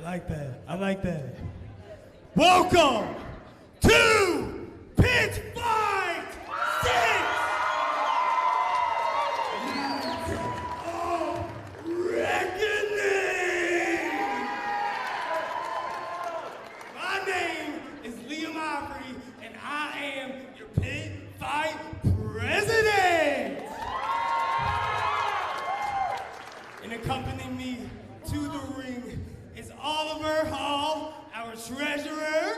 like that. I like that. Welcome to Pitt Fight 6 of Reckoning. My name is Liam Ivory, and I am your Pitt Fight president. And accompanying me to the ring is Oliver Hall, our treasurer.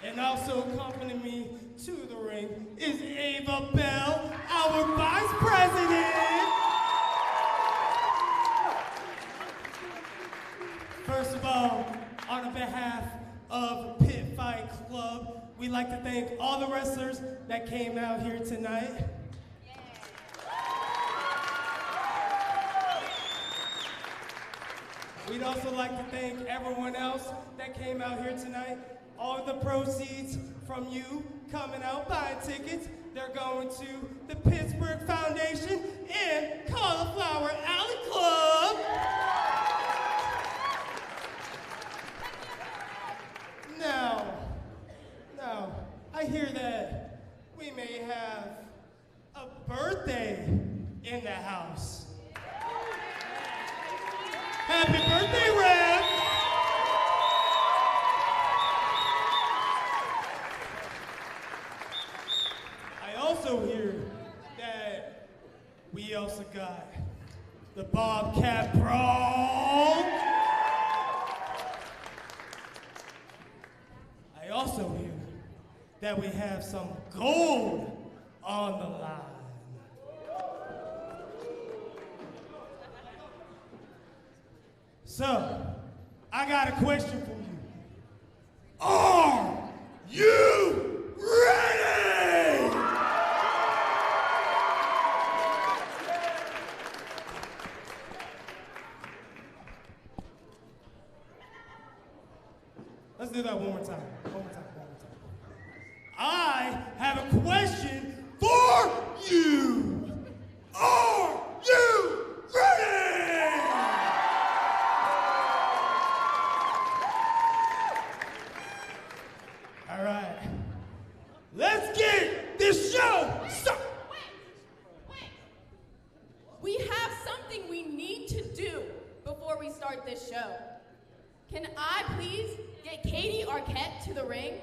And also accompanying me to the ring is Ava Bell, our vice president. First of all, on behalf of Pitt Fight Club, we'd like to thank all the wrestlers that came out here tonight. We'd also like to thank everyone else that came out here tonight. All of the proceeds from you coming out buying tickets, they're going to the Pittsburgh Foundation and Cauliflower Alley Club. Now, I hear that we may have a birthday in the house. Happy birthday, Rev! I also hear that we also got the Bobcat Brawl. I also hear that we have some gold on the line. So, I got a question for you. Are you ready? Let's do that one more time. I have a question for you. Are you ready? All right, let's get this show started. Wait. We have something we need to do before we start this show. Can I please get Katie Arquette to the ring?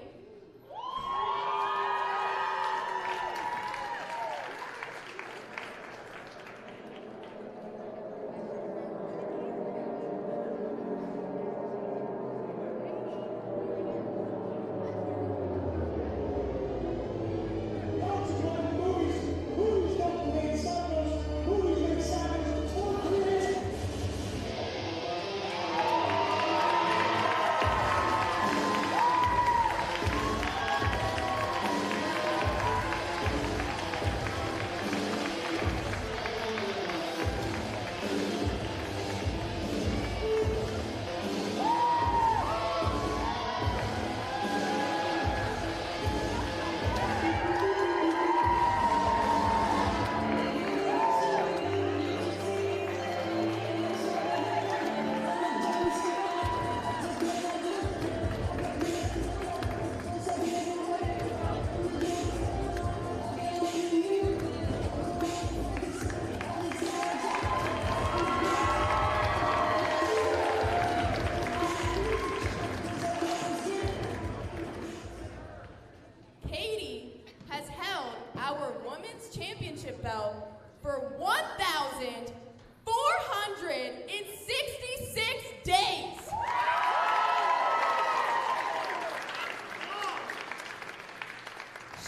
Belt for 1,466 days.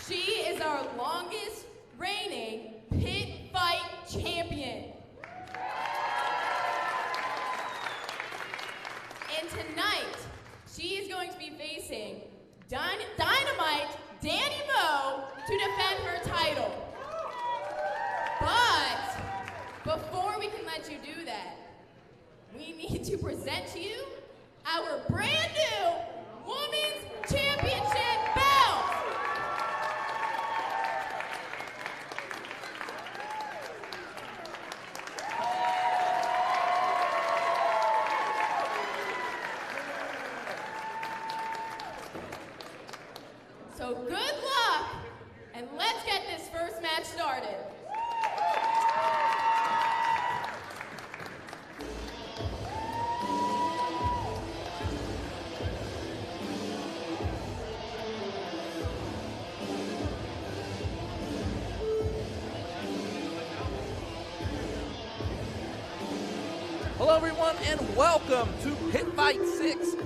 She is our longest reigning Pitt Fight champion. And tonight, she is going to be facing Dynamite Danny Moe to defend her title. But before we can let you do that, we need to present to you our brand new Women's Championship belt. Hello, everyone, and welcome to Pitt Fight 6,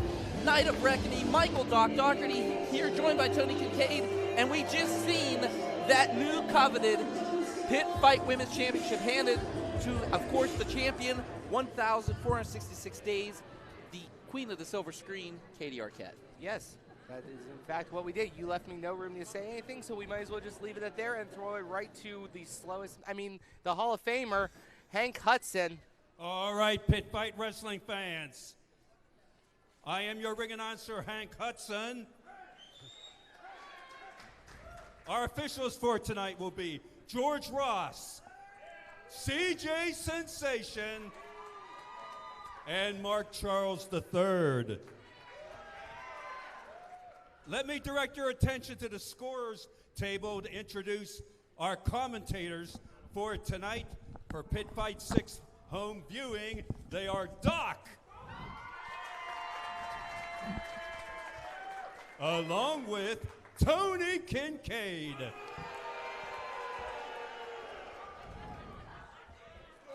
Night of Reckoning. Michael Doc Doherty here, joined by Tony Kincaid, and we just seen that new coveted Pitt Fight Women's Championship handed to, of course, the champion, 1,466 days, the queen of the silver screen, Katie Arquette. Yes, that is in fact what we did. You left me no room to say anything, so we might as well just leave it at there and throw it right to the Hall of Famer, Hank Hudson. All right, Pitt Fight wrestling fans. I am your ring announcer, Hank Hudson. Our officials for tonight will be George Ross, CJ Sensation, and Mark Charles III. Let me direct your attention to the scorers table to introduce our commentators for tonight for Pitt Fight 6 home viewing. They are Doc, along with Tony Kincaid.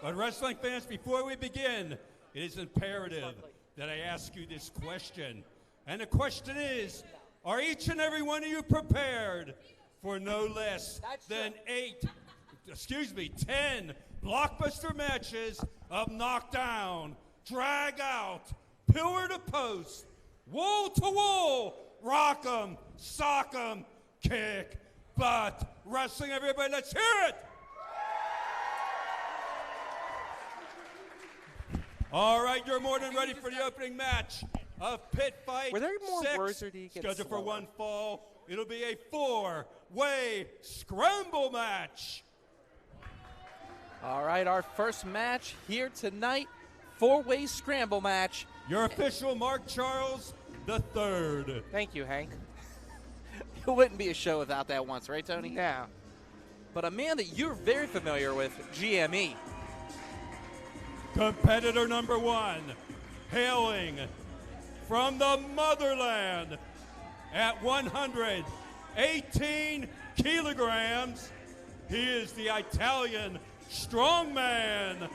But wrestling fans, before we begin, it is imperative that I ask you this question. And the question is, are each and every one of you prepared for no less than 10 blockbuster matches of knockdown, drag out, pillar to post, wall to wall, rock 'em, sock 'em, kick butt wrestling? Everybody, let's hear it! All right, you're more than ready for the opening match of Pitt Fight. Were there more 6, words, or do you get scheduled for slower? one fall. It'll be a 4-way scramble match. All right, our first match here tonight, 4-way scramble match. Your official, Mark Charles III. Thank you, Hank. It wouldn't be a show without that once, right, Tony? Now, But a man that you're very familiar with, GME. Competitor number 1, hailing from the motherland at 118 kilograms. He is the Italian strongman,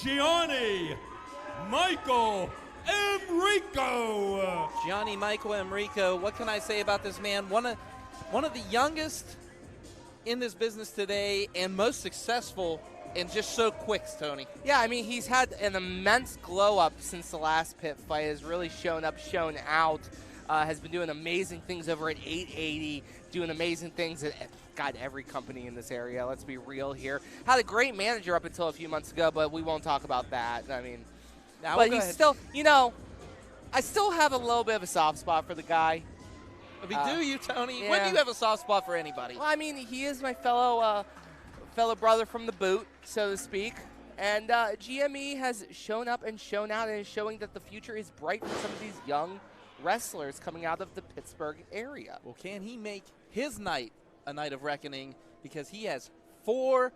Gianni Michael Enrico. Gianni Michael Enrico, what can I say about this man? One of the youngest in this business today and most successful and just so quick, Tony. yeah, I mean, he's had an immense glow up since the last Pitt Fight. Has really shown up, shown out. Has been doing amazing things over at 880, doing amazing things at every company in this area. Let's be real here. Had a great manager up until a few months ago, but we won't talk about that. I mean, Now, but go he's ahead. still, I still have a little bit of a soft spot for the guy. Do you, Tony? When yeah. do you have a soft spot for anybody? Well, I mean, he is my fellow brother from the boot, so to speak. And GME has shown up and shown out and is showing that the future is bright for some of these young wrestlers coming out of the Pittsburgh area. Well, can he make his night a night of reckoning? Because he has 4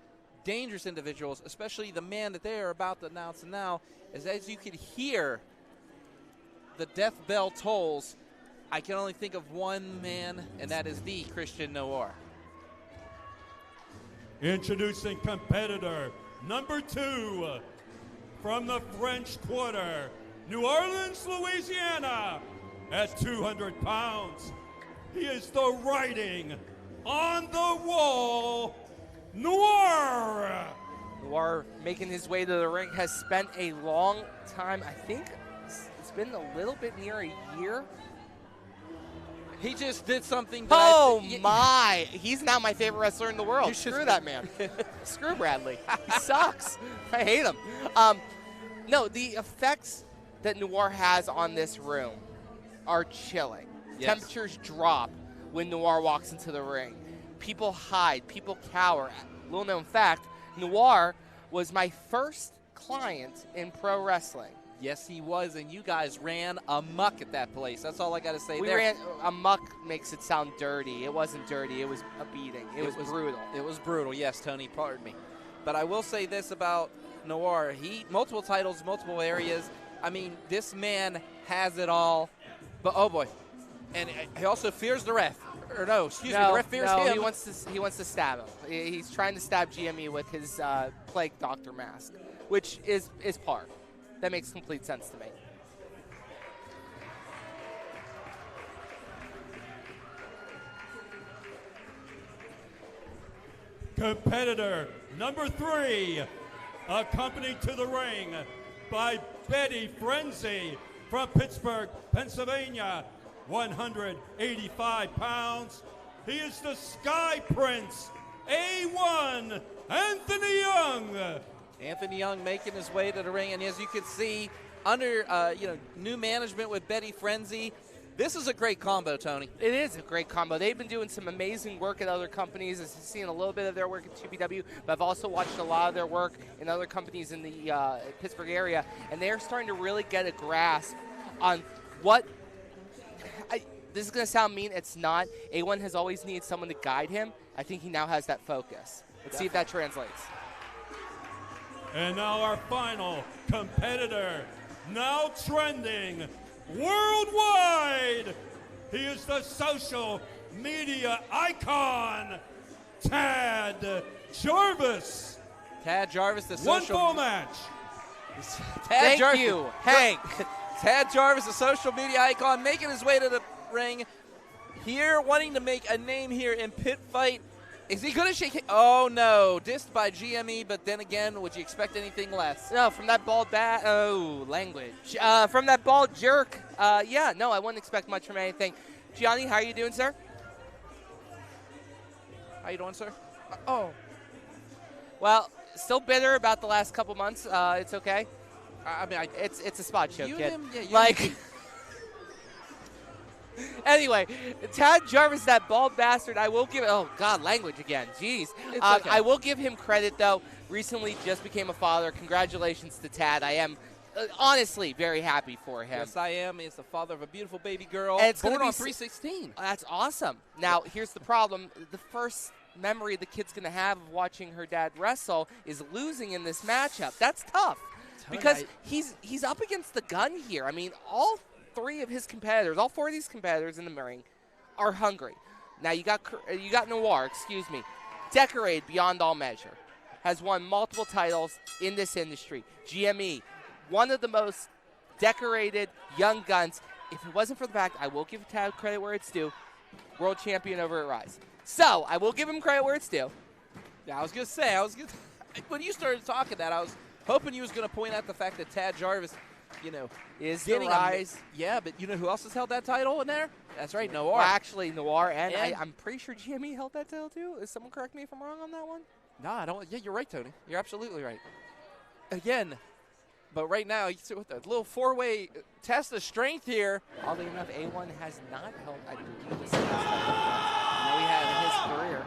dangerous individuals, especially the man that they are about to announce now. As you can hear, the death bell tolls. I can only think of one man, and that is the Christian Noir. Introducing competitor number 2 from the French Quarter, New Orleans, Louisiana, at 200 pounds. He is the writing on the wall, Noir. Noir, making his way to the ring, has spent a long time. I think it's been a little bit near a year. He just did something. My! He's not my favorite wrestler in the world. You should- Screw that man. Screw Bradley. He sucks. I hate him. No, the effects that Noir has on this room are chilling. Yes. Temperatures drop when Noir walks into the ring. People hide. People cower. Little known fact, Noir was my first client in pro wrestling. Yes, he was, and you guys ran amok at that place. That's all I got to say We there. ran amok makes it sound dirty. It wasn't dirty. It was a beating. It was brutal. It was brutal, yes, Tony, pardon me. But I will say this about Noir. He multiple titles, multiple areas. I mean, this man has it all. But, oh, boy. And he also fears the ref. Or no, excuse me, the ref fears him. He wants to stab him. He's trying to stab GME with his plague doctor mask, which is par. That makes complete sense to me. Competitor number 3, accompanied to the ring by Betty Frenzy from Pittsburgh, Pennsylvania, 185 pounds. He is the Sky Prince, A1, Anthony Young. Anthony Young making his way to the ring, and as you can see, under new management with Betty Frenzy, this is a great combo, Tony. It is a great combo. They've been doing some amazing work at other companies. I've seen a little bit of their work at 2PW, but I've also watched a lot of their work in other companies in the Pittsburgh area, and they are starting to really get a grasp on what this is going to sound mean. It's not. A1 has always needed someone to guide him. I think he now has that focus. Let's see if that translates. And now our final competitor, now trending worldwide. He is the social media icon, Tad Jarvis. Tad Jarvis, the One social... full match. Thank you, Hank. Tad Jarvis, the social media icon, making his way to the ring here, wanting to make a name here in Pitt Fight. Is he going to shake it? Oh, no. Dissed by GME, but then again, would you expect anything less? No, from that bald bat. Oh, language. From that bald jerk. Yeah, no, I wouldn't expect much from anything. Gianni, how are you doing, sir? How you doing, sir? Oh. Well, still bitter about the last couple months. It's okay. I mean, it's a spot show, kid. Like, anyway, Tad Jarvis, that bald bastard, I will give it. Oh, God, language again. Jeez. It's okay. I will give him credit, though. Recently just became a father. Congratulations to Tad. I am honestly very happy for him. Yes, I am. He's the father of a beautiful baby girl. And it's born gonna be on 3/16. That's awesome. Now, here's the problem. The first memory the kid's going to have of watching her dad wrestle is losing in this matchup. That's tough because he's up against the gun here. I mean, all 3 of his competitors, all 4 of these competitors in the ring are hungry. Now, you got Noir, decorated beyond all measure, has won multiple titles in this industry. GME, one of the most decorated young guns. If it wasn't for the fact, I will give Tad credit where it's due, world champion over at Rise. So, I will give him credit where it's due. Yeah, I was going to say, when you started talking that, I was hoping you was going to point out the fact that Tad Jarvis, is the getting Rise. Yeah, but you know who else has held that title in there? That's right, Noir. Well, actually, Noir, and I'm pretty sure GME held that title too. Is someone correct me if I'm wrong on that one? No, I don't. Yeah, you're right, Tony. You're absolutely right. Again, but right now, you see with the little 4-way test of strength here. Oddly enough, A1 has not held, I believe, this title. I know he had in his career.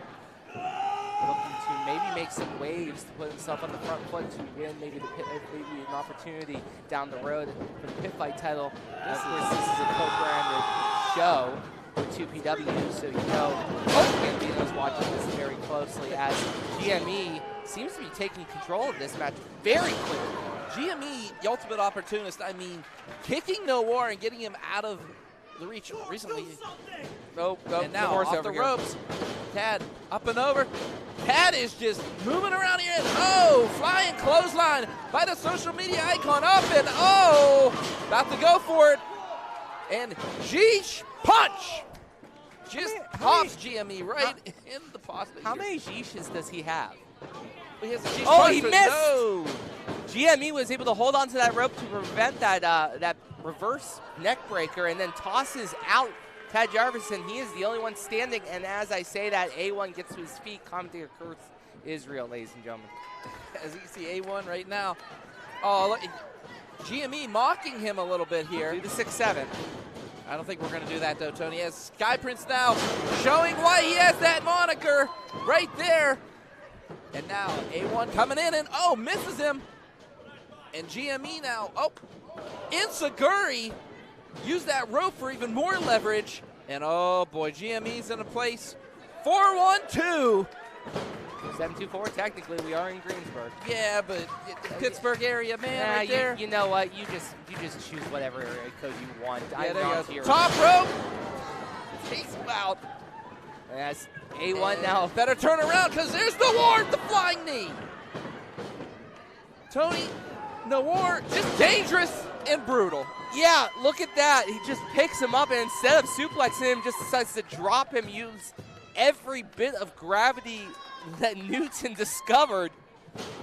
Looking to maybe make some waves to put himself on the front foot to win maybe maybe an opportunity down the road for the Pitt Fight title. This is a co-branded show with 2PW, so Gambino's watching this very closely as GME seems to be taking control of this match very quickly. GME, the ultimate opportunist, I mean, kicking Noir and getting him out of the reach recently. And now off the ropes. Tad up and over. Tad is just moving around here. And flying clothesline by the social media icon up and about to go for it. And Jeesh punch. Just pops GME right in the pocket. How many Jeeshes does he have? He has a Jeesh punch, he but missed. No. GME was able to hold on to that rope to prevent that reverse neck breaker and then tosses out Tad Jarvis, and he is the only one standing. And as I say that, A1 gets to his feet. Commentator Kurt Israel, ladies and gentlemen. As you can see, A1 right now. Oh, look, GME mocking him a little bit here. Do the 6-7. I don't think we're going to do that, though, Tony. As Sky Prince now showing why he has that moniker right there. And now A1 coming in and, misses him. And GME now, Insaguri use that rope for even more leverage. And, boy, GME's in a place. 4-1-2. 7-2-4, technically, we are in Greensburg. Yeah, but Pittsburgh area, man, right there. You know what? You just choose whatever area code you want. Yeah, there you go. Top rope. Takes him out. And that's A1 now. Better turn around because there's the Ward, the flying knee. Tony, Noir, just dangerous and brutal. Yeah, look at that. He just picks him up, and instead of suplexing him, just decides to drop him, use every bit of gravity that Newton discovered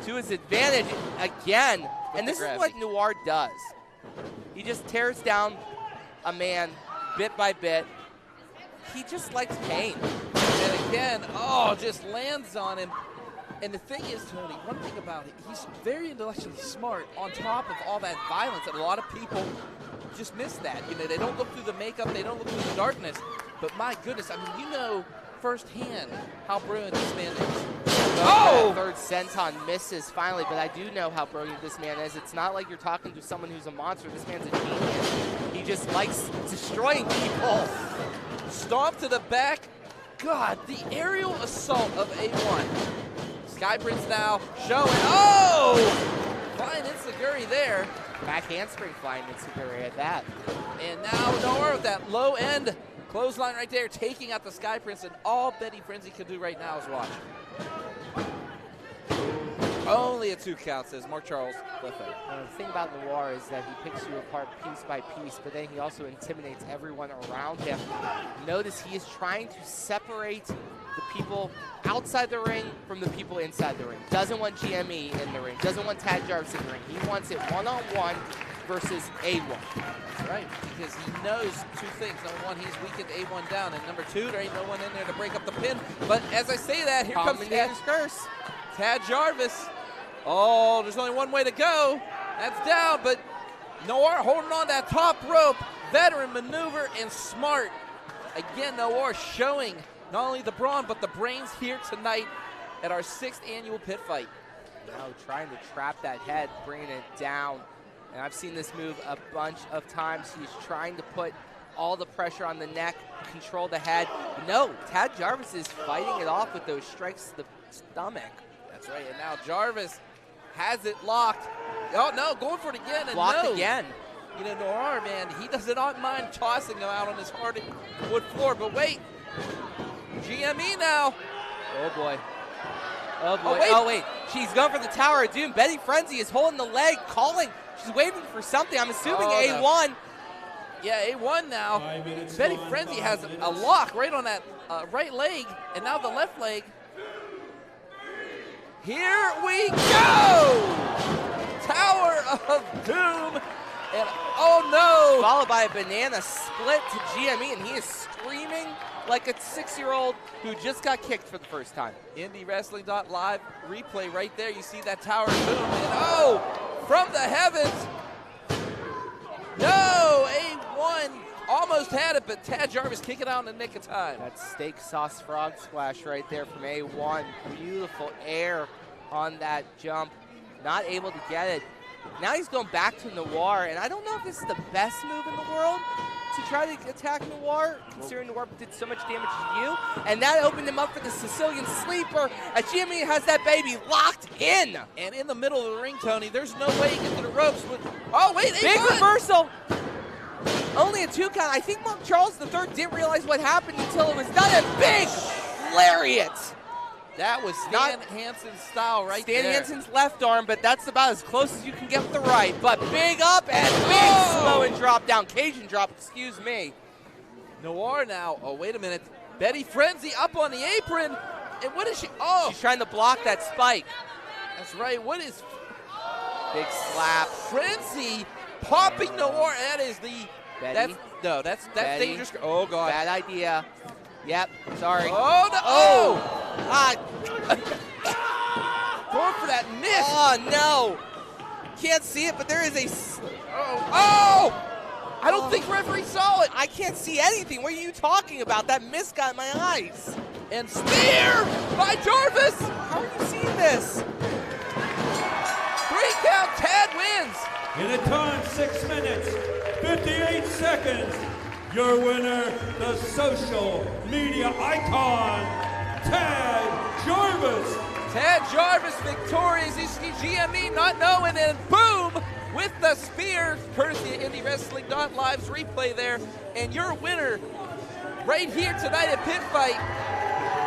to his advantage again. And this is what Noir does. He just tears down a man bit by bit. He just likes pain. And again, oh, just lands on him. And the thing is, Tony, one thing about it, he's very intellectually smart on top of all that violence, and a lot of people just miss that. You know, they don't look through the makeup, they don't look through the darkness. But my goodness, I mean, you know firsthand how brilliant this man is. Oh! Third senton misses finally, but I do know how brilliant this man is. It's not like you're talking to someone who's a monster. This man's a genius. He just likes destroying people. Stomp to the back. God, the aerial assault of A1. Sky Prince now showing. Oh! Flying Enziguri there. Back handspring flying Enziguri at that. And now Noir with that low end clothesline right there, taking out the Sky Prince, and all Betty Frenzy can do right now is watch. Only a 2 count, says Mark Charles. The thing about Noir is that he picks you apart piece by piece, but then he also intimidates everyone around him. Notice he is trying to separate the people outside the ring from the people inside the ring. Doesn't want GME in the ring. Doesn't want Tad Jarvis in the ring. He wants it one-on-one versus A1. That's right, because he knows 2 things. Number 1, he's weakened A1 down, and number 2, there ain't no one in there to break up the pin. But as I say that, here comes Commentator's curse. Tad Jarvis. Oh, there's only one way to go. That's down, but Noir holding on that top rope. Veteran maneuver and smart. Again, Noir showing not only the brawn, but the brains here tonight at our 6th annual Pitt Fight. Now trying to trap that head, bringing it down. And I've seen this move a bunch of times. He's trying to put all the pressure on the neck, control the head. No, Tad Jarvis is fighting it off with those strikes to the stomach. That's right, and now Jarvis has it locked. Oh, no, going for it again. And blocked no. again. You know, Noir, man, he does not mind tossing him out on his hardwood floor. But wait, GME now. Oh, boy. Oh, boy. Oh, wait. She's going for the Tower of Doom. Betty Frenzy is holding the leg, calling. She's waving for something. I'm assuming A1. No. Yeah, A1 now. Betty Frenzy has a lock right on that right leg, and now the left leg. Here we go! Tower of Doom. And oh no! Followed by a banana split to GME, and he is screaming like a 6-year-old who just got kicked for the first time. IndyWrestling.live replay right there. You see that Tower of Doom. And oh, from the heavens. No, A1 almost had it, but Tad Jarvis kick it out in the nick of time. That steak sauce frog splash right there from A1. Beautiful air on that jump. Not able to get it. Now he's going back to Noir, and I don't know if this is the best move in the world to try to attack Noir, considering Noir did so much damage to you. And that opened him up for the Sicilian Sleeper, as Jimmy has that baby locked in. And in the middle of the ring, Tony, there's no way he gets to the ropes. Oh, wait, big reversal. Only a 2 count. I think Mark Charles III didn't realize what happened until it was done. A big lariat. That was Stan Hansen's style right there. Stan Hansen's left arm, but that's about as close as you can get with the right. But big up and big slow and drop down. Cajun drop, excuse me. Noir now. Oh, wait a minute. Betty Frenzy up on the apron. And what is she? Oh. She's trying to block that spike. That's right. What is? Big slap. Frenzy popping Noir. That is the. Betty? That's dangerous. Oh, God. Bad idea. Yep, sorry. Oh, no. Oh! Going for that miss. Oh, no. Can't see it, but there is a... Oh! I don't think referee saw it. I can't see anything. What are you talking about? That miss got in my eyes. And spear by Jarvis. How are you seeing this? 3 count, Tad wins. In a time, 6 minutes, 58 seconds. Your winner, the social media icon, Tad Jarvis. Tad Jarvis victorious. You see GME not knowing, and boom, with the spear, courtesy of IndyWrestling.live's replay there. And your winner right here tonight at Pitt Fight,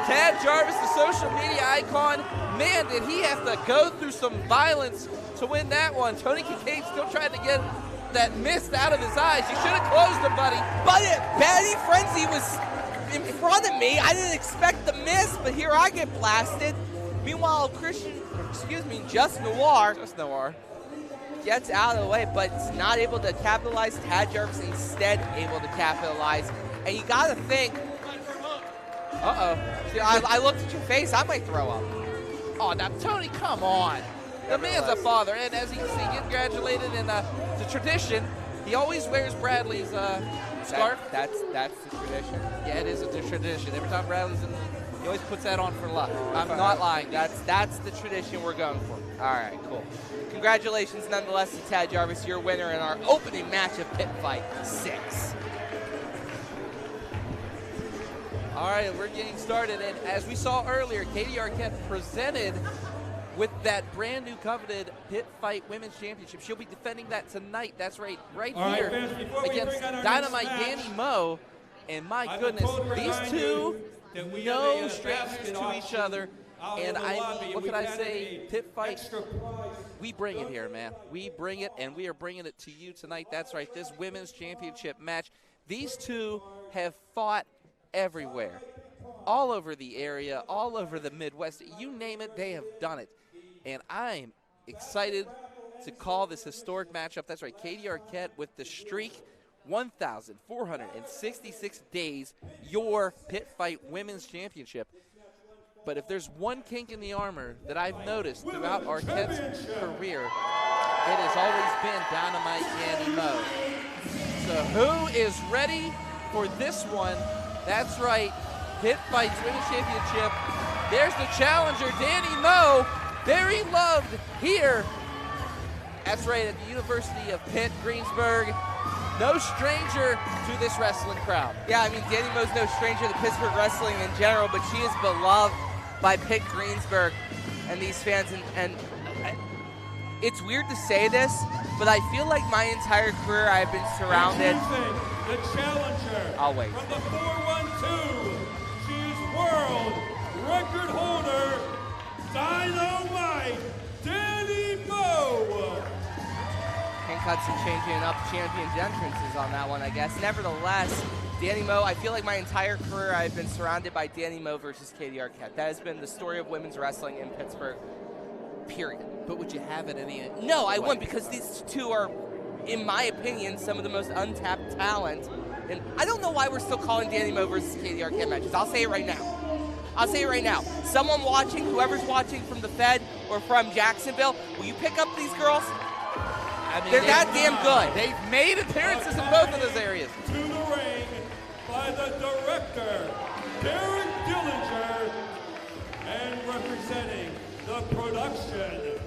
Tad Jarvis, the social media icon. man, did he have to go through some violence to win that one. Tony Kincaid still trying to get that mist out of his eyes. You should have closed him, buddy. But Betty Frenzy was in front of me. I didn't expect the miss, but here I get blasted. Meanwhile, Just Noir gets out of the way, but is not able to capitalize. Tad Jarvis instead able to capitalize. And you got to think, See, I looked at your face. I might throw up. Oh, now, Tony, come on. The man's a father, and as you can see, congratulated in the tradition. He always wears Bradley's scarf. That's the tradition. Yeah, it is a tradition. Every time Bradley's in, he always puts that on for luck. I'm not lying. That's the tradition we're going for. All right, cool. Congratulations, nonetheless, to Tad Jarvis, your winner in our opening match of Pitt Fight 6. All right, we're getting started, and as we saw earlier, Katie Arquette presented with that brand new coveted Pitt Fight Women's Championship. She'll be defending that tonight. That's right here against Dynamite Danny Moe. And my goodness, these two, no strangers to each other. And what can I say? Pitt Fight, we bring it here, man. We bring it, and we are bringing it to you tonight. That's right, this Women's Championship match. These two have fought everywhere, all over the area, all over the Midwest. You name it, they have done it. And I'm excited to call this historic matchup. That's right, Katie Arquette with the streak, 1,466 days, your Pitt Fight Women's Championship. But if there's one kink in the armor that I've noticed throughout Arquette's career, it has always been Dynamite Danny Moe. So who is ready for this one? That's right, Pitt Fight's Women's Championship. There's the challenger, Danny Moe, very loved here. That's right, at the University of Pitt-Greensburg. No stranger to this wrestling crowd. Yeah, I mean, Danny Moe's no stranger to Pittsburgh wrestling in general, but she is beloved by Pitt-Greensburg and these fans. And it's weird to say this, but I feel like my entire career I've been surrounded. The challenger. I'll wait. From the 412, she's world record holder, Dynamite Danny Moe. Can't cut some changing up champions entrances on that one, I guess. Nevertheless, Danny Moe, I feel like my entire career I've been surrounded by Danny Moe versus Katie Arquette. That has been the story of women's wrestling in Pittsburgh, period. But would you have it any? No, I wouldn't, because these two are, in my opinion, some of the most untapped talent. And I don't know why we're still calling Danny Moe versus Katie Arquette matches. I'll say it right now. Someone watching, whoever's watching from the Fed or from Jacksonville, will you pick up these girls? I mean, they're that damn good. They've made appearances in both of those areas. To the ring by the director, Derek Dillinger, and representing the production,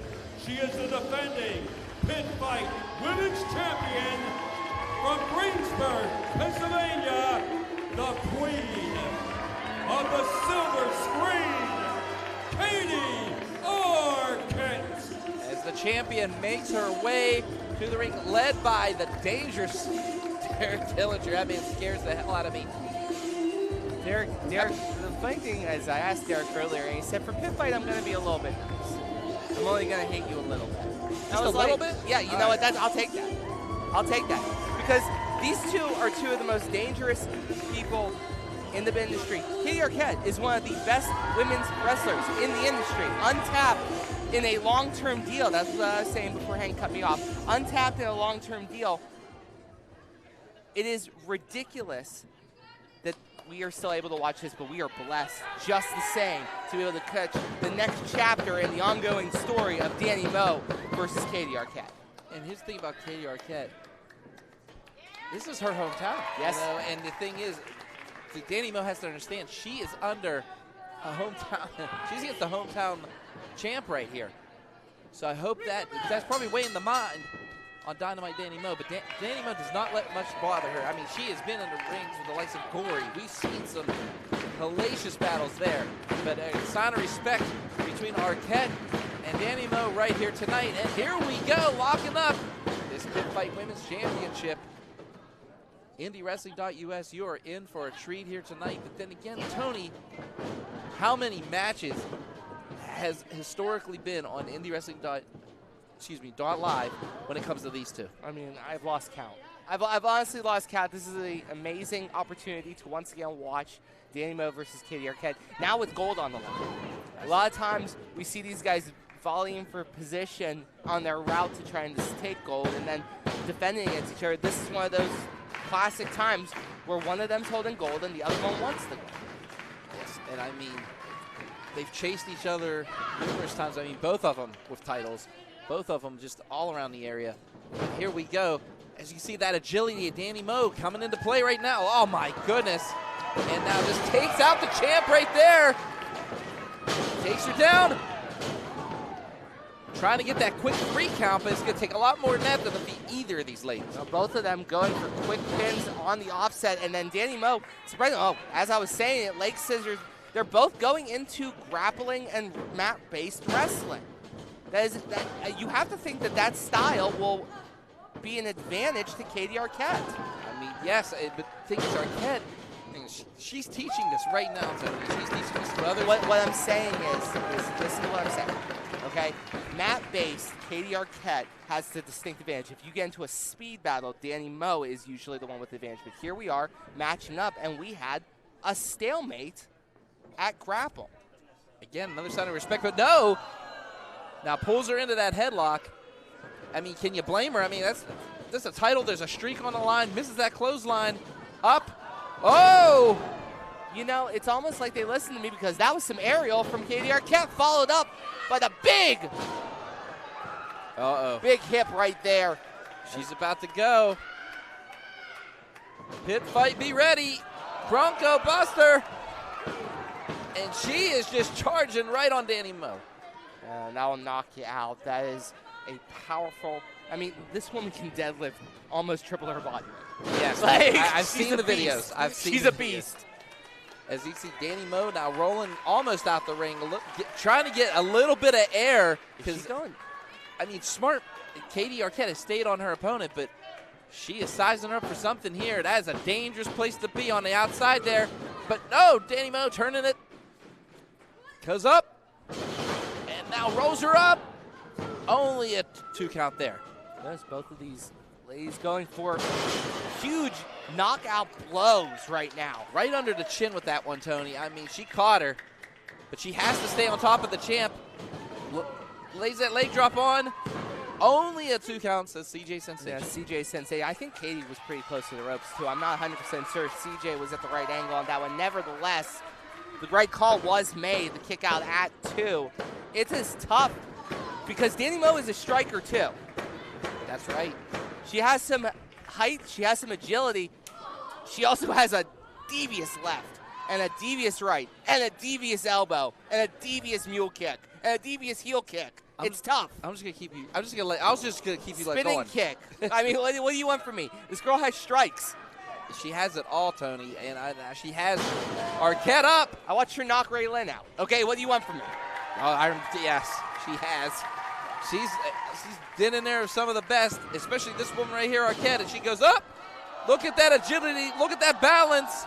she is the defending Pitt Fight Women's Champion from Greensburg, Pennsylvania, the Queen of the Silver Screen, Katie Arquette. As the champion makes her way to the ring, led by the dangerous Derek Dillinger. That man scares the hell out of me. Derek, the funny thing is, I asked Derek earlier, and he said, for Pitt Fight, I'm going to be a little bit nice. I'm only going to hate you a little bit. Just a little bit? Yeah, you know what? I'll take that. I'll take that. Because these two are two of the most dangerous people in the industry. Katie Arquette is one of the best women's wrestlers in the industry. Untapped in a long-term deal. That's what I was saying before Hank cut me off. Untapped in a long-term deal. It is ridiculous that we are still able to watch this, but we are blessed just the same to be able to catch the next chapter in the ongoing story of Danny Moe versus Katie Arquette. And his thing about Katie Arquette, this is her hometown. Yes. You know, and the thing is, Danny Moe has to understand she is under a hometown. She's against the hometown champ right here. So I hope that's probably weighing the mind on Dynamite Danny Moe. But Danny Moe does not let much bother her. I mean, she has been in the rings with the likes of Corey. We've seen some hellacious battles there. But a sign of respect between Arquette and Danny Moe right here tonight. And here we go, locking up this Pitt Fight Women's Championship. IndyWrestling.us, you are in for a treat here tonight. But then again, Tony, how many matches has historically been on IndyWrestling.live when it comes to these two? I mean, I've lost count. I've honestly lost count. This is an amazing opportunity to once again watch Danny Moe versus Katie Arquette. Now with gold on the line. A lot of times we see these guys volleying for position on their route to try and just take gold and then defending against each other. This is one of those classic times where one of them's holding gold and the other one wants the gold. Yes, and I mean, they've chased each other numerous times. I mean, both of them with titles. Both of them just all around the area. And here we go. As you see that agility of Danny Moe coming into play right now. Oh, my goodness. And now just takes out the champ right there. Takes her down. Trying to get that quick 3 count, but it's going to take a lot more than that to defeat either of these ladies. Now, both of them going for quick pins on the offset, and then Danny Moe, surprisingly, as I was saying it, leg scissors, they're both going into grappling and mat-based wrestling. You have to think that style will be an advantage to Katie Arquette. I mean, yes, but the thing is, Arquette, she's teaching this right now. She's teaching this to others. What I'm saying is listen to what I'm saying. Okay, mat-based, Katie Arquette has the distinct advantage. If you get into a speed battle, Danny Moe is usually the one with the advantage. But here we are matching up, and we had a stalemate at grapple. Again, another sign of respect, but no. Now pulls her into that headlock. I mean, can you blame her? I mean, that's a title. There's a streak on the line. Misses that clothesline. Up. Oh! You know, it's almost like they listened to me because that was some aerial from Katie Arquette, followed up by the big hip right there. She's about to go. Pitt Fight, be ready. Bronco Buster. And she is just charging right on Danny Moe. That will knock you out. That is a powerful, I mean, this woman can deadlift almost triple her body weight. Yes, like, I've seen the videos. She's a beast. As you see Danny Moe now rolling almost out the ring, trying to get a little bit of air. She's going. I mean, smart. Katie Arquette has stayed on her opponent, but she is sizing her up for something here. That is a dangerous place to be on the outside there. But no, Danny Moe turning it. Goes up. And now rolls her up. Only a 2 count there. Yes, both of these ladies going for huge knockout blows right now. Right under the chin with that one, Tony. I mean, she caught her, but she has to stay on top of the champ. Lays that leg drop on. Only a 2 count, says CJ Sensei. Yeah, CJ Sensei. I think Katie was pretty close to the ropes, too. I'm not 100% sure CJ was at the right angle on that one. Nevertheless, the right call was made, the kick out at 2. It is tough because Danny Moe is a striker, too. That's right. She has some height, she has some agility. She also has a devious left, and a devious right, and a devious elbow, and a devious mule kick, and a devious heel kick. It's tough. I was just gonna keep you like spinning going. kick. I mean, what do you want from me? This girl has strikes. She has it all, Tony, and she has Arquette up. I watched her knock Ray Lynn out. Okay, what do you want from me? Yes, she has. She's been in there with some of the best, especially this woman right here, Arquette, and she goes up. Look at that agility. Look at that balance.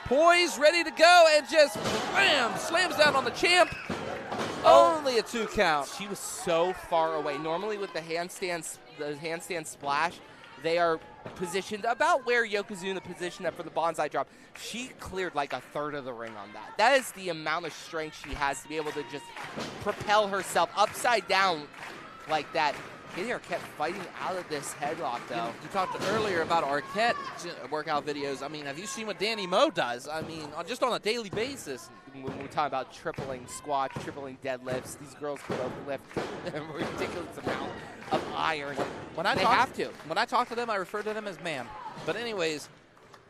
Poised, ready to go, and just, bam, slams down on the champ. Only a 2 count. She was so far away. Normally with the handstand splash, they are positioned about where Yokozuna positioned up for the bonsai drop. She cleared like a third of the ring on that. That is the amount of strength she has to be able to just propel herself upside down like that. Katie Arquette fighting out of this headlock, though. You talked earlier about Arquette workout videos. I mean, have you seen what Danny Moe does? I mean, just on a daily basis. When we're talking about tripling squats, tripling deadlifts, these girls can both lift a ridiculous amount of iron. When I talk to them, I refer to them as ma'am. But anyways,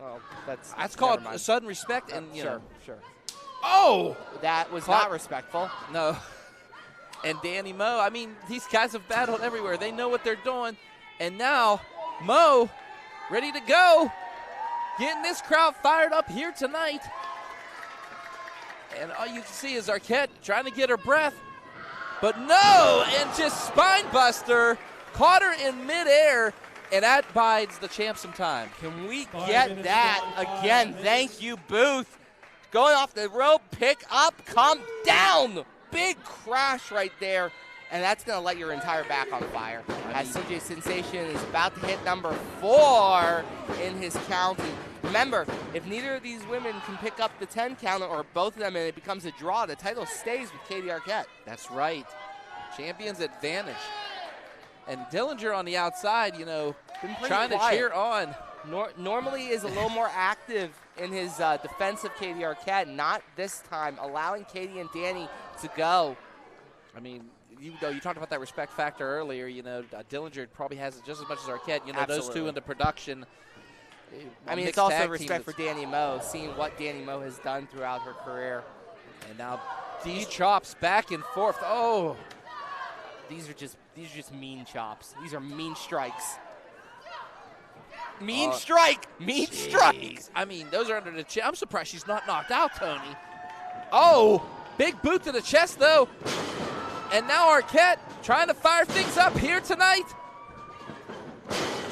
well, that's called sudden respect, and sure. Oh, that was not respectful. No. And Danny Moe, I mean, these guys have battled everywhere. They know what they're doing. And now, Moe, ready to go. Getting this crowd fired up here tonight. And all you can see is Arquette trying to get her breath. But no, and just spine buster. Caught her in midair, and that bides the champ some time. Can we get that again? Thank you, Booth. Going off the rope, pick up, come down. big crash right there, and that's going to let your entire back on fire. As CJ Sensation is about to hit number 4 in his counting. Remember, if neither of these women can pick up the 10 count, or both of them, and it becomes a draw, the title stays with Katie Arquette. That's right. Champion's advantage. And Dillinger on the outside, you know, trying to cheer on. Normally is a little more active in his defense of Katie Arquette. Not this time, allowing Katie and Danny to go. I mean, you talked about that respect factor earlier. You know, Dillinger probably has it just as much as Arquette. You know, Absolutely. Those two into production. I mean, it's also respect for Danny Moe, seeing what Danny Moe has done throughout her career. And now these chops back and forth. Oh, these are just mean chops. These are mean strikes. Mean strike! Mean strike! I mean, those are under the chin. I'm surprised she's not knocked out, Tony. Oh, big boot to the chest, though. And now Arquette trying to fire things up here tonight.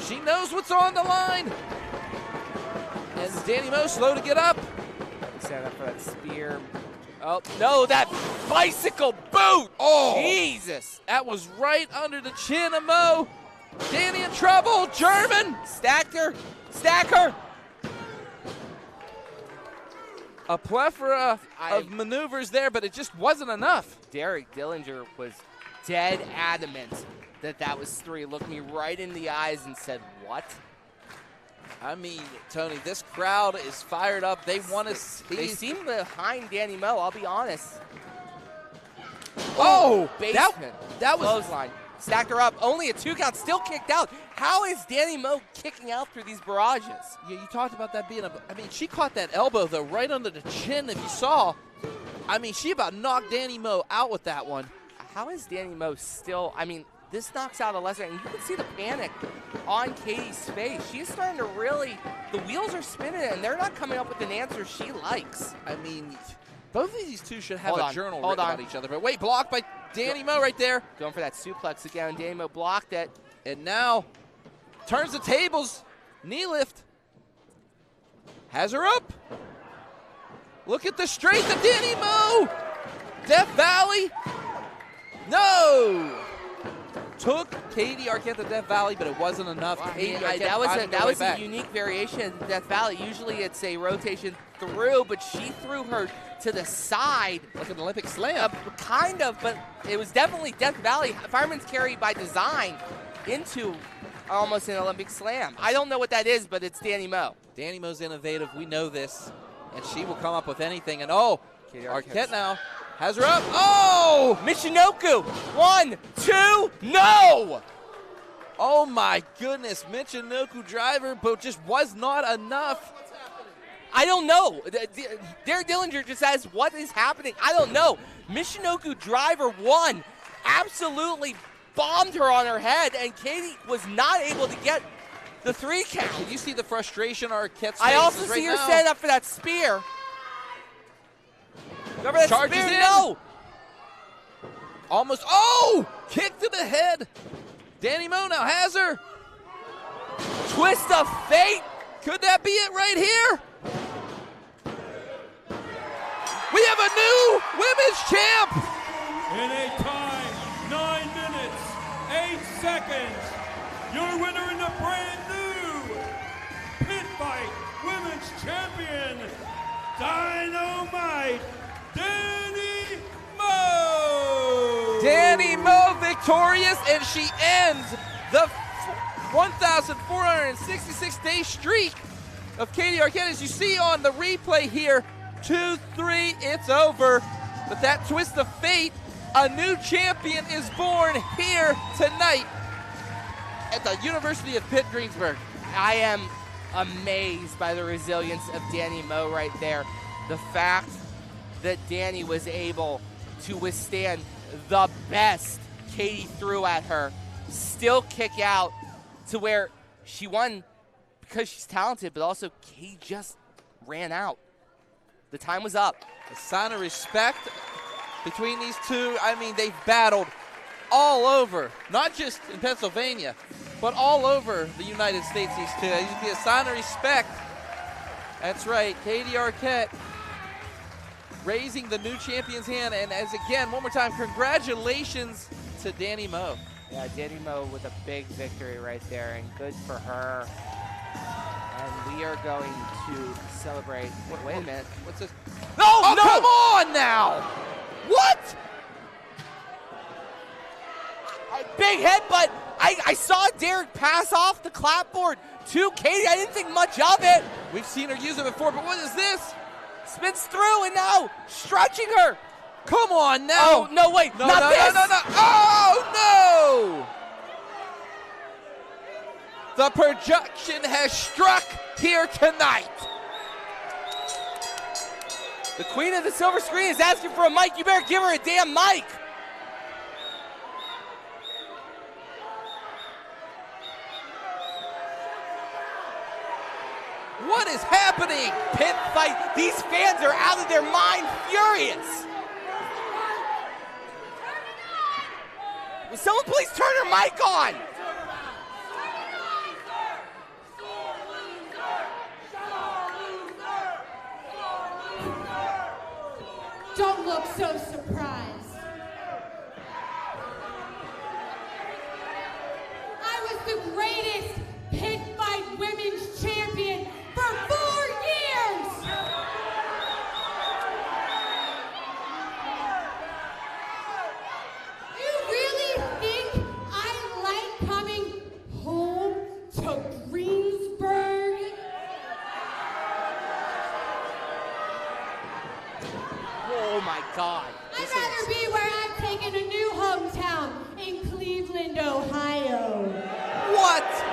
She knows what's on the line. And Danny Moe slow to get up. Set up for that spear. Oh, no, that bicycle boot! Oh, Jesus! That was right under the chin of Moe. Danny in trouble. German. Stacked her. Stack her. A plethora of maneuvers there, but it just wasn't enough. Derek Dillinger was dead adamant that was 3. Looked me right in the eyes and said, what? I mean, Tony, this crowd is fired up. They want to see. They seem behind Danny Moe, I'll be honest. Oh, basement. That was clothesline. Stacked her up. Only a 2 count. Still kicked out. How is Danny Moe kicking out through these barrages? Yeah, you talked about that being I mean, she caught that elbow, though, right under the chin, if you saw. I mean, she about knocked Danny Moe out with that one. How is Danny Moe still, I mean, this knocks out a lesser, and you can see the panic on Katie's face. She's starting to really, the wheels are spinning, and they're not coming up with an answer she likes. I mean, both of these two should have a journal written about each other. But wait, blocked by Danny Moe right there. Going for that suplex again. Danny Moe blocked it. And now turns the tables. Knee lift. Has her up. Look at the strength of Danny Moe. Death Valley. No. Took Katie Arquette to Death Valley, but it wasn't enough. That was a unique variation of Death Valley. Usually it's a rotation through, but she threw her to the side. Like an Olympic slam. Kind of, but it was definitely Death Valley. Fireman's carry by design into almost an Olympic slam. I don't know what that is, but it's Danny Moe. Danny Moe's innovative. We know this. And she will come up with anything. And oh, Arquette now has her up. Oh! Michinoku. 1, 2, no! Oh my goodness. Michinoku driver, but just was not enough. I don't know. Derek Dillinger just says, what is happening? I don't know. Michinoku driver 1 absolutely bombed her on her head, and Katie was not able to get the 3 count. Did you see the frustration Arquette's I also see her set up for that spear. Remember that Charges spear? in. No. Almost. Oh! Kick to the head. Danny Moe now has her. Twist of fate. Could that be it right here? We have a new women's champ. In a time, 9 minutes, 8 seconds, your winner in the brand new Pitt Fight Women's Champion, Dynamite Danny Moe. Danny Moe victorious, and she ends the 1,466-day streak of Katie Arquette. As you see on the replay here, 2-3, it's over. But that twist of fate, a new champion is born here tonight at the University of Pitt-Greensburg. I am amazed by the resilience of Danny Moe right there. The fact that Danny was able to withstand the best Katie threw at her, still kick out to where she won because she's talented, but also Katie just ran out. The time was up. A sign of respect between these two. I mean, they've battled all over, not just in Pennsylvania, but all over the United States, these two. You see a sign of respect. That's right, Katie Arquette raising the new champion's hand. And as again, one more time, congratulations to Danny Moe. Yeah, Danny Moe with a big victory right there, and good for her. And we are going to celebrate. Wait a minute. What's this? No, no! Come on now! What? Big headbutt. I saw Derek pass off the clapboard to Katie. I didn't think much of it. We've seen her use it before, but what is this? Spins through and now stretching her. Come on now. Oh, no, wait. No, not no, this. no, no, no. Oh, no. The projection has struck here tonight. The queen of the silver screen is asking for a mic. You better give her a damn mic. What is happening? Pitt Fight. These fans are out of their mind furious. Will someone please turn her mic on? Don't look so surprised. I was the greatest Pitt Fight Women's Champion for 4 years! You really think I like coming home to Greensburg? Oh my God. I'd rather be where I've taken a new hometown in Cleveland, Ohio. What?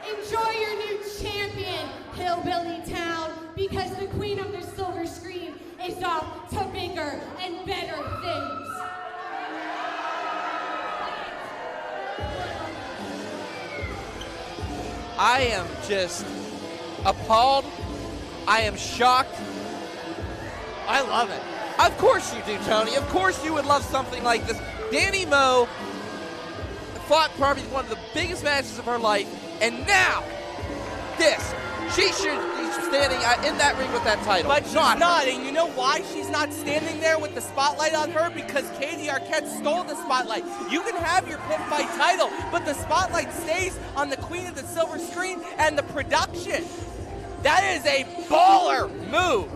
Enjoy your new champion, Hillbilly Town, because the queen of the silver screen is off to bigger and better things. I am just appalled. I am shocked. I love it. Of course you do, Tony. Of course you would love something like this. Danny Moe fought probably one of the biggest matches of her life, and now this. She should be standing in that ring with that title. But she's not, and you know why she's not standing there with the spotlight on her? Because Katie Arquette stole the spotlight. You can have your Pitt Fight title, but the spotlight stays on the queen of the silver screen and the production. That is a baller move.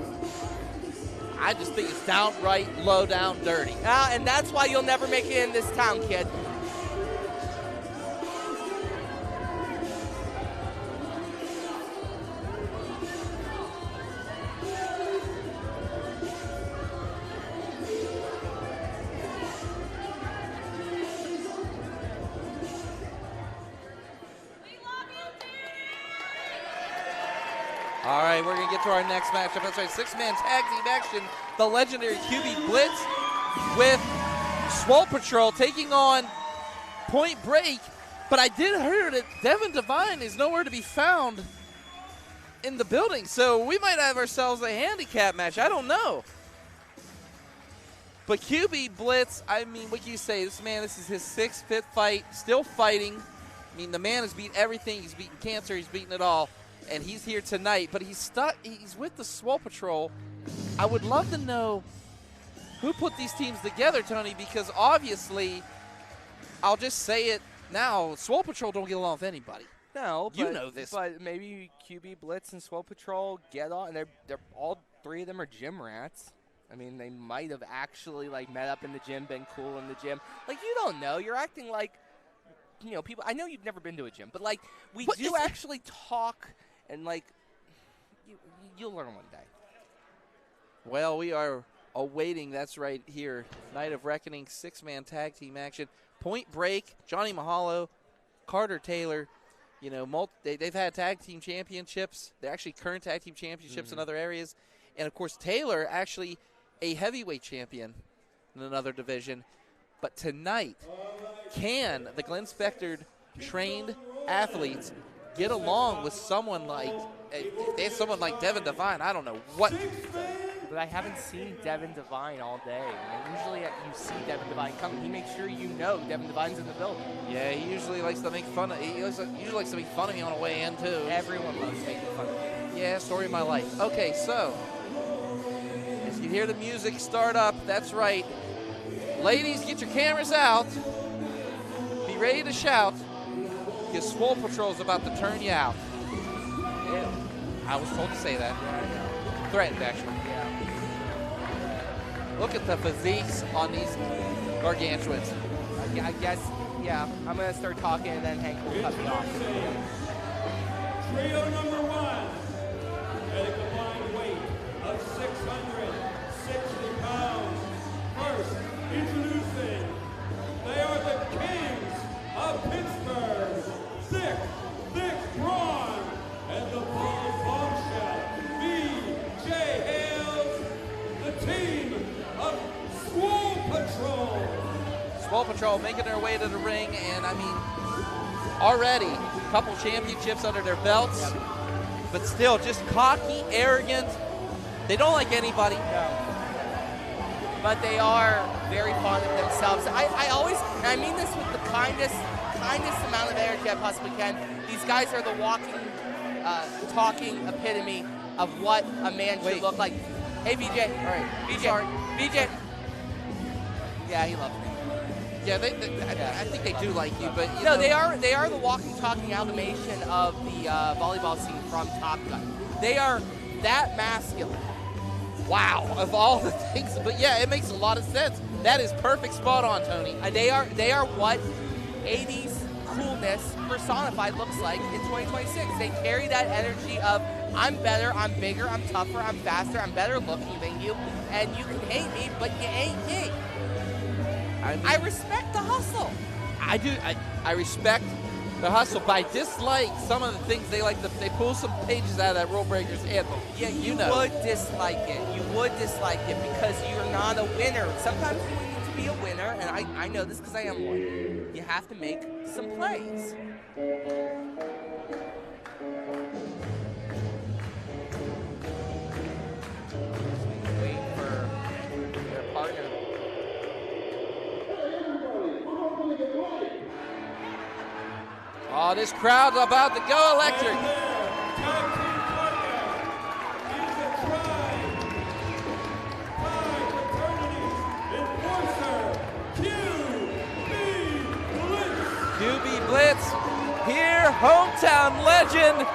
I just think it's downright low down dirty. And that's why you'll never make it in this town, kid. All right, we're going to get to our next matchup. That's right, six-man tag team action. The legendary QB Blitz with Swole Patrol taking on Point Break. But I did hear that Devin Devine is nowhere to be found in the building. So we might have ourselves a handicap match. I don't know. But QB Blitz, I mean, what can you say? This is his sixth Pitt Fight, still fighting. I mean, the man has beat everything. He's beaten cancer. He's beaten it all. And he's here tonight, but he's stuck. He's with the Swole Patrol. I would love to know who put these teams together, Tony, because obviously, I'll just say it now, Swole Patrol don't get along with anybody. No, you know this. But maybe QB Blitz and Swole Patrol get on. They're all three of them are gym rats. I mean, they might have actually like met up in the gym, been cool in the gym. Like, you don't know. You're acting like, you know, people. I know you've never been to a gym, but like we do actually talk. And, like, you'll learn one day. Well, we are awaiting, that's right here, Night of Reckoning, six-man tag team action. Point Break, Johnny Mahalo, Carter Taylor, you know, they've had tag team championships. They're actually current tag team championships in other areas. And, of course, Taylor, actually a heavyweight champion in another division. But tonight, can the Glenn Spector-trained athletes get along with someone like, if they have someone like Devin Devine, I don't know what. But I haven't seen Devin Devine all day. And usually you see Devin Devine come, he makes sure you know Devin Devine's in the building. Yeah, he usually likes to make fun of. He usually likes to make fun of me on the way in too. Everyone loves making fun of me. Yeah, story of my life. Okay, so as you hear the music start up, that's right. Ladies, get your cameras out. Be ready to shout, because Swole Patrol's about to turn you out. Yeah. I was told to say that. Threatened, actually. Look at the physiques on these gargantuans. I guess, yeah, I'm going to start talking and then Hank will cut me off. Trio number 1 at a combined weight of 660 pounds. First, introducing, they are the kings of Pittsburgh. Thick Brawn and the Bald Bombshell. B.J. Hales, the team of Swole Patrol. Swole Patrol making their way to the ring, and I mean, already a couple championships under their belts, but still just cocky, arrogant. They don't like anybody. No. But they are very fond of themselves. I always, and I mean this with the kindest amount of energy I possibly can. These guys are the walking, talking epitome of what a man should look like. Hey, BJ. All right. BJ. Sorry. BJ. Yeah, he loves me. Yeah, I think they do like you, but you no, know. they are the walking, talking amalgamation of the volleyball scene from Top Gun. They are that masculine. Wow, of all the things, but yeah, it makes a lot of sense. That is perfect, spot on, Tony. They are what 80s coolness personified looks like in 2026. They carry that energy of I'm better, I'm bigger, I'm tougher, I'm faster, I'm better looking than you, and you can hate me, but you ain't me. I respect the hustle. I do. I respect the hustle, but I dislike some of the things they like. They pull some pages out of that Rule Breakers handbook. Yeah, you know. would dislike it. You would dislike it because you're not a winner. Sometimes you need to be a winner, and I know this because I am one. You have to make some plays. Wait for their partner. Oh, this crowd's about to go electric. QB Blitz here, hometown legend.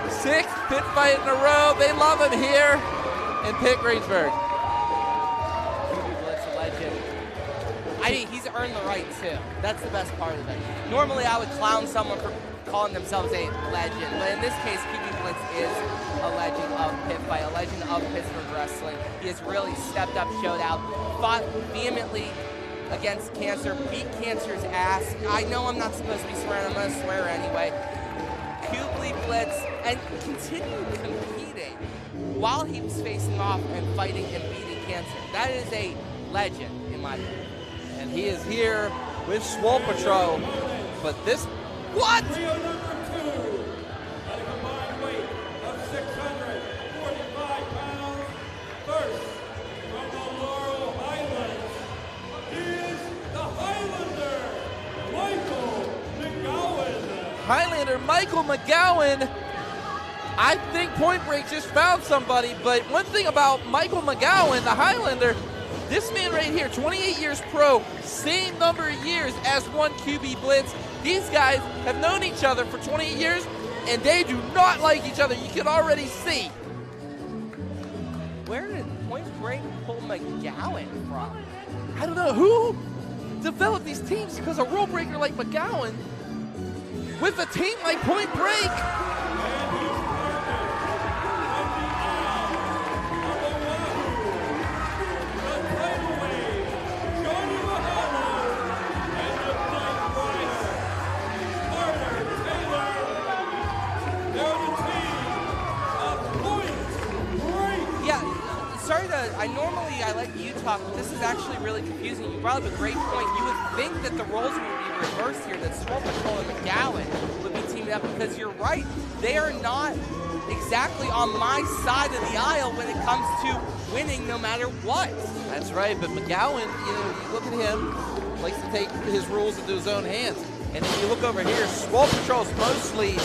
6th Pitt Fight in a row. They love him here in Pitt-Greensburg. QB Blitz, a legend. I mean, he's earned the right too. That's the best part of it. Normally, I would clown someone for calling themselves a legend, but in this case, QB Blitz is a legend of Pitt Fight, a legend of Pittsburgh wrestling. He has really stepped up, showed out, fought vehemently against cancer, beat cancer's ass. I know I'm not supposed to be swearing, I'm going to swear anyway. QB Blitz, and continued competing while he was facing off and fighting and beating cancer. That is a legend, in my opinion. And he is here with Swole Patrol, but this, what? Trio number 2 at a combined weight of 645 pounds. First, from the Laurel Highlands, is the Highlander, Michael McGowan. Highlander Michael McGowan. I think Point Break just found somebody, but one thing about Michael McGowan, the Highlander, this man right here, 28 years pro, same number of years as one QB Blitz. These guys have known each other for 28 years, and they do not like each other. You can already see. Where did Point Break pull McGowan from? I don't know who developed these teams, because a rule breaker like McGowan with a team like Point Break. I let you talk, but this is actually really confusing. You brought up a great point. You would think that the roles would be reversed here, that Swole Patrol and McGowan would be teaming up, because you're right. They are not exactly on my side of the aisle when it comes to winning no matter what. That's right, but McGowan, you look at him, likes to take his rules into his own hands. And if you look over here, Swole Patrol's mostly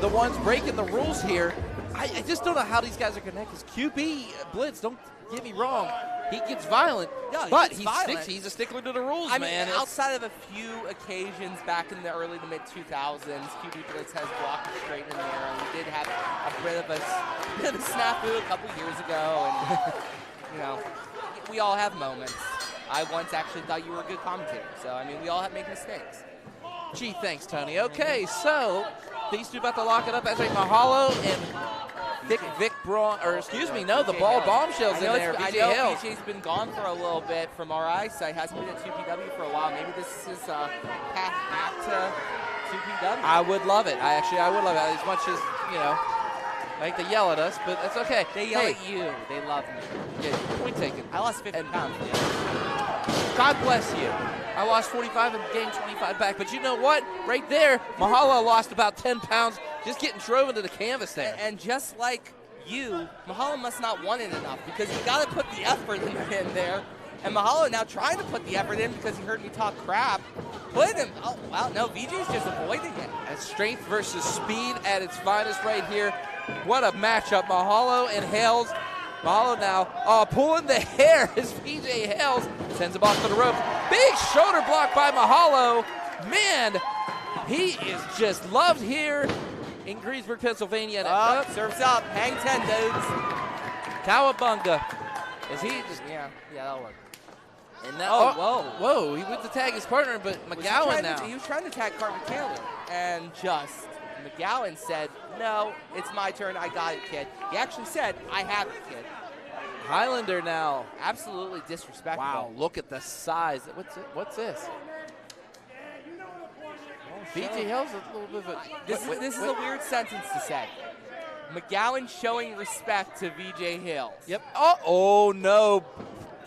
the ones breaking the rules here. I just don't know how these guys are connected. QB Blitz, don't get me wrong, he gets violent, but he's a stickler to the rules, I man. mean, outside of a few occasions back in the early to mid-2000s, QB Blitz has blocked straight in there. We did have a bit of a snafu a couple years ago, and we all have moments. I once actually thought you were a good commentator, so I mean, we all make mistakes. Gee, thanks, Tony. Okay, so these two about to lock it up. That's right, Mahalo and Vic Braun, or excuse me, no, the ball bombshells in there. I know BJ's been gone for a little bit from our eyesight. Hasn't been at 2PW for a while. Maybe this is his path back to 2PW. I would love it. I would love it. As much as, like they yell at us, but that's okay. They yell at you. They love me. Yeah, point taken. I lost 50 pounds. God bless you. I lost 45 and gained 25 back. But you know what? Right there, Mahalo lost about 10 pounds just getting drove into the canvas there. And just like you, Mahalo must not want it enough because you got to put the effort in there. And Mahalo now trying to put the effort in because he heard me talk crap. Put him. Oh, wow. No, VJ's just avoiding it. And strength versus speed at its finest right here. What a matchup. Mahalo and Hales. Mahalo now pulling the hair as VJ Hales sends him off to the ropes. Big shoulder block by Mahalo. Man, he is just loved here in Greensburg, Pennsylvania. And serves up. Hang 10, dudes. Cowabunga. Is he just... Yeah, that'll work. And now, whoa, he went to tag his partner, but McGowan now. He was trying to tag Carter Taylor, and just McGowan said, no, it's my turn, I got it, kid. He actually said, I have it, kid. Highlander now. Absolutely disrespectful. Wow, look at the size. What's this? BJ Hill's a little bit of a... This is a weird sentence to say. McGowan showing respect to VJ Hills. Yep. Oh no.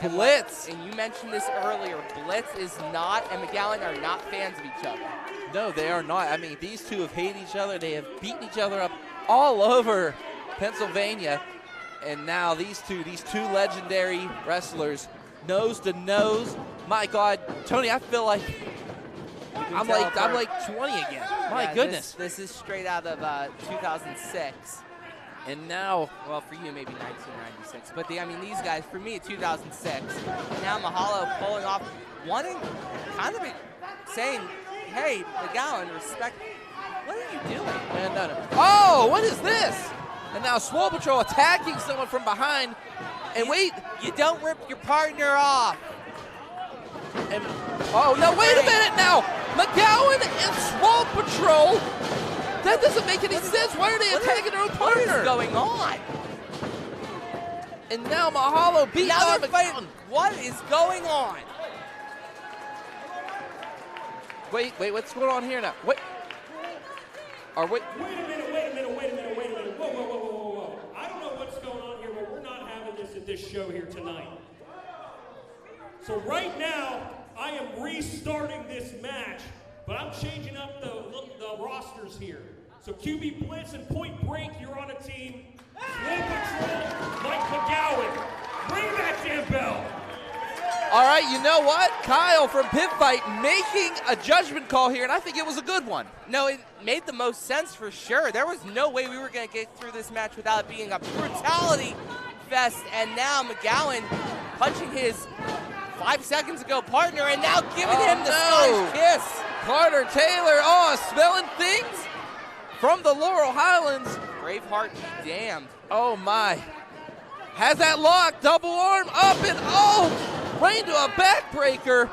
Blitz. And you mentioned this earlier. Blitz is not, and McGowan are not fans of each other. No, they are not. I mean, these two have hated each other. They have beaten each other up all over Pennsylvania. And now these two legendary wrestlers, nose to nose. My God, Tony, I feel like I'm like 20 again. My goodness. This is straight out of 2006. And now, well, for you, maybe 1996. But, these guys, for me, 2006. And now Mahalo pulling off, saying, hey, McGowan, respect. What are you doing? Man, no. Oh, what is this? And now Swole Patrol attacking someone from behind. And wait. You don't rip your partner off. And, no, wait a minute now. McGowan and Swole Patrol. That doesn't make any sense. Why are they attacking their own partner? What is going on? And now Mahalo beat on McGowan. What is going on? Wait, what's going on here now? Wait. Wait a minute. Whoa. I don't know what's going on here, but we're not having this at this show here tonight. So right now, I am restarting this match, but I'm changing up the rosters here. So QB Blitz and Point Break, you're on a team. Swole Patrol, Mike McGowan. Ring that damn bell. All right, you know what? Kyle from Pitt Fight making a judgment call here, and I think it was a good one. No, it made the most sense for sure. There was no way we were going to get through this match without it being a brutality fest, and now McGowan punching his 5 seconds ago partner, and now giving him the Scottish kiss. Carter Taylor, smelling things from the Laurel Highlands. Braveheart be damned. Oh, my. Has that lock, double arm up, and right into a backbreaker.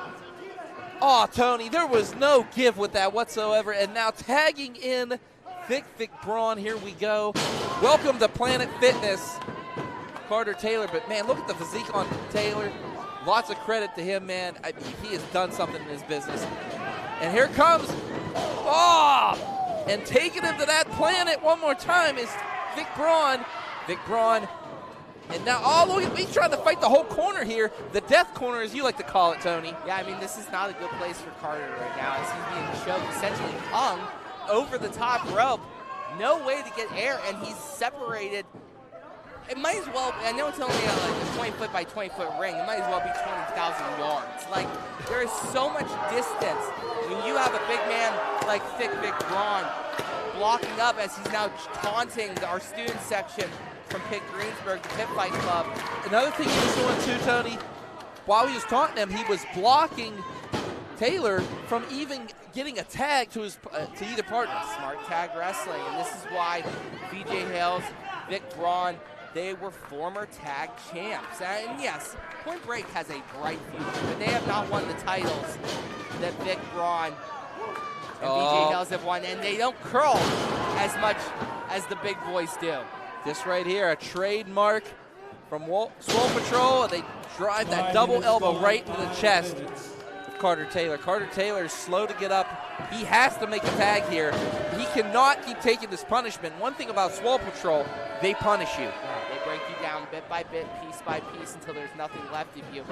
Oh, Tony, there was no give with that whatsoever. And now tagging in Vic Braun. Here we go. Welcome to Planet Fitness, Carter Taylor. But, man, look at the physique on Taylor. Lots of credit to him, man. I mean, he has done something in his business. And here comes, and taking him to that planet one more time is Vic Braun. And now, look at, he's trying to fight the whole corner here. The death corner, as you like to call it, Tony. Yeah, this is not a good place for Carter right now as he's being shoved, essentially hung over the top rope. no way to get air, and he's separated. It might as well, I know it's only like a 20-foot by 20-foot ring. It might as well be 20,000 yards. Like, there is so much distance when you have a big man like Thick Vic Braun blocking up as he's now taunting our student section from Pitt-Greensburg, the Pitt Fight Club. Another thing he was doing too, Tony, while he was taunting him, he was blocking Taylor from even getting a tag to his to either partner. Smart tag wrestling, and this is why VJ Hales, Vic Braun, they were former tag champs. And yes, Point Break has a bright future, but they have not won the titles that Vic Braun and VJ Hales have won, and they don't curl as much as the big boys do. This right here, a trademark from Swole Patrol, and they drive that double elbow right into the chest of Carter Taylor. Carter Taylor is slow to get up. He has to make a tag here. He cannot keep taking this punishment. One thing about Swole Patrol, they punish you. They break you down bit by bit, piece by piece, until there's nothing left of you.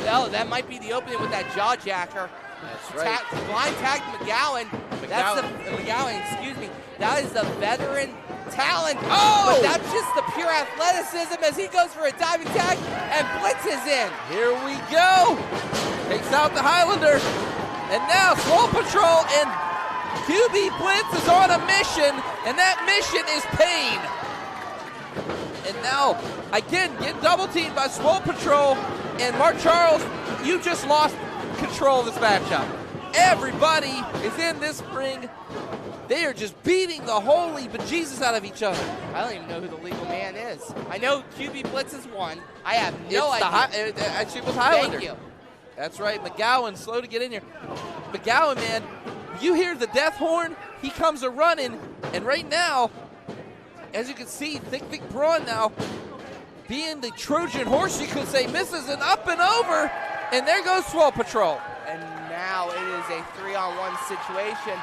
Oh, that might be the opening with that jaw jacker. That's right. Blind tag McGowan. That's the McGowan, excuse me. That is the veteran talent. Oh! But that's just the pure athleticism as he goes for a diving tag and blitzes in. Here we go. Takes out the Highlander. And now Swole Patrol and QB Blitz is on a mission, and that mission is pain. And now, again, get double teamed by Swole Patrol, and Mark Charles, you just lost control of this matchup. Everybody is in this ring. They are just beating the holy bejesus out of each other. I don't even know who the legal man is. I know QB Blitz is one. I have no idea. Actually, it was Highlander. Thank you. That's right. McGowan, slow to get in here. McGowan, man, you hear the death horn, he comes a-running, and right now, as you can see, Thick Vic Braun now, being the Trojan horse, you could say, misses an up and over, and there goes Swole Patrol. And now it is a 3-on-1 situation.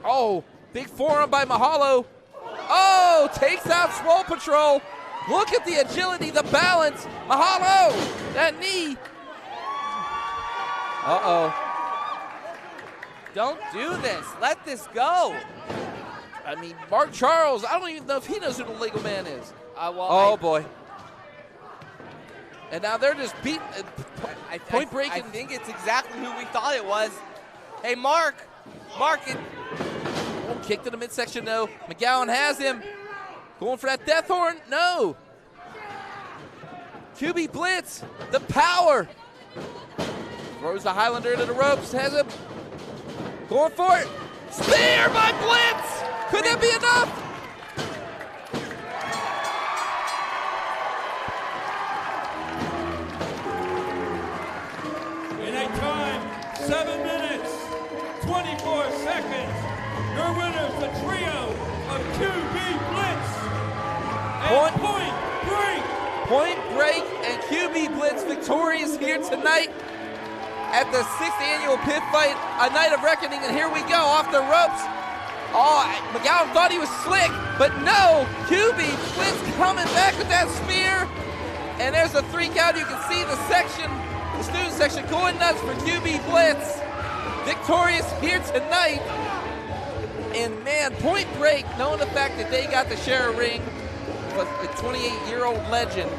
Oh, big forearm by Mahalo. Oh, takes out Swole Patrol. Look at the agility, the balance. Mahalo, that knee. Uh-oh. Don't do this. Let this go. I mean, Mark Charles, I don't even know if he knows who the legal man is. Boy. And now they're just beating, Point Break. I think it's exactly who we thought it was. Hey, Mark, kick to the midsection, no. McGowan has him. Going for that death horn, no. QB Blitz, the power. Throws the Highlander into the ropes, has him. Going for it. Spear by Blitz. Could that be enough? In a time, 7 minutes, 24 seconds, your winners, the trio of QB Blitz and Point Break. Point Break and QB Blitz victorious here tonight at the 6th annual Pitt Fight, a night of reckoning, and here we go, off the ropes. Oh, McGowan thought he was slick, but no, QB Blitz coming back with that spear, and there's a 3 count. You can see the section, the student section going nuts for QB Blitz. Victorious here tonight. And man, Point Break, knowing the fact that they got to share a ring with a 28-year-old legend.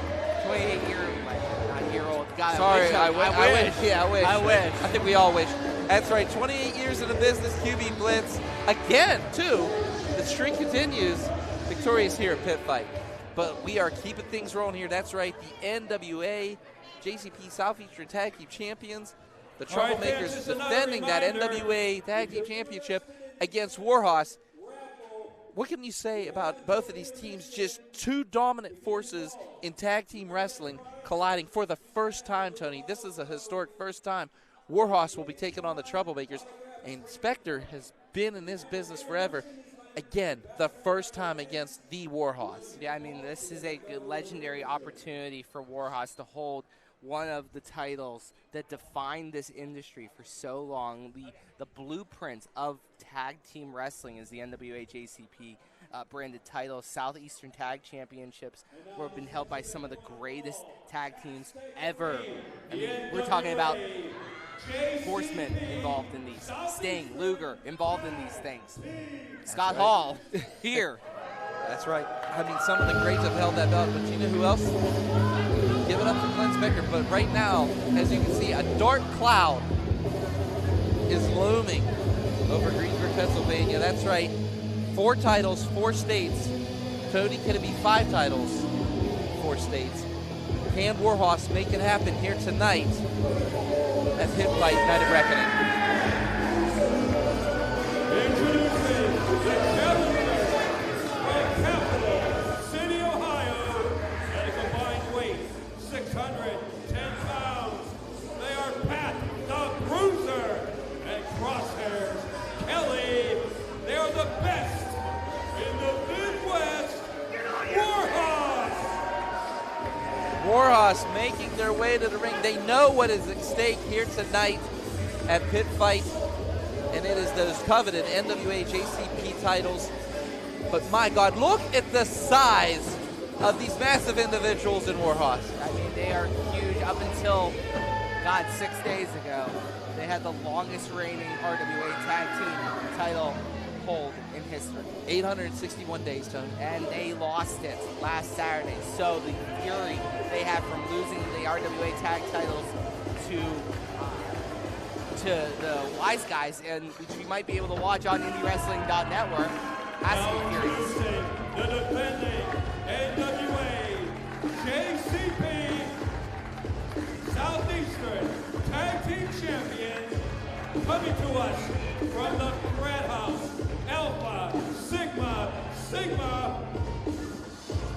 28-year-old legend, not year-old. God, Sorry, I wish. Yeah, I wish. I wish. I think we all wish. That's right, 28 years in the business, QB Blitz. Again, too, the streak continues. Victorious here at Pitt Fight. But we are keeping things rolling here. That's right, the NWA JCP Southeastern Tag Team Champions. The Troublemakers defending that NWA Tag Team Championship against Warhorse. What can you say about both of these teams? Just two dominant forces in tag team wrestling colliding for the first time, Tony. This is a historic first time. Warhorse will be taking on the Troublemakers, and Spectre has been in this business forever. Again, the first time against the Warhorse. Yeah, I mean, this is a legendary opportunity for Warhorse to hold one of the titles that defined this industry for so long. The blueprint of tag team wrestling is the NWA JCP branded titles. Southeastern Tag Championships have been held by some of the greatest tag teams ever. I mean, we're talking about Horsemen involved in these. Sting, Luger involved in these things. Scott Hall here. That's right. I mean, some of the greats have held that belt, but you know who else? Give it up for Glenn Spector. But right now, as you can see, a dark cloud is looming over Greensburg, Pennsylvania. That's right. 4 titles, 4 states. Tony, can it be 5 titles, 4 states? Can Warhorse make it happen here tonight at Pitt Fight Night of Reckoning? Introducing the challenger from capital City, Ohio, at a combined weight 610 pounds. They are Pat the Bruiser and Crosshairs Kelly. They are the best in the Midwest. Warhorse! Warhorse making their way to the ring. They know what is at stake here tonight at Pitt Fight, and it is those coveted NWA JCP titles. But my God, look at the size of these massive individuals in Warhorse. I mean, they are huge. Up until, God, 6 days ago, they had the longest reigning RWA tag team title hold in history. 861 days, Tony. And they lost it last Saturday. So the fury they had from losing the RWA tag titles to the Wise Guys, and which you might be able to watch on IndyWrestling.network, has to be furious. The defending NWA JCP Southeastern Tag Team Champions, coming to us from the Frat House, Alpha Sigma,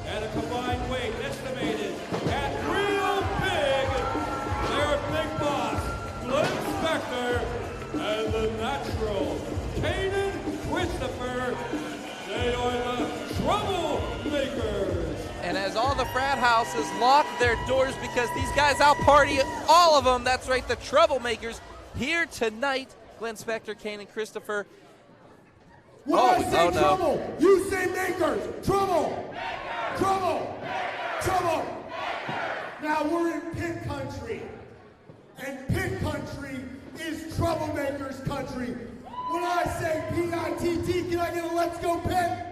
at a combined weight estimated at real big. Their big boss, Glenn Spector, and the natural, Caden Christopher. They are the Troublemakers. And as all the frat houses lock their doors because these guys out-party all of them, that's right, the Troublemakers, here tonight. Glenn Spector, Kane, and Christopher. When I say trouble, you say makers. Trouble. Trouble. Trouble. Now we're in Pitt country. And Pitt country is Troublemakers country. When I say P-I-T-T, can I get a let's go Pitt?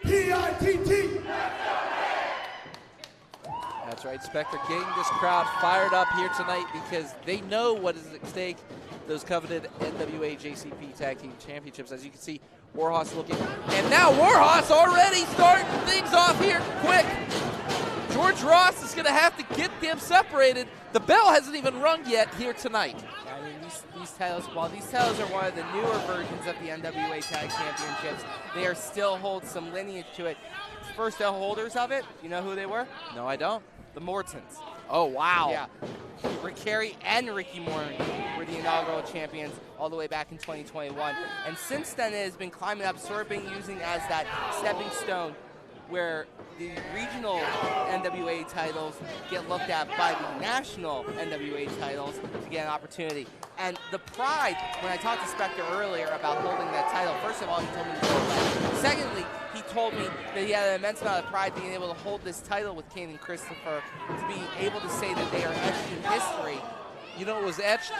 P-I-T-T. That's right, Spector getting this crowd fired up here tonight because they know what is at stake. Those coveted NWA JCP Tag Team Championships. As you can see, Warhorse looking. And now Warhorse already starting things off here quick. George Ross is going to have to get them separated. The bell hasn't even rung yet here tonight. I mean, these titles, while these titles are one of the newer versions of the NWA Tag Championships, they are still hold some lineage to it. First holders of it, you know who they were? No, I don't. The Mortons. Oh, wow. Yeah. Rick Carey and Ricky Morton were the inaugural champions all the way back in 2021. And since then, it has been climbing up, sort of being using as that stepping stone where the regional NWA titles get looked at by the national NWA titles to get an opportunity. And the pride, when I talked to Spector earlier about holding that title, first of all, he told me to hold that. Secondly, he told me that he had an immense amount of pride being able to hold this title with Kane and Christopher, to be able to say that they are etched in history. You know, it was etched,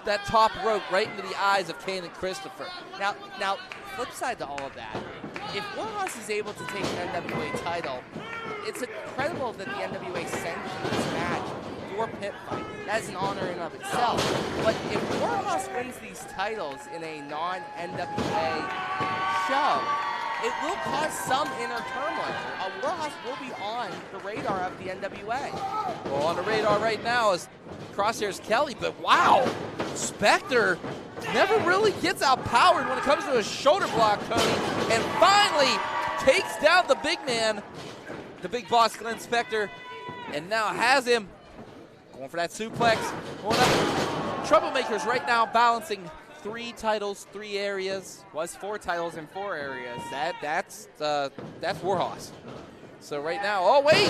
that top rope right into the eyes of Kane and Christopher. Now, flip side to all of that, if Warhorse is able to take an NWA title, it's incredible that the NWA sanctioned this match for Pitt Fight. That is an honor in and of itself. But if Warhorse wins these titles in a non-NWA show, it will cause some inner turmoil. Warhorse will be on the radar of the NWA. Well, on the radar right now is Crosshairs Kelly, but wow, Spector never really gets outpowered when it comes to a shoulder block, Tony, and finally takes down the big man, the big boss, Glenn Spector, and now has him going for that suplex. Going up. Troublemakers right now balancing 3 titles, 3 areas. Was 4 titles in 4 areas. That's Warhorse. So right now, oh wait,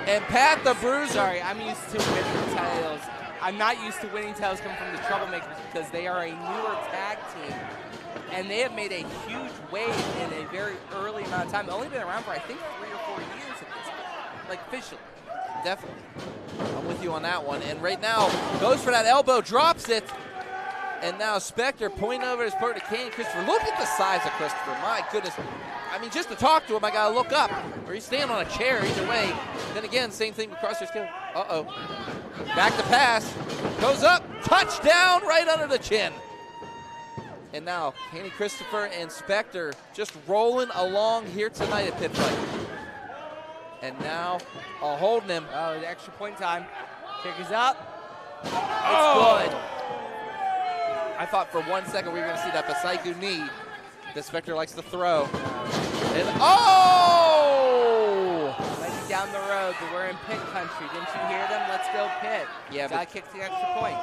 and Pat the Bruiser. Sorry, I'm used to winning titles. I'm not used to winning titles coming from the Troublemakers because they are a newer tag team. And they have made a huge wave in a very early amount of time. They've only been around for, I think, 3 or 4 years at this point, like officially. definitely. I'm with you on that one. And right now, goes for that elbow, drops it. And now Spectre pointing over his partner, Kane Christopher. Look at the size of Christopher. My goodness. I mean, just to talk to him, I got to look up. Or he's standing on a chair either way. Then again, same thing with Crosshair's Kelly. Uh-oh. Back to pass. Goes up. Touchdown right under the chin. And now, Kane Christopher and Spectre just rolling along here tonight at Pitt Fight. And now, holding him. Oh, the extra point time. Kick is up. It's good. I thought for 1 second we were going to see that Psycho knee that Spectre likes to throw. And Might be down the road, but we're in Pitt country. Didn't you hear them? Let's go Pitt. Yeah, gotta kick the extra point.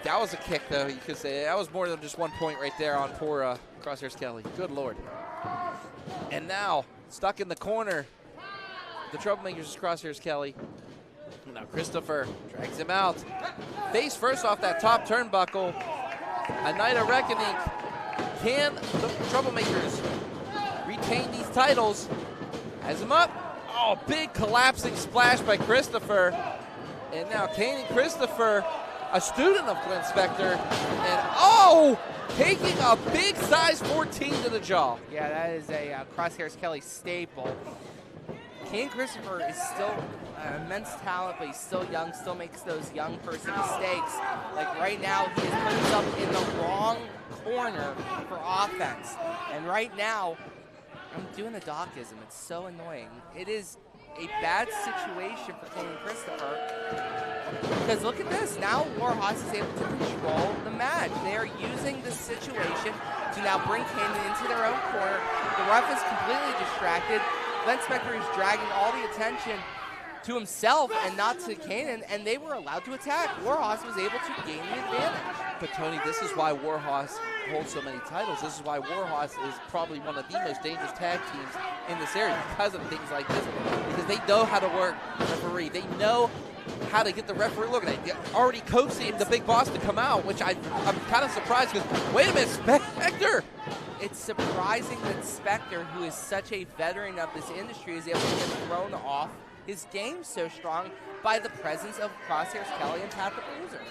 That was a kick, though. You could say that was more than just 1 point right there on poor Crosshairs Kelly. Good Lord. And now, stuck in the corner, the troublemakers is Crosshairs Kelly. Now Christopher drags him out. Face first off that top turnbuckle. A night of reckoning. Can the troublemakers retain these titles? Has him up. Oh, big collapsing splash by Christopher. And now Kane and Christopher, a student of Glenn Spectre. And taking a big size 14 to the jaw. Yeah, that is a Crosshairs Kelly staple. Kane Christopher is still an immense talent, but he's still young, still makes those young person mistakes. Like right now, he has put himself in the wrong corner for offense. And right now, I'm doing a Docism. It's so annoying. It is a bad situation for Kane Christopher. Because look at this. Now Warhorse is able to control the match. They are using this situation to now bring Kane into their own corner. The ref is completely distracted. Glenn Spectre is dragging all the attention to himself and not to Kanan, and they were allowed to attack. Warhorse was able to gain the advantage. But Tony, this is why Warhorse holds so many titles. This is why Warhorse is probably one of the most dangerous tag teams in this area because of things like this. Because they know how to work referee. They know how to get the referee. Look at that. Already coaxing the big boss to come out, which I'm kind of surprised because, wait a minute, Spectre! It's surprising that Spectre, who is such a veteran of this industry, is able to get thrown off his game so strong by the presence of Crosshairs Kelly and Pat the Bruiser.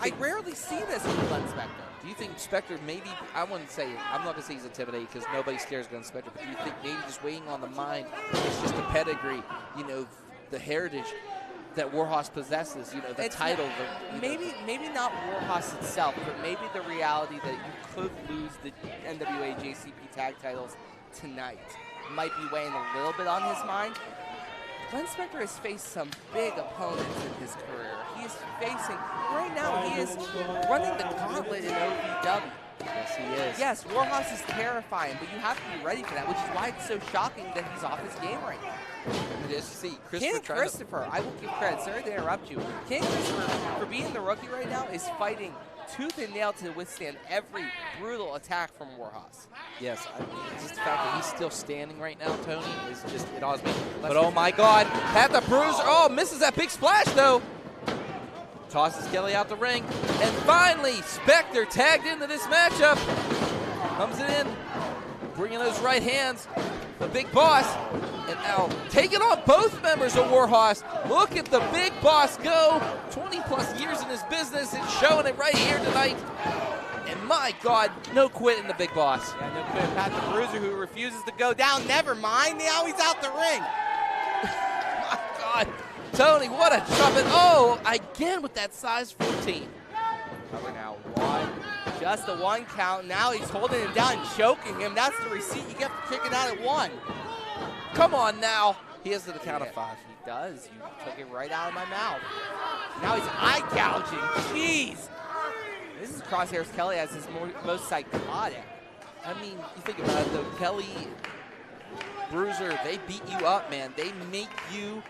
I rarely see this with Glenn Spectre. Do you think Spectre maybe, I wouldn't say, I'm not going to say he's intimidated because nobody scares Glenn Spectre, but do you think maybe just weighing on the mind, it's just the pedigree, you know, the heritage that Warhorse possesses, you know, the title. Maybe not Warhorse itself, but maybe the reality that you could lose the NWA JCP tag titles tonight might be weighing a little bit on his mind. Glenn Spectre has faced some big opponents in his career. He is facing, right now he is running the gauntlet in OVW. Yes, he is. Yes, Warhorse is terrifying, but you have to be ready for that, which is why it's so shocking that he's off his game right now. It is. See, Christopher, I will give credit. Sorry to interrupt you. King Christopher, for being the rookie right now, is fighting tooth and nail to withstand every brutal attack from Warhorse. Yes, I mean, just the fact that he's still standing right now, Tony, is just, it awes me. But oh my God, Pat the Bruiser, misses that big splash though. Tosses Kelly out the ring, and finally, Spectre tagged into this matchup. Comes in, bringing those right hands, the big boss, and now taking on both members of Warhorse. Look at the big boss go. 20 plus years in this business, and showing it right here tonight. And my God, no quit in the big boss. Yeah, no quit. Pat the Bruiser, who refuses to go down. Never mind, now he's out the ring. My God. Tony, what a chop. Again with that size 14. Cover now, one. Just a one count. Now he's holding him down and choking him. That's the receipt you get for kicking out at one. Come on now. He has to the count of 5. He does. You took it right out of my mouth. Now he's eye gouging. Jeez. This is Crosshairs Kelly as his most psychotic. I mean, you think about it though. Kelly, Bruiser, they beat you up, man. They make you.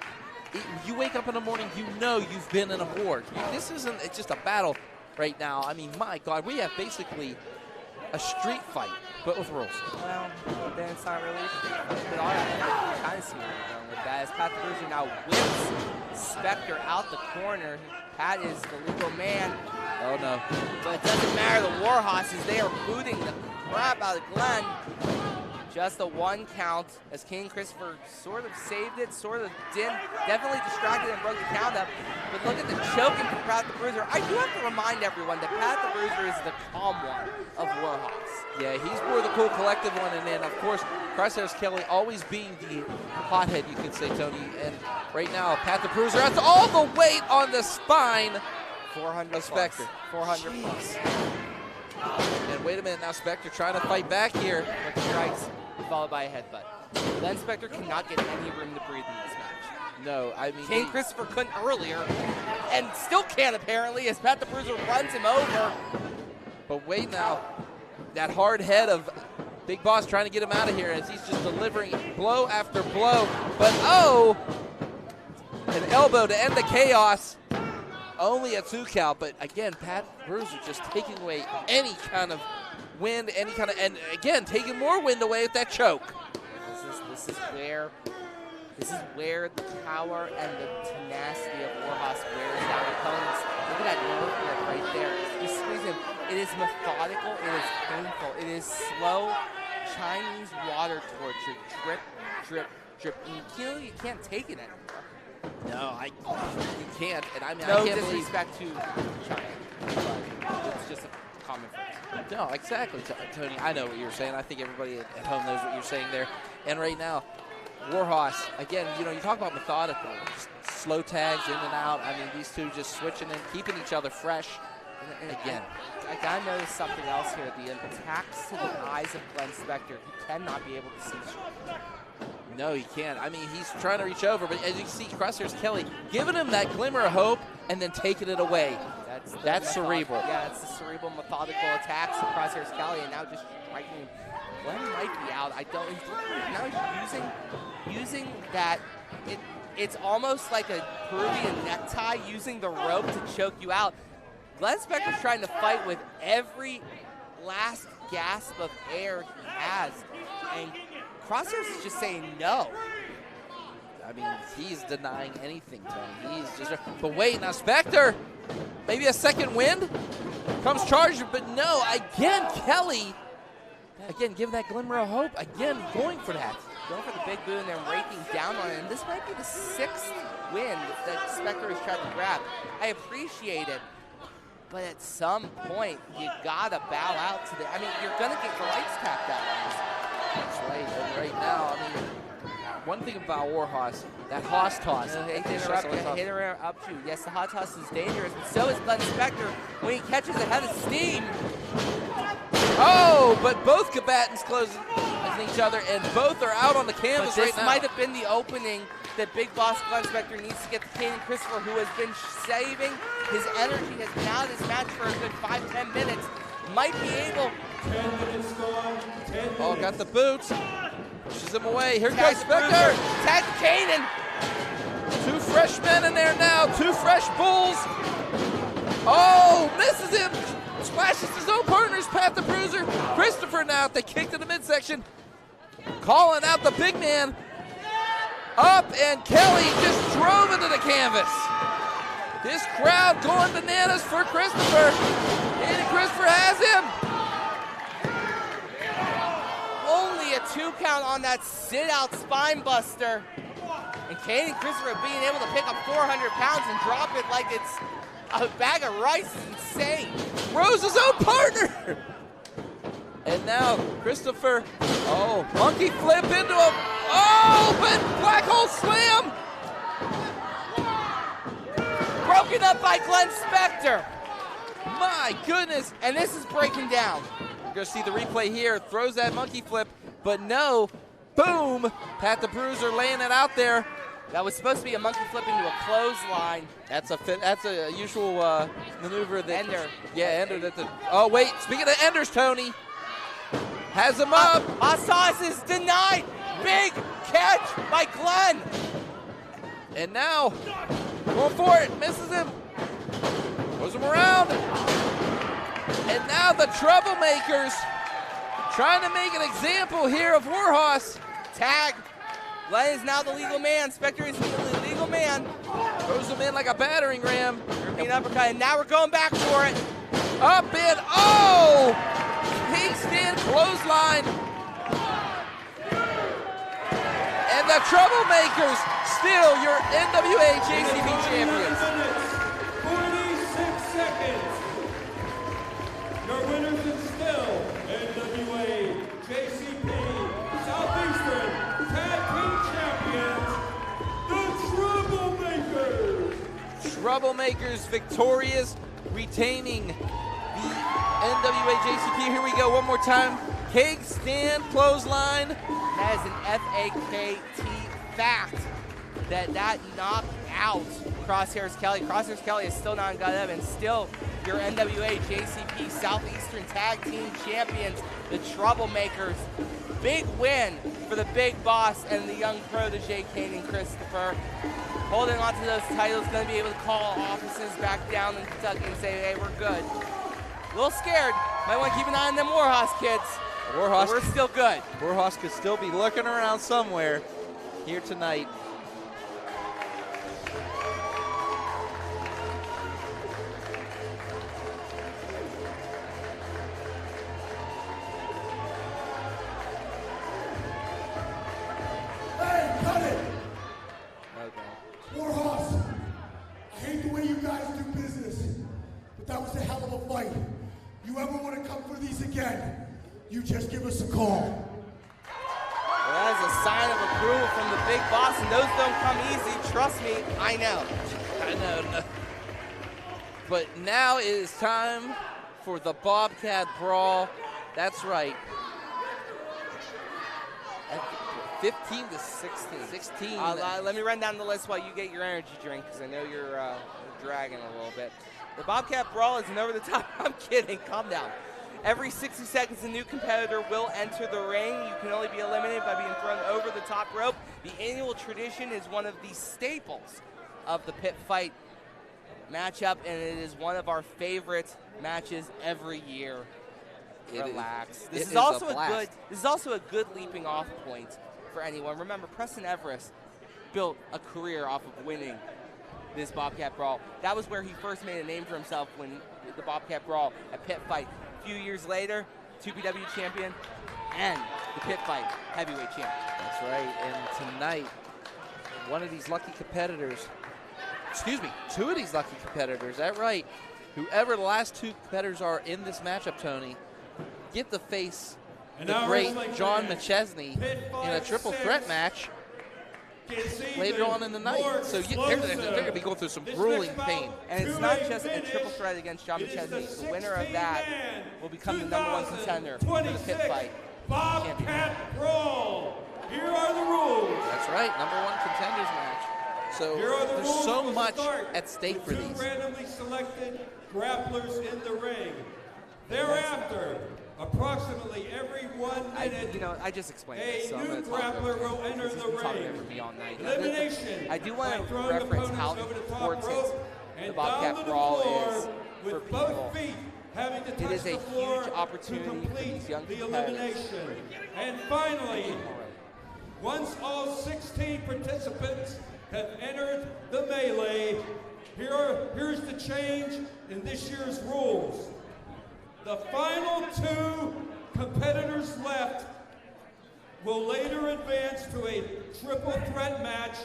You wake up in the morning, you know you've been in a war. This isn't it's just a battle right now. I mean, my God, we have basically a street fight, but with rules. Well, then it's not really a street fight. But all right, kind of see where we're going with that. As Pat the Bruiser now whips Spectre out the corner. Pat is the legal man. Oh, no. But it doesn't matter. The Warhorses, they are booting the crap out of Glenn. Just a 1 count as King Christopher sort of saved it, sort of didn't. Definitely distracted and broke the count up. But look at the choking from Pat the Bruiser. I do have to remind everyone that Pat the Bruiser is the calm one of Warhawks. Yeah, he's more the cool collective one. And then, of course, Crosshairs Kelly always being the hothead, you could say, Tony. And right now, Pat the Bruiser has all the weight on the spine 400 of Spectre. 400 plus. And wait a minute now, Spectre trying to fight back here. Quick strikes, followed by a headbutt. Then Spectre cannot get any room to breathe in this match. No, I mean... King Christopher couldn't earlier, and still can't apparently, as Pat the Bruiser runs him over. But wait now, that hard head of Big Boss trying to get him out of here as he's just delivering blow after blow. But oh, an elbow to end the chaos. Only a 2 count, but again, Pat Bruiser just taking away any kind of wind, any kind of, and again, taking more wind away with that choke. This is where the power and the tenacity of Warhawks wears down opponents. Look at that nerve grip right there. Just squeeze him. It is methodical. It is painful. It is slow Chinese water torture. Drip, drip, drip. And you can't take it anymore. No, you can't. And I mean, no I can't disrespect to China, but it's just a common phrase. No, exactly, Tony. I know what you're saying. I think everybody at home knows what you're saying there. And right now, Warhawks, again, you know, you talk about methodical, just slow tags in and out. I mean, these two just switching in, keeping each other fresh. And again, I gotta notice something else here. The attacks to the eyes of Glenn Spectre, he cannot be able to see straight. No, he can't. I mean, he's trying to reach over, but as you can see, Crosshairs Kelly giving him that glimmer of hope and then taking it away. That's cerebral. Yeah, that's the cerebral, methodical attacks of Crosshairs Kelly, and now just striking him. Glenn might be out. I don't. Now he's using that. It's almost like a Peruvian necktie, using the rope to choke you out. Glenn Spectre's trying to fight with every last gasp of air he has, and Crosshairs is just saying no. I mean, he's denying anything, Tony. He's just. But wait, now Spectre, maybe a second wind comes charging, but no. Again, Kelly. Again, giving that glimmer of hope. Again, going for that. Going for the big boot and then raking down on it. And this might be the 6th win that Spectre has tried to grab. I appreciate it, but at some point, you gotta bow out to the. I mean, you're gonna get your lights tapped out on this. That's right. And right now, I mean, one thing about Warhawks, that Haas toss. Hate to interrupt you. Yes, the hot toss is dangerous, but so is Glenn Spectre when he catches a head of steam. Oh, but both combatants closing each other, and both are out on the canvas right now. This might have been the opening that Big Boss Glenn Spectre needs to get to Caden Christopher, who has been saving his energy, has been out of this match for a good 5-10 minutes. Might be able. 10 minutes gone. 10 minutes. Oh, got the boots. Pushes him away. Here goes Spectre. Tag Caden. 2 fresh men in there now. 2 fresh bulls. Oh, misses him. Splashes his own partners, Pat the Bruiser. Christopher now, they kicked in the midsection. Calling out the big man. Up, and Kelly just drove into the canvas. This crowd going bananas for Christopher. And Christopher has him. Only a 2 count on that sit-out spine buster. And Caden Christopher being able to pick up 400 pounds and drop it like it's a bag of rice is insane. Throws his own partner. And now Christopher, oh, monkey flip into him. Oh, but black hole slam. Broken up by Glenn Spectre. My goodness. And this is breaking down. You're going to see the replay here. Throws that monkey flip, but no. Boom. Pat the Bruiser laying it out there. That was supposed to be a monkey flip into a clothesline. That's a usual maneuver. That, Ender. Yeah, Ender. Oh, wait. Speaking of Enders, Tony. Has him up. Asas is denied. Big catch by Glenn. And now, going for it. Misses him. Throws him around. And now the troublemakers trying to make an example here of Warhawks. Tag. Glenn is now the legal man. Spectre is the legal man. Throws him in like a battering ram. European uppercut, and now we're going back for it. Up and oh! Kingston clothesline. And the Troublemakers, still your NWA JCP champions. 46 seconds. Your winners and still NWA JCP Southeastern Tag Team Champions, the Troublemakers. Troublemakers victorious, retaining the NWA JCP. Here we go one more time. Keg stand, clothesline. That is an FAKT fact that knocked out Crosshairs Kelly. Crosshairs Kelly is still not got up, and still your NWA JCP Southeastern Tag Team Champions, the Troublemakers. Big win for the big boss and the young protege, Kaden Christopher. Holding on to those titles, going to be able to call offices back down in Kentucky and say, hey, we're good. A little scared. Might want to keep an eye on them Warhorse kids. We're still good. Warhorse could still be lurking around somewhere here tonight. Hey, cut it! Okay. Warhorse, I hate the way you guys do business, but that was a hell of a fight. You ever want to come for these again, you just give us a call. Well, that is a sign of approval from the big boss, and those don't come easy. Trust me, I know. I know. But now it is time for the Bobcat Brawl. That's right. 15 to 16. 16. Let me run down the list while you get your energy drink, because I know you're dragging a little bit. The Bobcat Brawl is an over-the-top. I'm kidding. Calm down. Every 60 seconds, a new competitor will enter the ring. You can only be eliminated by being thrown over the top rope. The annual tradition is one of the staples of the Pitt Fight matchup, and it is one of our favorite matches every year. Relax. This is also a good leaping off point for anyone. Remember, Preston Everest built a career off of winning this Bobcat Brawl. That was where he first made a name for himself, when the Bobcat Brawl at Pitt Fight. A few years later, 2PW champion and the Pitt Fight heavyweight champion. That's right. And tonight, one of these lucky competitors, two of these lucky competitors, that's right. Whoever the last two competitors are in this matchup, Tony, get to face the great John McChesney in a triple threat match later on in the night. So they're going to be going through some grueling pain. And it's not just a triple threat against John McChesney. The winner of that will become the #1 contender for the Pitt Fight Bobcat Brawl. Here are the rules. That's right, #1 contenders match. So there's so much at stake for these. Randomly selected grapplers in the ring. Thereafter, approximately every 1 minute, I just explained this, so I'm a going new to talk grappler will enter the ring. all night. Elimination. I do want to by throwing reference opponents how over the top important rope the and Bobcat down to the Brawl floor is for with people. both feet having to It touch is a the floor huge opportunity to for complete these young the competitors. elimination. And finally, once all 16 participants have entered the melee, here's the change in this year's rules. The final 2 competitors left will later advance to a triple threat match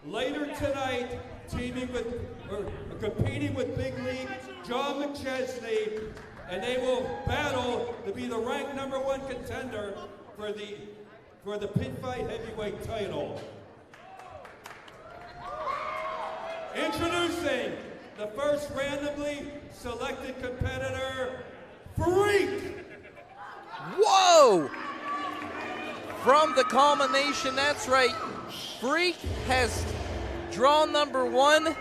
later tonight, competing with Big League John McChesney, and they will battle to be the ranked #1 contender for the Pitt Fight heavyweight title. Introducing the first randomly selected competitor, Freak. Whoa! From the culmination, that's right. Freak has drawn #1.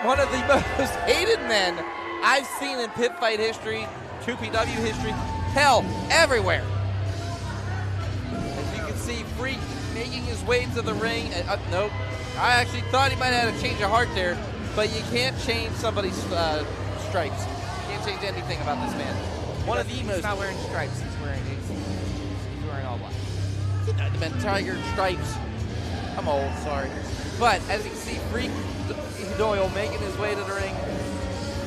One of the most hated men I've seen in Pitt Fight history, 2PW history, hell, everywhere. As you can see, Freak making his way to the ring. Nope. I actually thought he might have had a change of heart there, but you can't change somebody's stripes. You can't change anything about this man. One of the most. He's not wearing stripes. He's wearing all black. The tiger stripes. I'm old, sorry. But as you can see, Freak Doyle making his way to the ring.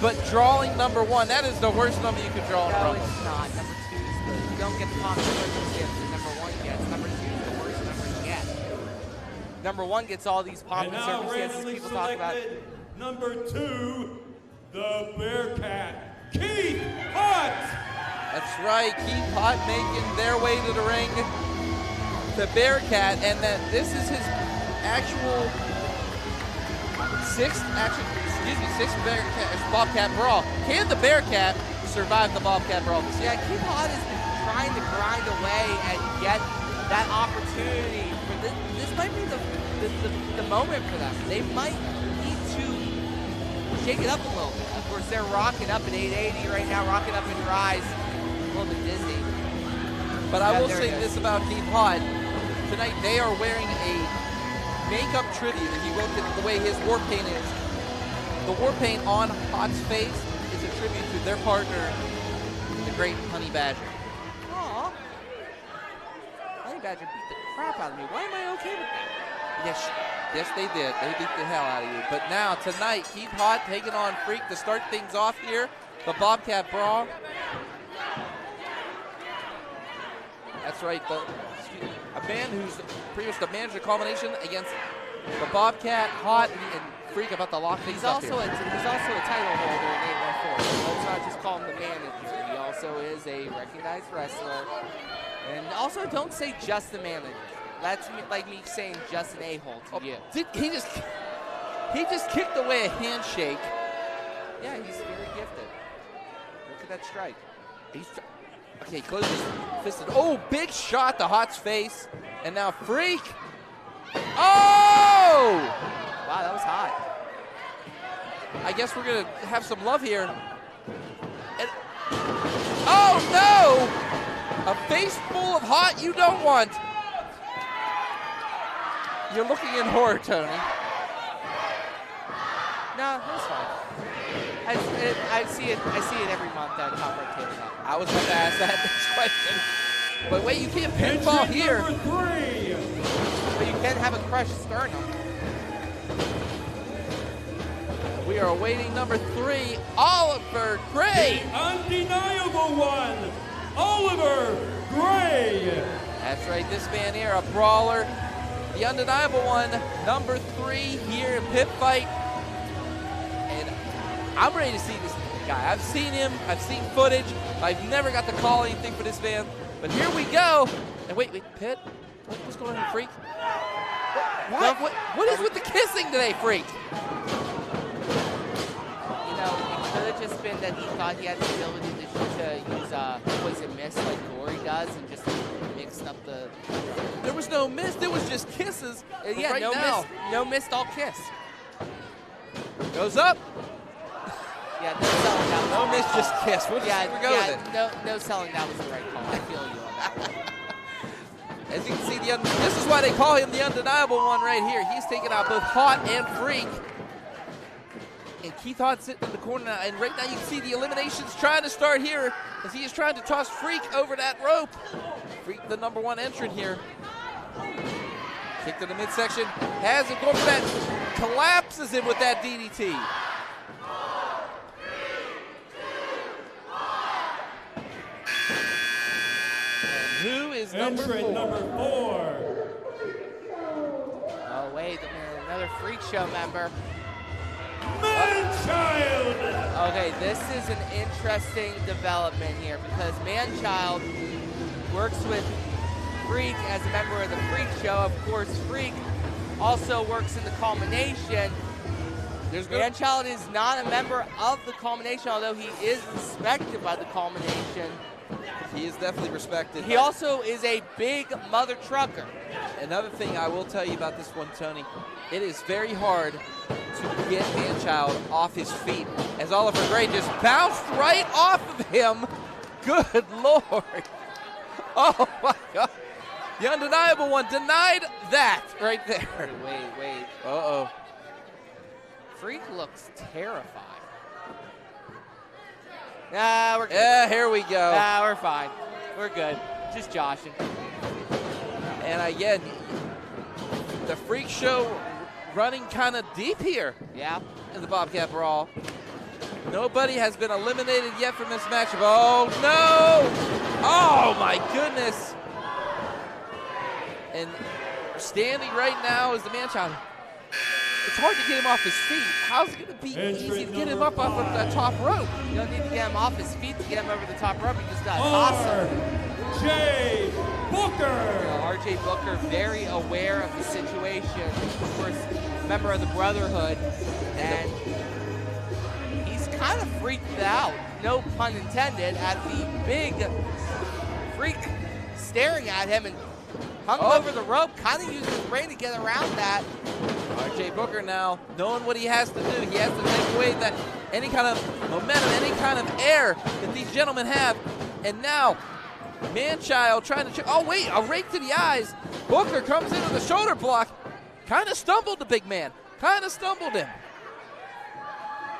But drawing #1, that is the worst number you could draw in No, Rumble. it's not. #2 is you don't get the popular circumstances #1 gets. #2 is the worst number you get. number one gets all these pomp And and now circumstances randomly people talk about. selected number 2, the Bearcat, Keith Hutt. That's right, Keith Hutt making their way to the ring. The Bearcat, and that this is his actual sixth Bobcat Brawl. Can the Bearcat survive the Bobcat Brawl? Yeah, Keith Hutt has been trying to grind away and get that opportunity. For this might be the moment for them. They might need to shake it up a little bit. Of course, they're rocking up at 880 right now, rocking up in Rise. A little bit dizzy. But I will say this about Keith Hutt. Tonight they are wearing a makeup tribute that he wrote it the way his war paint is. The war paint on Hutt's face is a tribute to their partner, the great Honey Badger. Aw. Honey Badger beat the crap out of me. Why am I okay with that? Yes, they did. They beat the hell out of you. But now, tonight, Keith Hutt taking on Freak to start things off here. The Bobcat Brawl. That's right. A man who's pretty much the manager combination against the Bobcat, Hutt, and Freak about to lock things up here. He's also a title holder in 814. Let's not just call him the manager. He also is a recognized wrestler. And also, don't say just the manager. That's like me saying just an a-hole to you. He just kicked away a handshake. Yeah, he's very gifted. Look at that strike. Okay, closes his fist. Oh, big shot to Hutt's face. And now Freak. Oh! Wow, that was hot. I guess we're going to have some love here. And, oh, no! A face full of hot you don't want. You're looking in horror, Tony. No, that's fine. I see it every month at Top Rope Tabletop. I was about to ask that next question. But wait, you can't pinfall here. Number 3. But you can have a crushed sternum. We are awaiting number 3, Oliver Gray. The undeniable one, Oliver Gray. That's right, this man here, a brawler. The undeniable one, number 3 here in Pitt Fight. And I'm ready to see this guy. I've seen him, I've seen footage. I've never got to call anything for this man. But here we go. And wait, Pitt? What's going on here, Freak? What is with the kissing today, Freak? You know, it could have just been that he thought he had the ability to use poison mist like Gory does and just mixed up the... There was no mist, there was just kisses. Yeah, right now, no mist, all kiss. goes up. Yeah, no selling that. No miss, just kiss. We'll just go with it. No selling that was the right call. I feel you on that one. As you can see, this is why they call him the undeniable one right here. He's taking out both Hutt and Freak. And Keith Hutt sitting in the corner now. And right now you can see the eliminations trying to start here as he is trying to toss Freak over that rope. Freak, the number 1 entrant here. Kick to the midsection. Has him going for that. Collapses him with that DDT. Who is number 4? Number 4. Oh, wait a minute. Another Freak Show member. Man-Child! Okay, this is an interesting development here because Man-Child works with Freak as a member of the Freak Show. Of course, Freak also works in the Culmination. Man-Child is not a member of the Culmination, although he is respected by the Culmination. He is definitely respected. He also is a big mother trucker. Another thing I will tell you about this one, Tony, it is very hard to get Man-Child off his feet as Oliver Gray just bounced right off of him. Good Lord. Oh, my God. The undeniable one denied that right there. Wait. Uh-oh. Freak looks terrified. Nah, we're good. Yeah, here we go. Nah, we're fine. We're good. Just joshing. And again, the Freak Show running kind of deep here. Yeah. In the Bobcat Brawl. Nobody has been eliminated yet from this matchup. Oh, no! Oh, my goodness. And standing right now is the man-child. It's hard to get him off his feet. How's it going to be easy to get him up off of that top rope? You don't need to get him off his feet to get him over the top rope. You just got to toss him. R.J. Booker. R.J. Booker, very aware of the situation. Of course, member of the Brotherhood, and he's kind of freaked out, no pun intended, at the big freak staring at him and hung over the rope, kind of using his brain to get around that. R.J. Booker now, knowing what he has to do. He has to take away that any kind of momentum, any kind of air that these gentlemen have. And now, man-child trying to, oh wait, a rake to the eyes. Booker comes in with a shoulder block. Kind of stumbled the big man. Kind of stumbled him.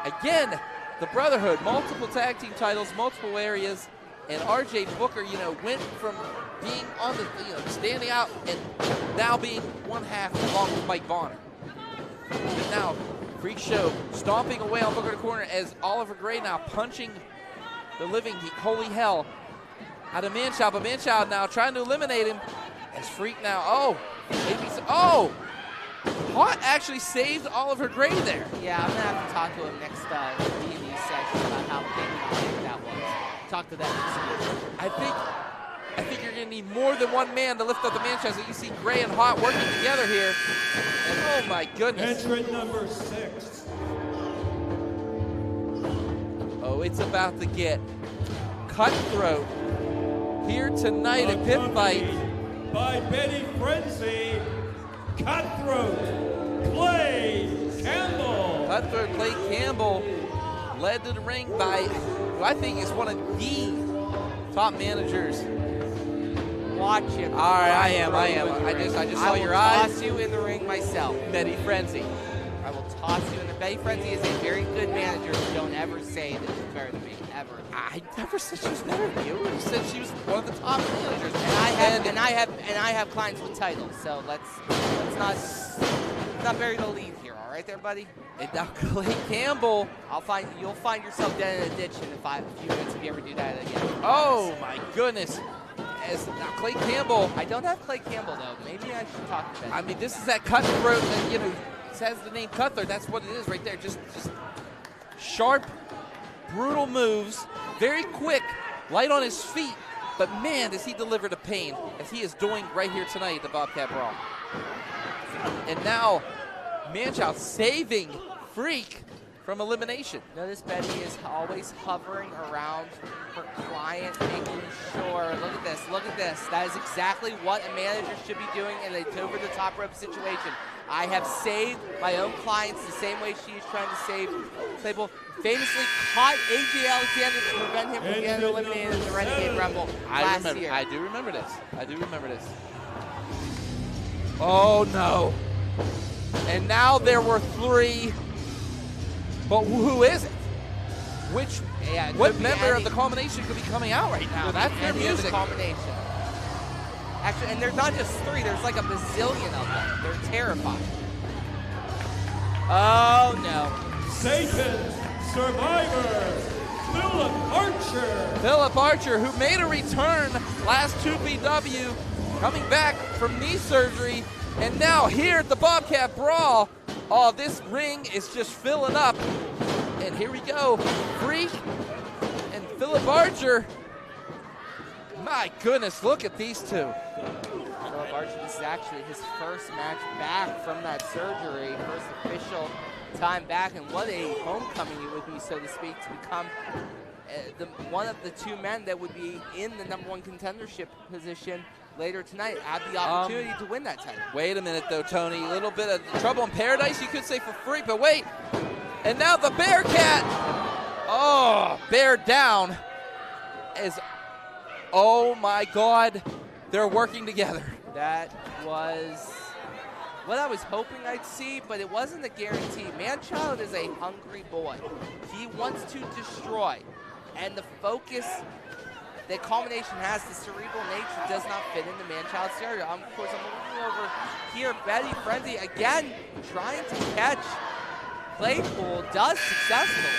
Again, the Brotherhood, multiple tag team titles, multiple areas. And R.J. Booker, you know, went from being on the, you know, standing out and now being one half along with Mike Bonner. And now, Freak Show stomping away on Booker the corner as Oliver Gray now punching the living holy hell out of Man-Child. But Man-Child now trying to eliminate him as Freak now, Hot actually saved Oliver Gray there. Yeah, I'm going to have to talk to him next D&D session about how big that was. Talk to them. I think you're going to need more than one man to lift up the man-child. So you see Gray and Hot working together here. And oh my goodness. Entrant number 6. Oh, it's about to get cutthroat here tonight at Pitt Fight. By Betty Frenzy, Cutthroat Clay Campbell. Cutthroat Clay Campbell led to the ring by who I think is one of the top managers. Watch him. All right, I am. I just saw your eyes. I will toss you in the ring myself. Betty Frenzy. I will toss you in the Betty Frenzy is a very good manager. Don't ever say that she's better than me. Ever. I never said she was better than you. You said she was one of the top managers. And I have clients with titles. So let's not bury the lead here. All right, there, buddy. And now Clay Campbell. You'll find yourself dead in a ditch in a few minutes if you ever do that again. Oh my goodness. As now Clay Campbell. I don't have Clay Campbell though. Maybe I should talk to Ben. I mean, this is that cutthroat that, you know, says the name Cutthroat. That's what it is right there. Just sharp, brutal moves, very quick, light on his feet. But man, does he deliver the pain as he is doing right here tonight at the Bobcat Brawl. And now, Man-Child saving Freak from elimination. Notice Betty is always hovering around her client, making sure, look at this. That is exactly what a manager should be doing in an over-the-top rope situation. I have saved my own clients the same way she is trying to save Claypool. Famously caught A.J. Alexander to prevent him from getting eliminated in the Renegade Rumble last year. I do remember this. Oh no. And now there were 3. But who is it? What member of the combination could be coming out right now? That's their music. The combination. Actually, and there's not just 3, there's like a bazillion of them. They're terrified. Oh no. Satan's Survivor, Philip Archer. Philip Archer, who made a return last 2PW, coming back from knee surgery, and now here at the Bobcat Brawl. Oh, this ring is just filling up. And here we go. Freak and Philip Archer. My goodness, look at these two. Philip Archer, this is actually his first match back from that surgery, first official time back, and what a homecoming it would be, so to speak, to become one of the 2 men that would be in the #1 contendership position later tonight, have the opportunity to win that title. Wait a minute, though, Tony. A little bit of trouble in paradise, you could say, for Freak, but wait. And now the Bearcat. Oh, bear down. Oh, my God. They're working together. That was what I was hoping I'd see, but it wasn't a guarantee. Man-Child is a hungry boy. He wants to destroy. And the focus that Culmination has, the cerebral nature, does not fit into Man-Child stereo. Of course, I'm looking over here. Betty Frenzy, again, trying to catch Claypool, does successfully.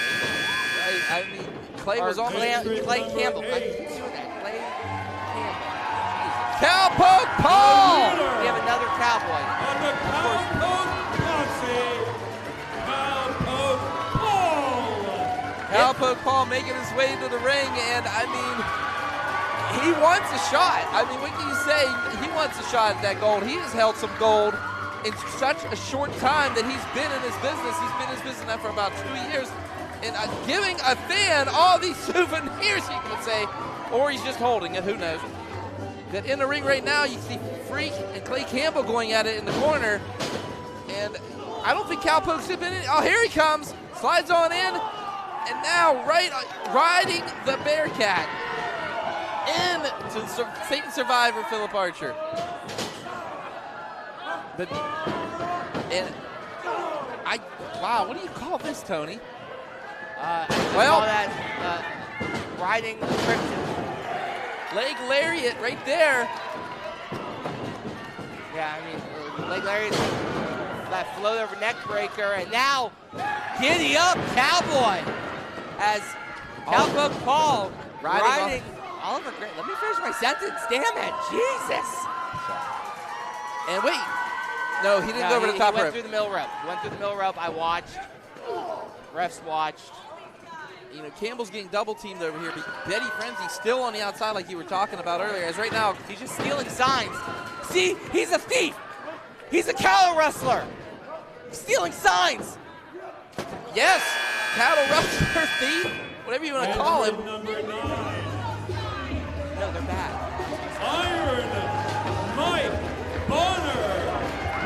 I mean, Clay was on Clay Campbell. I keep doing that. Clay Campbell. Jesus. Cowpoke Paul. We have another cowboy. On the Cowpoke Posse, Cowpoke Paul. Cowpoke Paul making his way to the ring, and I mean, he wants a shot. I mean, what can you say? He wants a shot at that gold. He has held some gold in such a short time that he's been in his business. He's been in his business now for about 2 years, and giving a fan all these souvenirs, you could say, or he's just holding it, who knows. That in the ring right now, you see Freak and Clay Campbell going at it in the corner, and I don't think Cowpoke's been in. Oh, here he comes, slides on in, and now riding the Bearcat into Satan Survivor Philip Archer. But, and wow, what do you call this, Tony? Call that riding the Krypton. Leg lariat right there. Yeah, I mean, leg lariat, that float over neck breaker, and now giddy up Cowboy as Cowpoke Paul riding Oliver Gray. Let me finish my sentence. Damn it, Jesus. And wait, no, he didn't go over the top rope. He went through the middle rope. He went through the middle rope. I watched. Refs watched. You know, Campbell's getting double teamed over here, but Betty Frenzy still on the outside like you were talking about earlier, as right now he's just stealing signs. See, he's a thief. He's a cattle rustler. Stealing signs. Yes, cattle rustler, thief, whatever you want to call him. Number 9. No, they're bad. Iron Mike Bonner.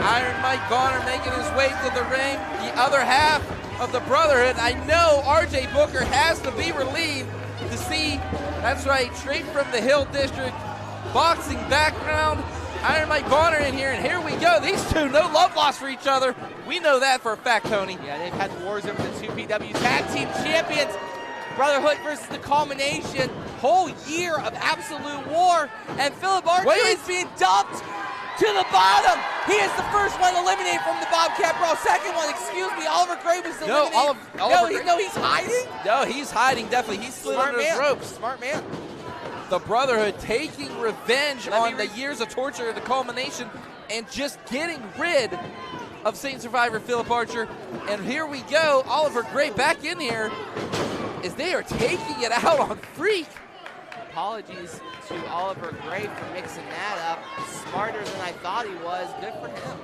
Iron Mike Bonner making his way to the ring. The other half of the Brotherhood. I know RJ Booker has to be relieved to see, that's right, straight from the Hill District, boxing background. Iron Mike Bonner in here, and here we go. These two, no love lost for each other. We know that for a fact, Tony. Yeah, they've had wars over the 2PW Tag Team Champions. Brotherhood versus the Culmination. Whole year of absolute war, and Philip Archer is being dumped to the bottom. He is the first one eliminated from the Bobcat Brawl. Second one, excuse me, Oliver Gray was eliminated. No, he's hiding? No, he's hiding, definitely. He's slid under those ropes. Smart man. The Brotherhood taking revenge on the years of torture of the Culmination and just getting rid of Satan Survivor Philip Archer. And here we go, Oliver Gray back in here as they are taking it out on Freak. Apologies to Oliver Gray for mixing that up. Smarter than I thought he was. Good for him.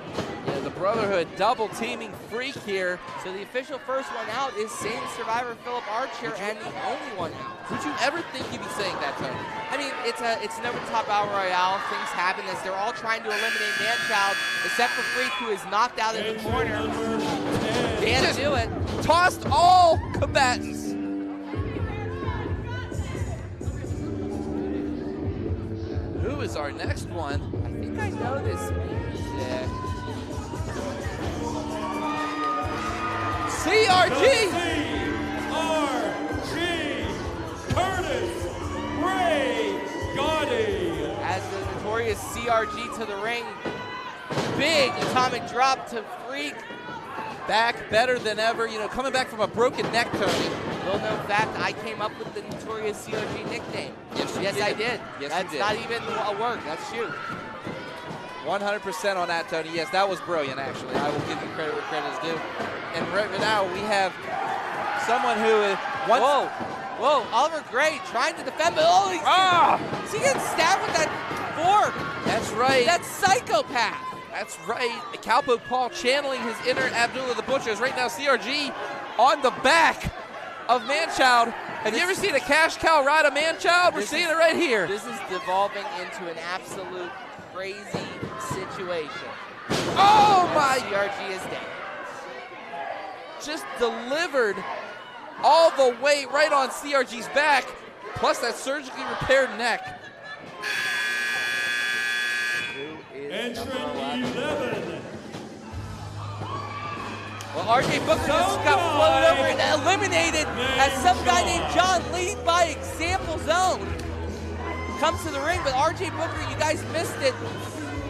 Yeah, the Brotherhood double teaming Freak here. So the official first one out is Satan Survivor Philip Archer, and the only one out. Would you ever think you'd be saying that, Tony? I mean, it's an over-the-top battle royale. Things happen as they're all trying to eliminate Manchild, except for Freak, who is knocked out in the corner. Can't do it. Tossed all combatants. Who is our next one? I think I know this music. CRG! CRG! Curtis Ray Gotti! As the notorious CRG to the ring. Big atomic drop to Freak. Back better than ever, you know, coming back from a broken neck, Tony. Little known fact, I came up with the notorious CRG nickname. Yes, I did. Yes, That's you did. not even a word. That's shoot. 100% on that, Tony. Yes, that was brilliant, actually. I will give you credit where credit is due. And right now, we have someone who is... Whoa, Oliver Gray trying to defend, but is he getting stabbed with that fork? That's right. That's psychopath. That's right. Cowpoke Paul channeling his inner Abdullah the Butcher is right now CRG on the back of Manchild. Have you ever seen a cash cow ride a Manchild? We're seeing it right here. This is devolving into an absolute crazy situation. Oh my! CRG is dead. Just delivered all the weight right on CRG's back, plus that surgically repaired neck. Entrant 11. Well, RJ Booker just got flown over and eliminated as some guy named John Lead by Example Zone comes to the ring, but RJ Booker, you guys missed it,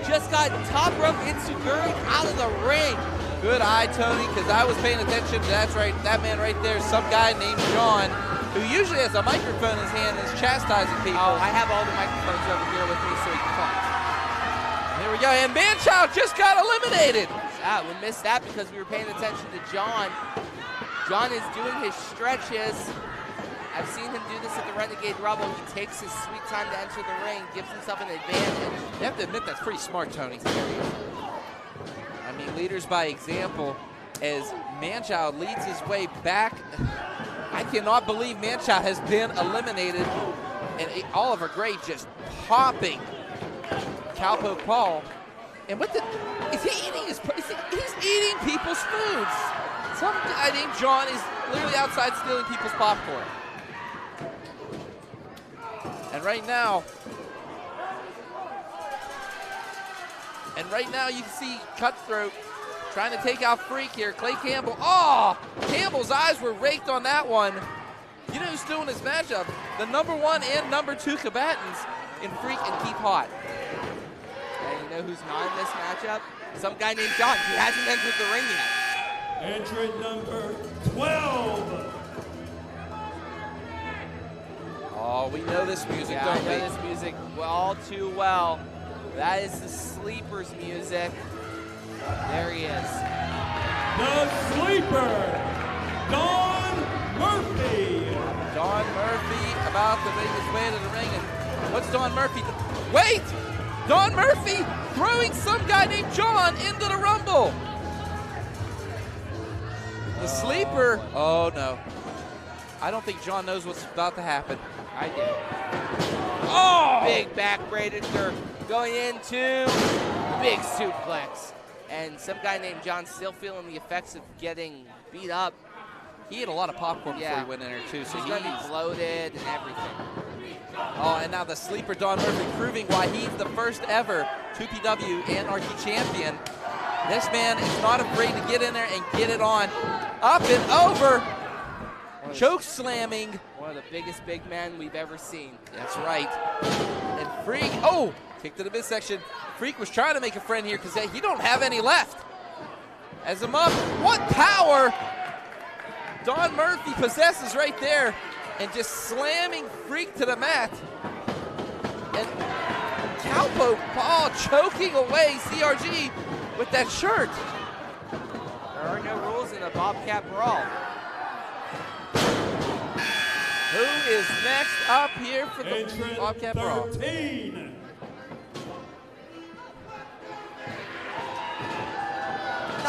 just got top rope Itsuguri out of the ring. Good eye, Tony, because I was paying attention. That's right, that man right there, some guy named John. who usually has a microphone in his hand and is chastising people. Oh, I have all the microphones over here with me so he can talk. Here we go, and Manchild just got eliminated. Yeah, we missed that because we were paying attention to John. John is doing his stretches. I've seen him do this at the Renegade Rumble. He takes his sweet time to enter the ring, gives himself an advantage. You have to admit that's pretty smart, Tony. I mean, leaders by example. As Manchild leads his way back, I cannot believe Manchild has been eliminated, and Oliver Gray just popping Cowpoke Paul. And what is he eating? He's eating people's foods. Some guy named John is literally outside stealing people's popcorn. And right now you can see Cutthroat trying to take out Freak here. Clay Campbell. Oh, Campbell's eyes were raked on that one. You know who's still in this matchup? The #1 and #2 combatants in Freak and Keith Hot. And you know who's not in this matchup? Some guy named John. He hasn't entered the ring yet. Entrant number 12. Oh, we know this music, Yeah, don't I know we? this music all too well. That is the Sleeper's music. There he is. The Sleeper, Don Murphy. Don Murphy about to make his way to the ring. And what's Don Murphy? Wait! Don Murphy throwing some guy named John into the Rumble. The Sleeper. Oh, no. I don't think John knows what's about to happen. I did. Oh! Big backbreaker going into big suplex. And some guy named John still feeling the effects of getting beat up. He ate a lot of popcorn before he went in there, too. So he's going to be bloated and everything. Oh, and now the Sleeper, Don Murphy, proving why he's the first ever 2PW Anarchy champion. This man is not afraid to get in there and get it on. Up and over. Choke slamming. One of the biggest big men we've ever seen. That's right. And Freak, oh, kick to the midsection. Freak was trying to make a friend here because he don't have any left. As him up, what power Don Murphy possesses right there, and just slamming Freak to the mat. And Cowpoke Paul choking away CRG with that shirt. There are no rules in a Bobcat Brawl. Who is next up here for the Entrant Bobcat Brawl? 13.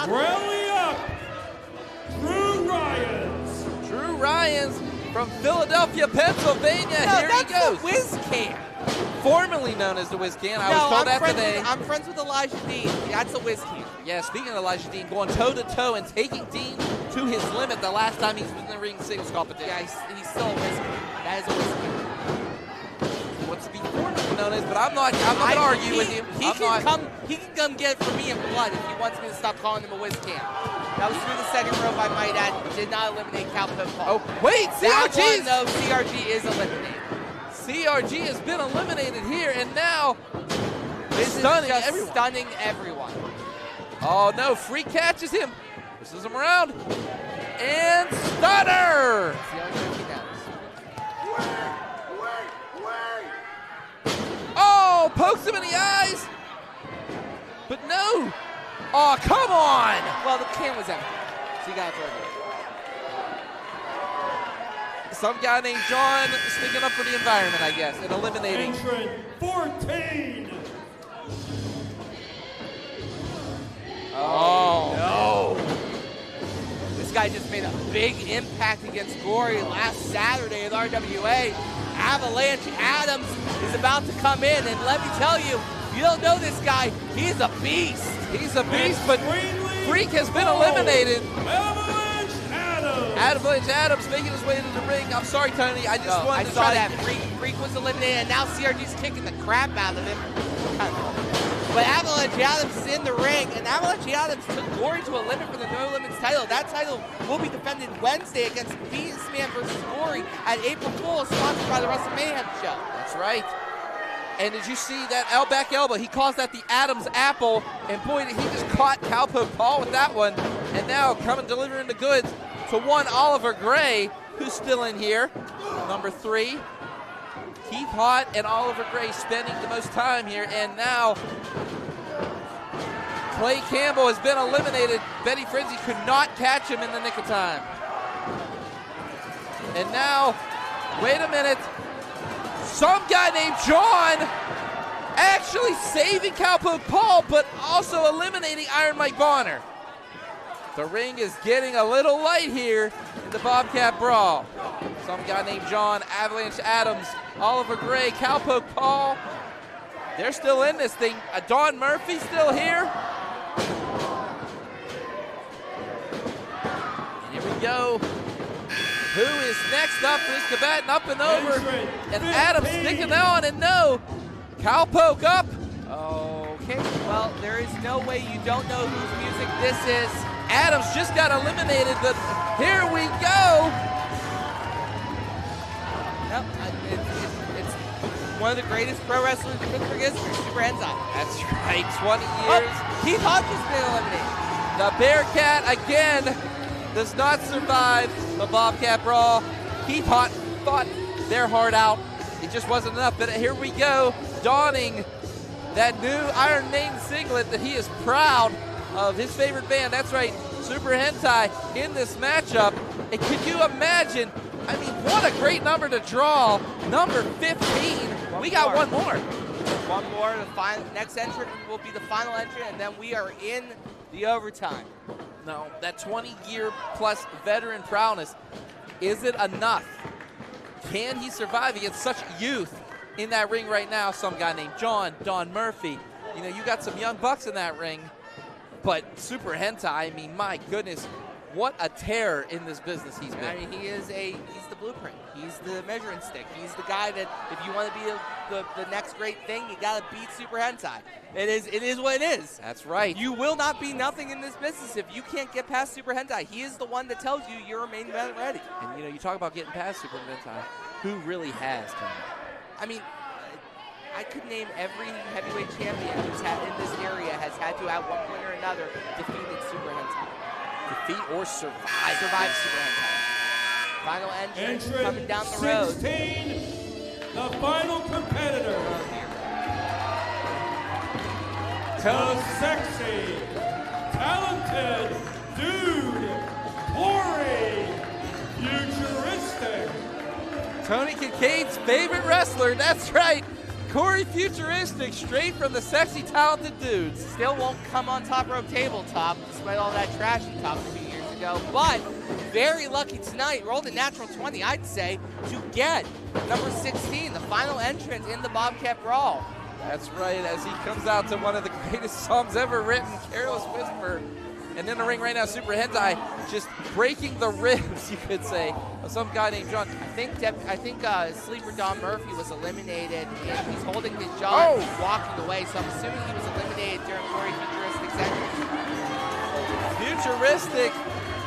Rally up, Drew Ryans. Drew Ryans from Philadelphia, Pennsylvania. No, Here he that's goes. the Whiz Can. Formerly known as the Whiz Can. I was told that today. I'm friends with Elijah Dean. That's the Whiz Can. Yeah, speaking of Elijah Dean, going toe-to-toe and taking Dean to his limit the last time he was in the ring singles competition. Yeah, he's still a Whiz Can. That is a Whiz Can. He wants to be formerly known as, but I'm not going to argue with him. He can come get it from me in blood if he wants me to stop calling him a Whiz Can. That was through the second rope, I might add. Did not eliminate Cowpoke Paul. Oh, wait, CRG! No, CRG is eliminated. CRG has been eliminated here, and now This is stunning just everyone. stunning everyone. Oh no, Freak catches him. Pushes him around. And stunner! That's the only thing he knows. Oh, pokes him in the eyes. But no. Oh, come on. Well, the can was empty, so you got to throw it away. Some guy named John sticking up for the environment, I guess, and eliminating. Entrant 14. Oh, no. This guy just made a big impact against Gory last Saturday at RWA. Avalanche Adams is about to come in, and let me tell you, if you don't know this guy, he's a beast. He's a beast, but Freak has been eliminated. Avalanche Adams. Avalanche Adams making his way to the ring. I'm sorry, Tony. I just wanted I to saw try that. to... Freak was eliminated, and now CRG's kicking the crap out of him. But Avalanche Adams is in the ring, and Avalanche Adams took Gory to a limit for the No Limits title. That title will be defended Wednesday against Beastman versus Gory at April Fool's, sponsored by the Wrestle Mayhem show. That's right. And did you see that back elbow? He calls that the Adams apple, and boy, did he just caught Cowpoke Paul with that one. And now coming delivering the goods to one Oliver Gray, who's still in here. Number 3. Keith Hott and Oliver Gray spending the most time here. And now Clay Campbell has been eliminated. Betty Frenzy could not catch him in the nick of time. And now, wait a minute. Some guy named John actually saving Cowpoke Paul, but also eliminating Iron Mike Bonner. The ring is getting a little light here in the Bobcat Brawl. Some guy named John, Avalanche Adams, Oliver Gray, Cowpoke Paul. They're still in this thing. Don Murphy still here. And here we go. Who is next up for this combatant? Up and over. And Adams sticking on, and no. Cowpoke up. Okay, well, there is no way you don't know whose music this is. Adams just got eliminated, but here we go. Yep, it's one of the greatest pro wrestlers in Pittsburgh history, Super Hentai. That's right, 20 years. Oh, Keith Hott has been eliminated. The Bearcat again does not survive the Bobcat Brawl. Keith Hott fought their heart out. It just wasn't enough, but here we go, donning that new Iron Maiden singlet that he is proud of, his favorite band. That's right, Super Hentai in this matchup. And can you imagine, I mean, what a great number to draw. Number 15. We got one more. One more. The next entrant will be the final entrant, and then we are in the overtime. No, that 20-year plus veteran prowess, is it enough? Can he survive against such youth in that ring right now? Some guy named John, Don Murphy. You know, you got some young bucks in that ring. But Super Hentai, I mean, my goodness, what a terror in this business he's been. I mean, he's the blueprint. He's the measuring stick. He's the guy that if you want to be the next great thing, you got to beat Super Hentai. It is what it is. That's right. You will not be nothing in this business if you can't get past Super Hentai. He is the one that tells you you're main event ready. And, you know, you talk about getting past Super Hentai. Who really has, Tony? I mean, I could name every heavyweight champion who's had in this area has had to, at one point or another, defeated Super Hentai. Defeat or survive. Survive Super Hentai. Final entrant coming down the road. 16, the final competitor. The sexy, talented dude, Corey Futuristic. Tony Kincaid's favorite wrestler, that's right. Corey Futuristic, straight from the sexy, talented dudes. Still won't come on top rope tabletop, despite all that trash he talked a few years ago. But very lucky tonight, rolled a natural 20, I'd say, to get number 16, the final entrant in the Bobcat Brawl. That's right, as he comes out to one of the greatest songs ever written, Careless Whisper. And in the ring right now, Super Hentai just breaking the ribs, you could say, of some guy named John. I think Sleeper Don Murphy was eliminated, and he's holding his jaw and he's walking away, so I'm assuming he was eliminated during Corey Futuristic's entrance. Futuristic,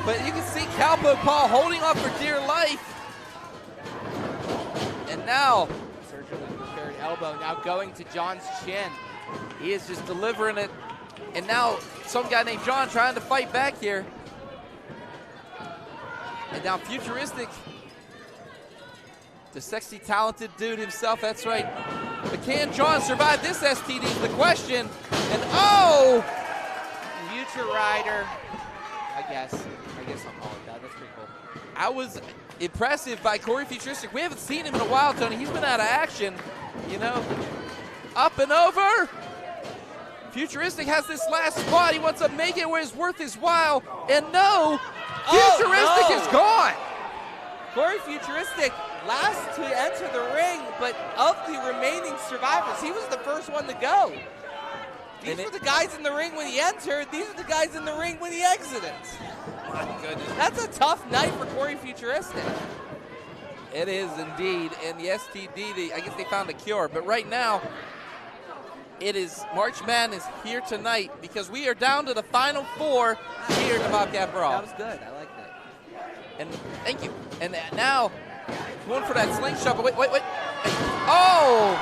but you can see Cowpoke Paul holding on for dear life. And now, surgically prepared elbow now going to John's chin. He is just delivering it. And now some guy named John trying to fight back here. And now Futuristic, the sexy, talented dude himself, that's right. But can John survive this STD is the question. And oh! Future Rider, I guess I'll call it that. That's pretty cool. I was impressive by Corey Futuristic. We haven't seen him in a while, Tony. He's been out of action, you know. Up and over. Futuristic has this last spot. He wants to make it where it's worth his while. And no, Futuristic is gone. Corey Futuristic, last to enter the ring, but of the remaining survivors, he was the first one to go. These were the guys in the ring when he entered. These are the guys in the ring when he exited. My goodness. That's a tough night for Corey Futuristic. It is indeed. And the STD, I guess they found a cure. But right now, it is March Madness here tonight because we are down to the final 4 here in the Bobcat Brawl. That was good. I like that. And thank you. And now, going for that slingshot. But wait. Oh!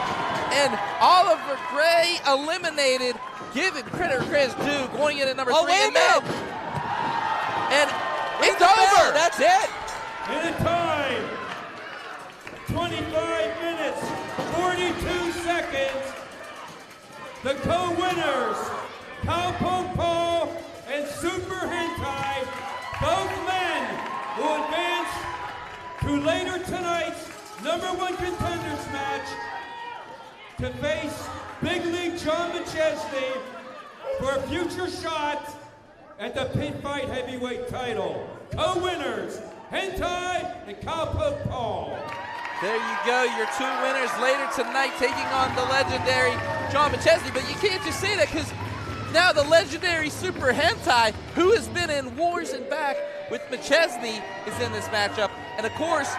And Oliver Gray eliminated. Give it credit where credit's due. Going in at number 3. Wait a minute. And it's over. That's it. In a tie seconds, the co-winners, Cowpoke Paul and Super Hentai, both men will advance to later tonight's #1 contenders match to face Big League John McChesney for a future shot at the Pitt Fight heavyweight title. Co-winners, Hentai and Cowpoke Paul. There you go, your two winners later tonight taking on the legendary John McChesney. But you can't just say that, because now the legendary Super Hentai, who has been in wars and back with McChesney, is in this matchup. And of course,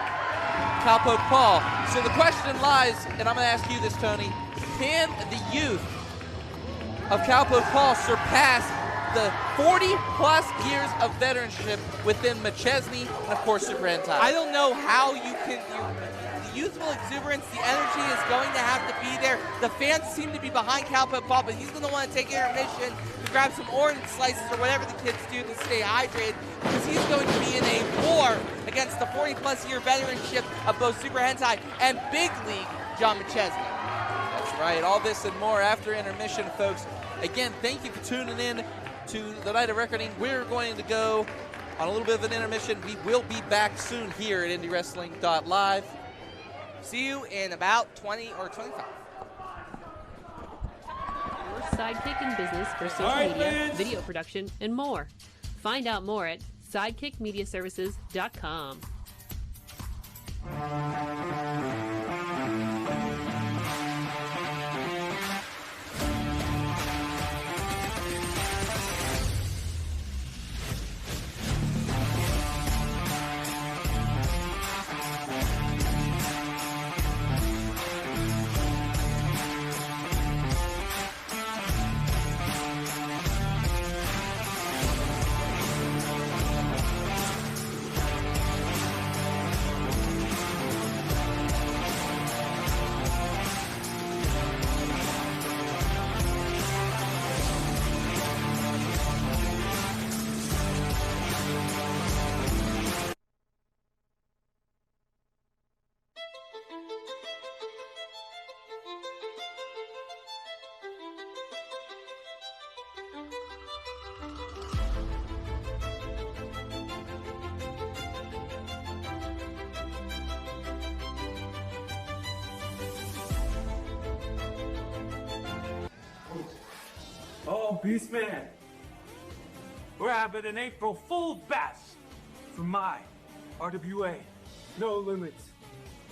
Cowpoke Paul. So the question lies, and I'm going to ask you this, Tony, can the youth of Cowpoke Paul surpass the 40-plus years of veteranship within McChesney and, of course, Super Hentai? I don't know how you can. The youthful exuberance, the energy is going to have to be there. The fans seem to be behind Cowpoke Paul, but he's going to want to take intermission to grab some orange slices or whatever the kids do to stay hydrated, because he's going to be in a war against the 40-plus year veteranship of both Super Hentai and Big League John McChesney. That's right. All this and more after intermission, folks. Again, thank you for tuning in to the Night of Reckoning. We're going to go on a little bit of an intermission. We will be back soon here at IndyWrestling.live. See you in about 20 or 25. Your sidekick in business for social media, video production, and more. Find out more at sidekickmediaservices.com. Oh, Beastman, we're having an April Fool's Bash for my RWA No Limits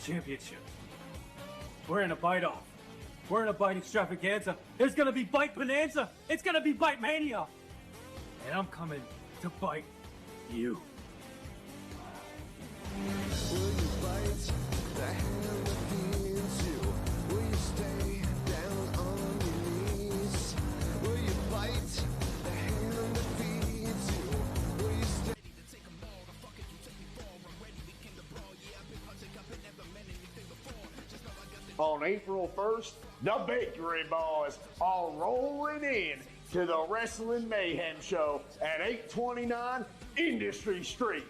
Championship. We're in a bite-off. We're in a bite extravaganza. There's gonna be bite bonanza. It's gonna be bite mania. And I'm coming to bite you. Will you bite the hand that feeds you? Will you stay down on your knees? Will you bite the hand that feeds you? Will you stay? On April 1st, the Bakery Boys are rolling in to the Wrestling Mayhem Show at 829 Industry Street.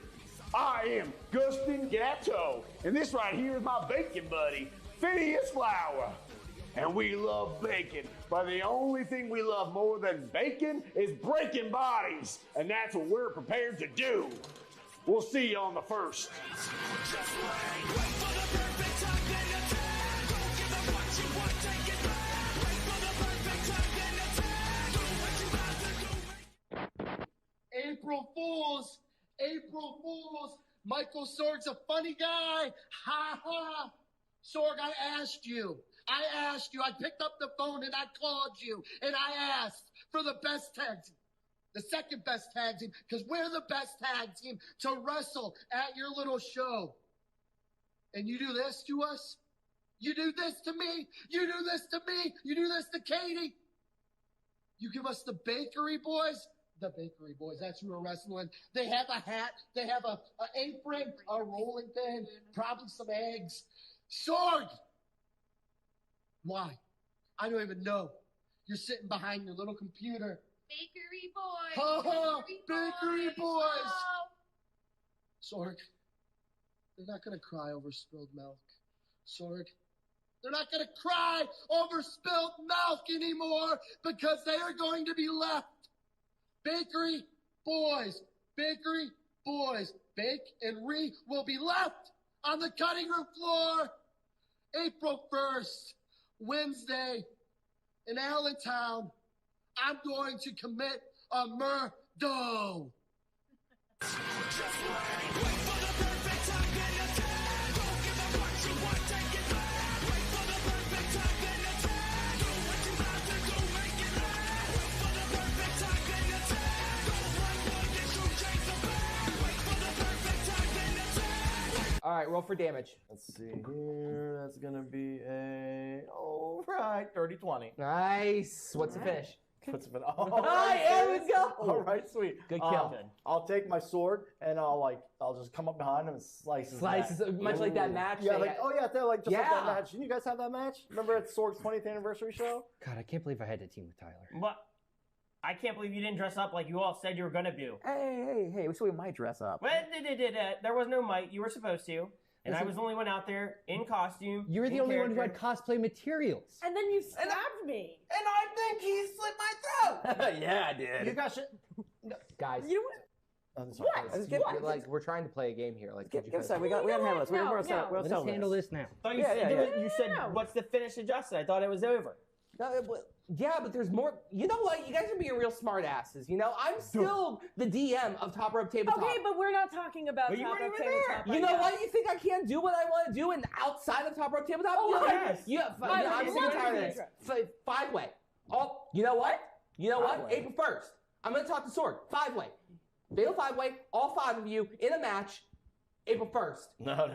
I am Gustin Gatto, and this right here is my bacon buddy, Phineas Flower. And we love bacon, but the only thing we love more than bacon is breaking bodies, and that's what we're prepared to do. We'll see you on the 1st. April Fools! April Fools! Michael Sorg's a funny guy! Ha ha! Sorg, I asked you. I picked up the phone and I called you. And I asked for the best tag team. The second best tag team. Because we're the best tag team to wrestle at your little show. And you do this to us? You do this to me? You do this to me? You do this to Katie? You give us the Bakery Boys? The Bakery Boys, that's who we're wrestling. They have a hat, they have a apron, a rolling thing, probably some eggs. Sorg! Why? I don't even know. You're sitting behind your little computer. Bakery Boys! Oh, Bakery Boys! Sorg, they're not going to cry over spilled milk. Sorg, They're not going to cry over spilt milk anymore because they are going to be left. Bakery boys, bakery boys, Bake and Ree will be left on the cutting room floor April 1st, Wednesday, in Allentown. I'm going to commit a murder. All right, roll for damage. Let's see here. That's going to be a, all right, 30-20. Nice. What's the finish? Puts him in. All right, there we go. All right, sweet. Good kill. I'll take my sword and I'll just come up behind him and slice his Much neck. like that match. Yeah, like like that match. Didn't you guys have that match? Remember at Sorg's 20th anniversary show? God, I can't believe I had to team with Tyler. What? I can't believe you didn't dress up like you all said you were gonna do. Hey, so we might dress up. Well, there was no might. You were supposed to. And I was the only one out there in costume. You were the only one who had cosplay materials. And then you stabbed me. And I think he slit my throat. Yeah, I did. You got shit. Guys. You know what? Like, we're trying to play a game here. Like, Give us that. We got to handle this. Let's handle this now. You said, what's the finish adjusted? I thought it was over. Yeah, but there's more. You know what? You guys are being real smart asses. You know, I'm still the DM of Top Rope Tabletop. Okay, but we're not talking about Top Rope Tabletop. You know what? You think I can't do what I want to do outside of Top Rope Tabletop? Oh, yes. I'm sick and tired of this. 5-way. You know what? April 1st. I'm going to talk to Sorg. 5-way. Fatal 5-way. All 5 of you in a match. April 1st. No.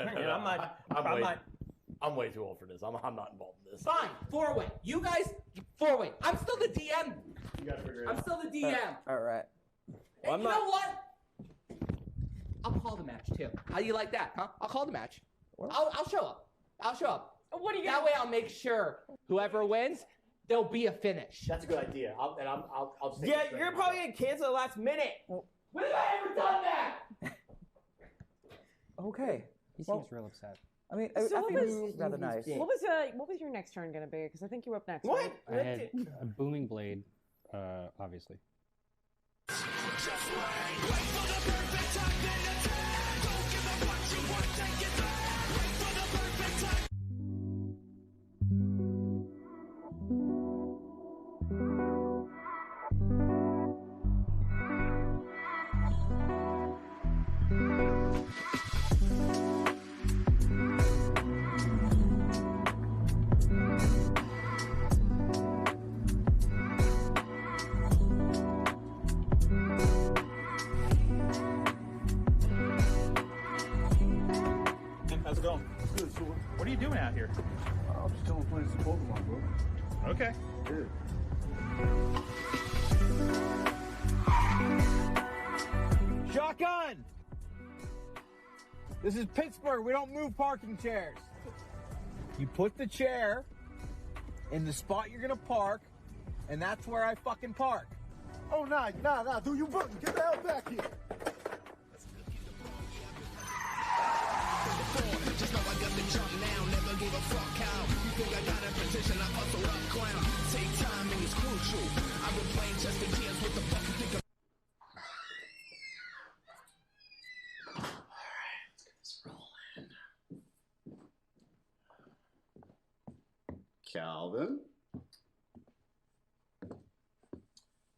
I'm way too old for this. I'm not involved in this. Fine. 4-way. You guys, 4-way. I'm still the DM. You gotta figure it I'm out. still the DM. All right. Well, and you know what? I'll call the match too. How do you like that, huh? I'll call the match. I'll show up. What do you? That way, I'll make sure whoever wins, there'll be a finish. That's a good idea. I'll just Yeah, you're probably gonna cancel the last minute. When have I ever done that? Okay. He seems real upset. I mean, So I think it's rather nice. What was your next turn gonna be? Because I think you're up next. What? Right? I had a booming blade, obviously. How's it going? Good. So What are you doing out here? I'm just telling playing some Pokemon, bro. Okay. Yeah. Shotgun! This is Pittsburgh. We don't move parking chairs. You put the chair in the spot you're gonna park, and that's where I fucking park. Oh, nah, dude, you button. Get the hell back here. Just know I got the jump now, never give a fuck how. You think I got a petition, I hustle up clown. Take time and it's crucial. I've been playing just in tears with the fuck you think Alright, let's get this rolling. Calvin?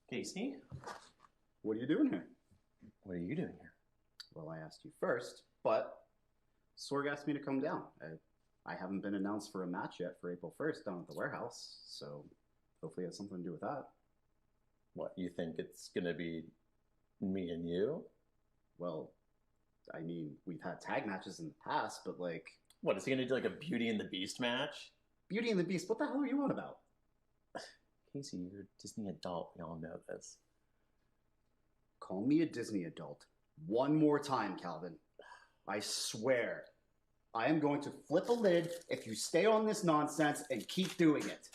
Casey? What are you doing here? What are you doing here? Well, I asked you first, but Sorg asked me to come down. I haven't been announced for a match yet for April 1st down at the warehouse, so hopefully it has something to do with that. What, you think it's going to be me and you? Well, I mean, we've had tag matches in the past, but like... What, is he going to do like a Beauty and the Beast match? Beauty and the Beast? What the hell are you on about? Casey, you're a Disney adult. We all know this. Call me a Disney adult. One more time, Calvin. I swear, I am going to flip a lid if you stay on this nonsense and keep doing it.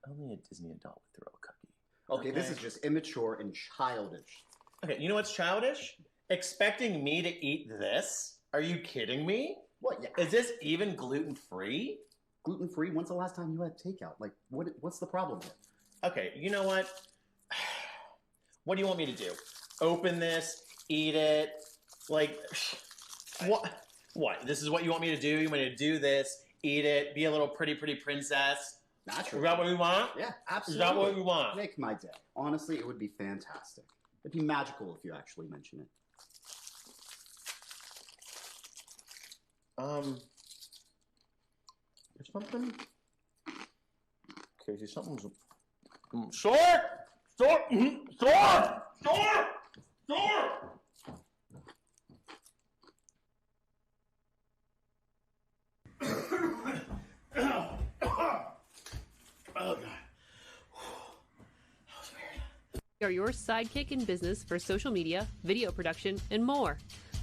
Only a Disney adult would throw a cookie. Okay, this is just immature and childish. Okay, you know what's childish? Expecting me to eat this? Are you kidding me? What? Yeah. Is this even gluten-free? Gluten-free? When's the last time you had takeout? Like, what's the problem here? Okay, you know what? What do you want me to do? Open this, eat it, like, what? What? This is what you want me to do? You want me to do this, eat it, be a little pretty princess? Naturally. Is that what we want? Yeah, absolutely. Is that what we want? Make my day. Honestly, it would be fantastic. It'd be magical if you actually mention it. There's something. Casey, something's. Sword! Sword! Sword! Sword! Sword! We are your sidekick in business for social media, video production, and more.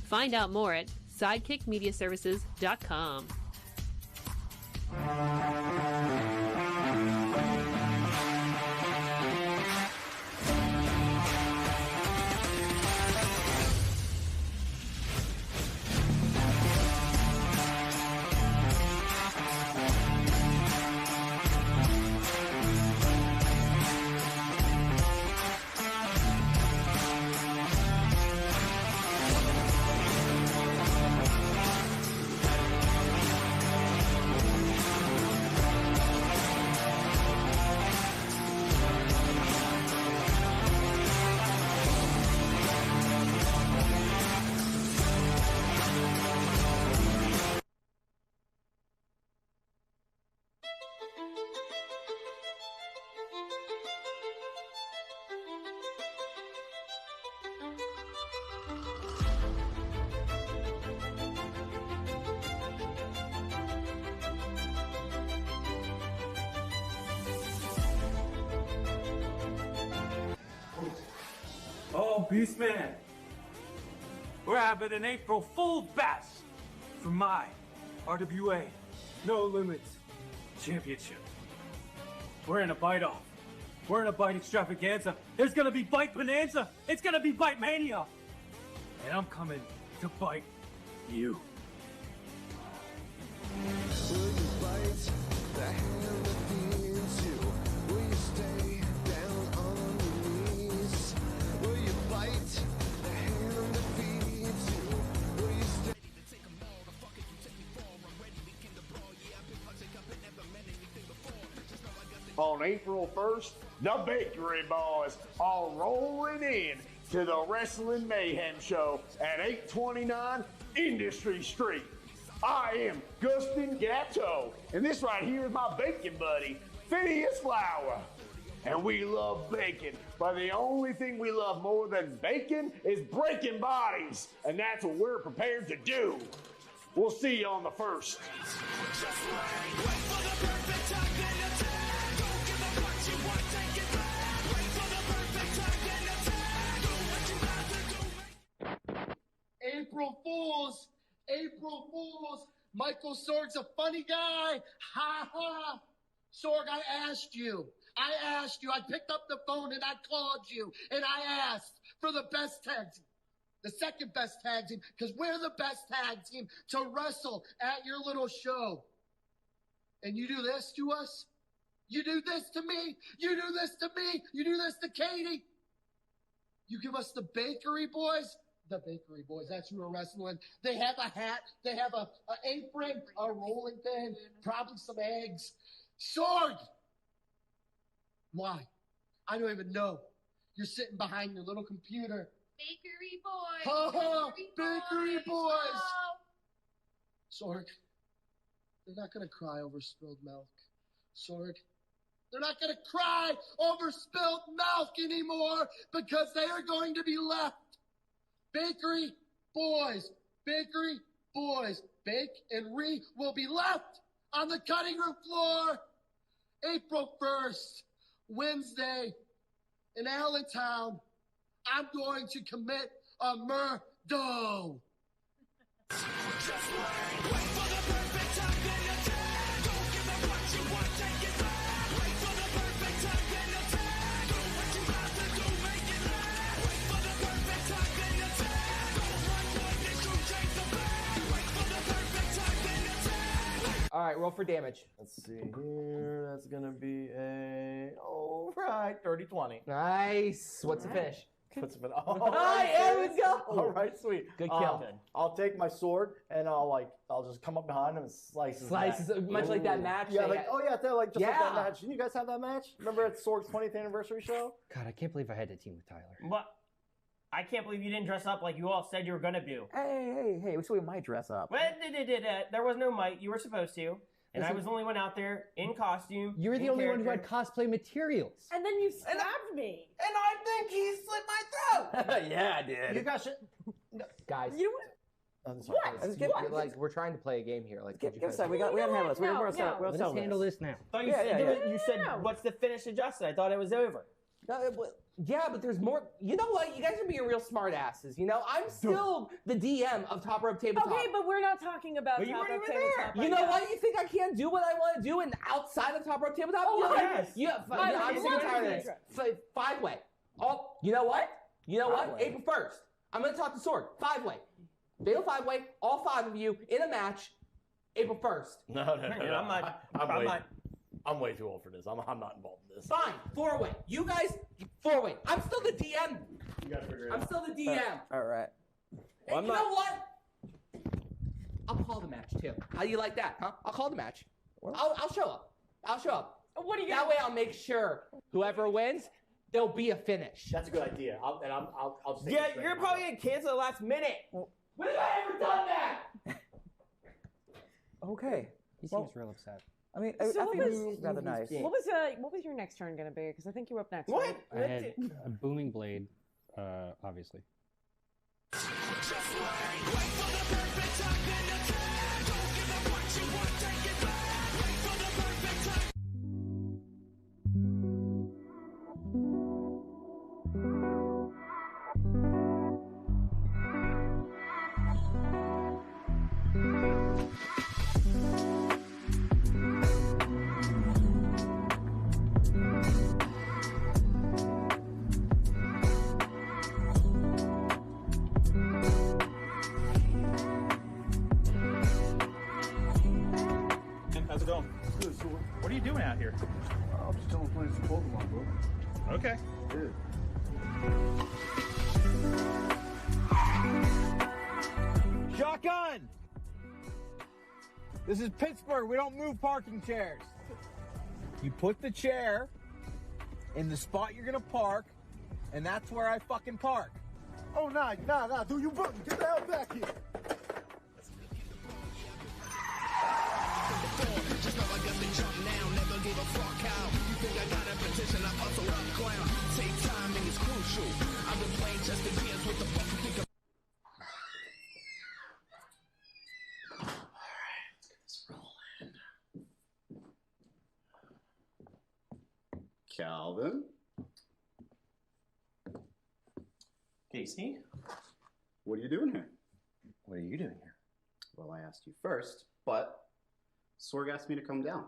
Find out more at sidekickmediaservices.com. Oh, Beastman, we're having an April Fool's Bash for my RWA No Limits Championship. We're in a bite-off. We're in a bite extravaganza. There's gonna be bite bonanza. It's gonna be bite mania. And I'm coming to bite you. Will you bite the hand that feeds you? Will you stay down on your knees? Will you bite the hand that feeds you? Will you stay? On April 1st, the Bakery Boys are rolling in to the Wrestling Mayhem Show at 829 Industry Street. I am Gustin Gatto, and this right here is my bacon buddy, Phineas Flower. And we love bacon, but the only thing we love more than bacon is breaking bodies, and that's what we're prepared to do. We'll see you on the 1st. April Fools! April Fools! Michael Sorg's a funny guy! Ha ha! Sorg, I asked you. I picked up the phone and I called you and I asked for the best tag team. The second best tag team, because we're the best tag team to wrestle at your little show. And you do this to us? You do this to me? You do this to me? You do this to Katie? You give us the Bakery Boys? The Bakery Boys, that's who we're wrestling. They have a hat, they have a apron, a rolling thing, probably some eggs. Sorg! Why? I don't even know. You're sitting behind your little computer. Bakery Boys. Oh, Bakery Boys. Sorg, they're not going to cry over spilled milk. Sorg, they're not going to cry over spilled milk anymore because they are going to be left. Bakery Boys. Bakery Boys. Bake and Ree will be left on the cutting room floor April 1st, Wednesday, in Allentown. I'm going to commit a murder. All right, roll for damage. Let's see here. That's gonna be a all right 30-20. Nice. What's the finish? Puts him in. All right, there we go. All right, sweet. Good kill. I'll take my sword and I'll just come up behind him and slice his neck. Much like that match. Yeah, like like just like that Yeah. match. Didn't you guys have that match? Remember at Sorg's 20th anniversary show? God, I can't believe I had to team with Tyler. What? I can't believe you didn't dress up like you all said you were gonna do. Hey, so we might dress up. Well, there was no might. You were supposed to. And I Listen- was the only one out there in costume. You were the in only one who had character. cosplay materials. And then you stabbed me. And I think he slit my throat. Yeah, I did. You guys should. Guys. I'm sorry. We're trying to play a game here. Like, Give us a second. We gotta handle this. No, We'll Let's settle handle this now. I thought you Yeah, said, yeah, you said what's the finish adjusted? I thought it was over. Yeah, but there's more. You know what? You guys are being real smart asses. You know, I'm still the DM of Top Rope Tabletop. Okay, but we're not talking about But you Top weren't Rope even there. Tabletop. You right know now. what? You think I can't do what I want to do and outside of Top Rope Tabletop? Oh, You know, yes. I'm sick and tired of this. Five-way. Oh, you know what? April 1st. I'm going to talk to Sword. Five-way. Fatal five-way. All five of you in a match. April 1st. No. I'm I'm way too old for this. I'm not involved in this. Fine. Four-way. You guys, four-way. I'm still the DM. You gotta figure it I'm out. still the DM. All right. And you know what? I'll call the match too. How do you like that, huh? I'll call the match. I'll show up. What do you? That way I'll make sure whoever wins, there'll be a finish. That's a good idea. I'll just take Yeah, this you're right probably gonna cancel the last minute. When have I ever done that? Okay. He Well, seems real upset. I mean, So I what think was- this is rather nice. What was your next turn gonna be? Because I think you were up next. What? Right? I had a booming blade, obviously. How's it going? Good, so What are you doing out here? I'm just telling playing some Pokemon, bro. Okay. Yeah. Shotgun! This is Pittsburgh. We don't move parking chairs. You put the chair in the spot you're gonna park, and that's where I fucking park. Oh, nah, dude, you button. Get the hell back here. Just know I guess they jump now, never gave a fuck how. You think I got a petition, I also up clown. Take timing is crucial. I've been playing just the dance with the fuck you think Calvin? Casey? What are you doing here? What are you doing here? Well, I asked you first, but Sorg asked me to come down.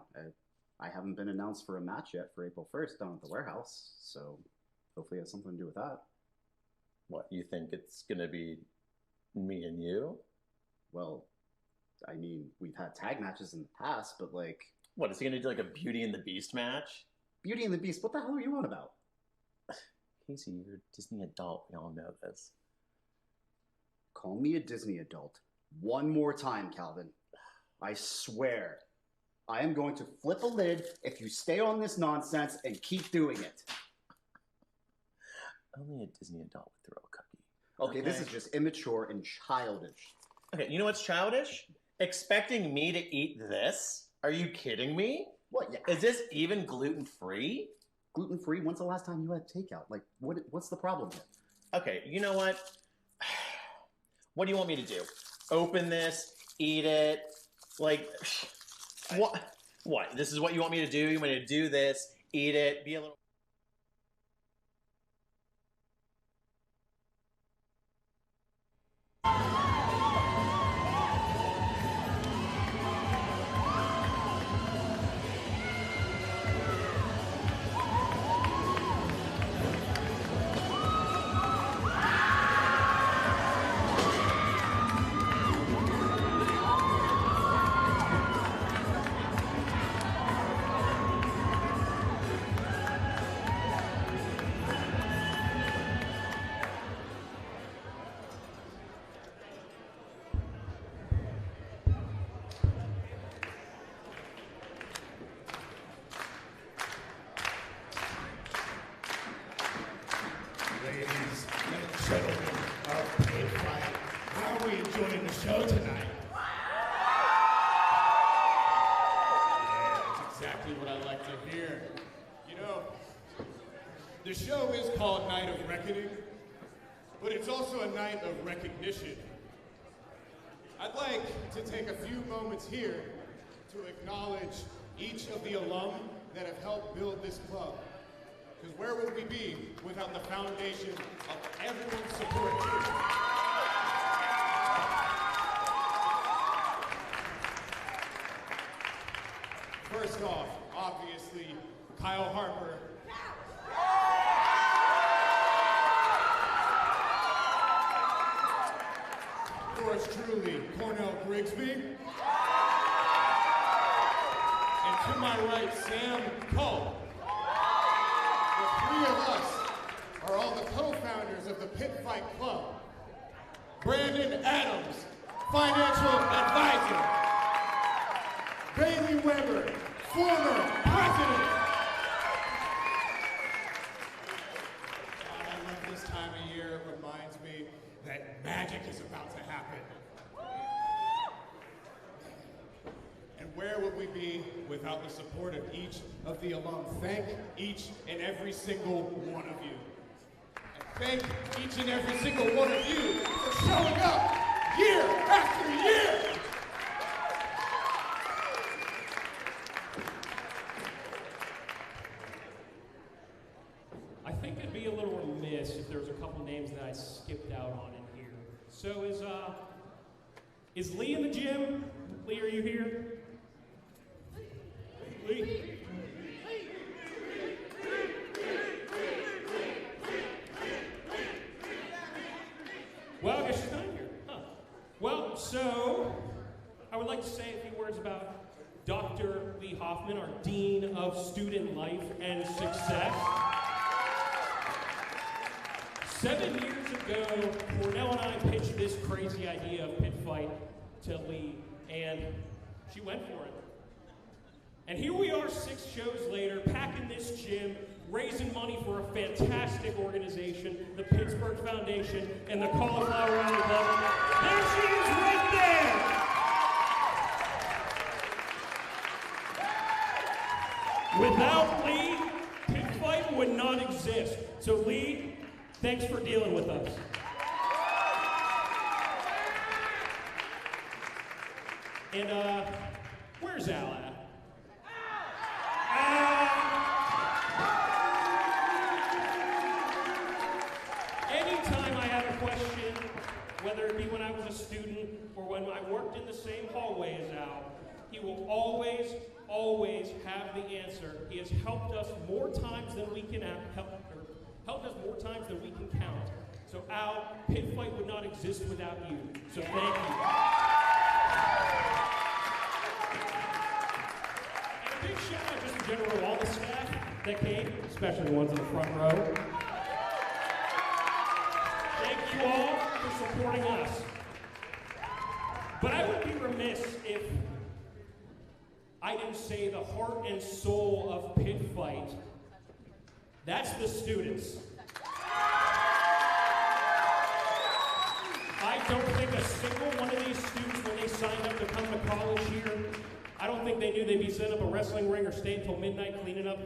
I haven't been announced for a match yet for April 1st down at the warehouse, so hopefully it has something to do with that. What, you think it's gonna be me and you? Well, I mean, we've had tag matches in the past, but like... What, is he gonna do like a Beauty and the Beast match? Beauty and the Beast? What the hell are you on about? Casey, you're a Disney adult. We all know this. Call me a Disney adult. One more time, Calvin. I swear, I am going to flip a lid if you stay on this nonsense and keep doing it. Only a Disney adult would throw a cookie. Okay, this is just immature and childish. Okay, you know what's childish? Expecting me to eat this? Are you kidding me? What? Yeah. Is this even gluten-free? Gluten-free? When's the last time you had takeout? Like, what's the problem here? Okay, you know what? What do you want me to do? Open this, eat it, like, what? What? This is what you want me to do? You want me to do this, eat it, be a little... a night of recognition. I'd like to take a few moments here to acknowledge each of the alum that have helped build this club. Because where would we be without the foundation of everyone's support here? First off, obviously, Kyle Harper. Yours truly, Cornell Grigsby. And to my right, Sam Cole. The three of us are all the co-founders of the Pitt Fight Club. Brandon Adams, financial advisor. Bailey Weber, former president. I love this time of year. It reminds me that magic is about to happen. And where would we be without the support of each of the alum? Thank each and every single one of you. And thank each and every single one of you for showing up year after year. I think I'd be a little remiss if there was a couple names that I skipped out on in here. So is Lee in the gym? Lee, are you here? Lee? Well, I guess she's not here. Huh. Well, so I would like to say a few words about Dr. Lee Hoffman, our Dean of Student Life and Success. 7 years ago, Cornell and I pitched this crazy idea of Pitt Fight to Lee, and she went for it. And here we are 6 shows later, packing this gym, raising money for a fantastic organization, the Pittsburgh Foundation and the Cauliflower Alley Club. There she is right there! Without Lee, Pitt Fight would not exist. So Lee, thanks for dealing with us. And where's Al at? Anytime I have a question, whether it be when I was a student or when I worked in the same hallway as Al, he will always have the answer. He has helped us more times than we can helped us more times than we can count. So Al, Pitt Fight would not exist without you. So thank you. And a big shout out just in general to all the staff that came, especially the ones in the front row. Thank you all for supporting us. But I would be remiss if I didn't say the heart and soul of Pitt Fight. That's the students. I don't think a single one of these students, when they signed up to come to college here, I don't think they knew they'd be setting up a wrestling ring or stay until midnight cleaning up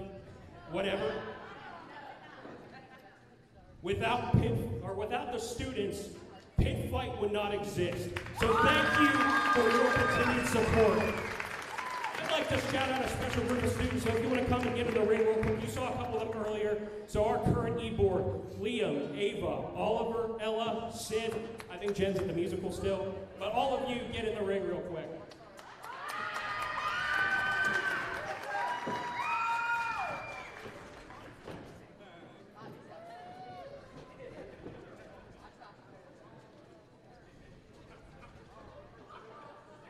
whatever. Without the students, Pitt Fight would not exist. So thank you for your continued support. I'd like to shout out a special group of students, so if you want to come and get in the ring real quick, you saw a couple of them earlier. So our current e-board, Liam, Ava, Oliver, Ella, Sid, I think Jen's at the musical still, but all of you get in the ring real quick.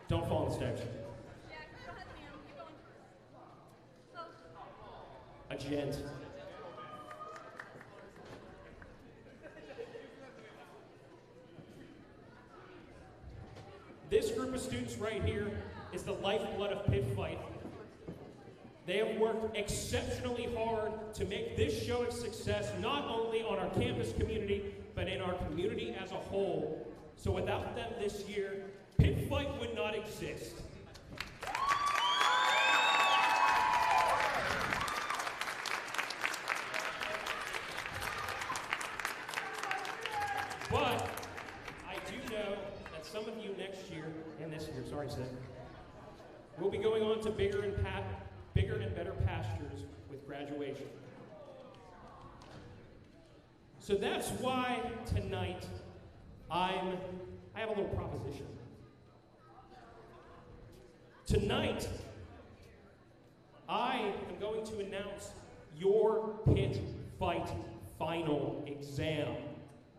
Don't fall on the steps. A gent. This group of students right here is the lifeblood of Pitt Fight. They have worked exceptionally hard to make this show a success, not only on our campus community, but in our community as a whole. So without them this year, Pitt Fight would not exist. But Sorry, Sid. We'll be going on to bigger and better pastures with graduation. So that's why tonight I have a little proposition. Tonight, I am going to announce your Pitt Fight final exam.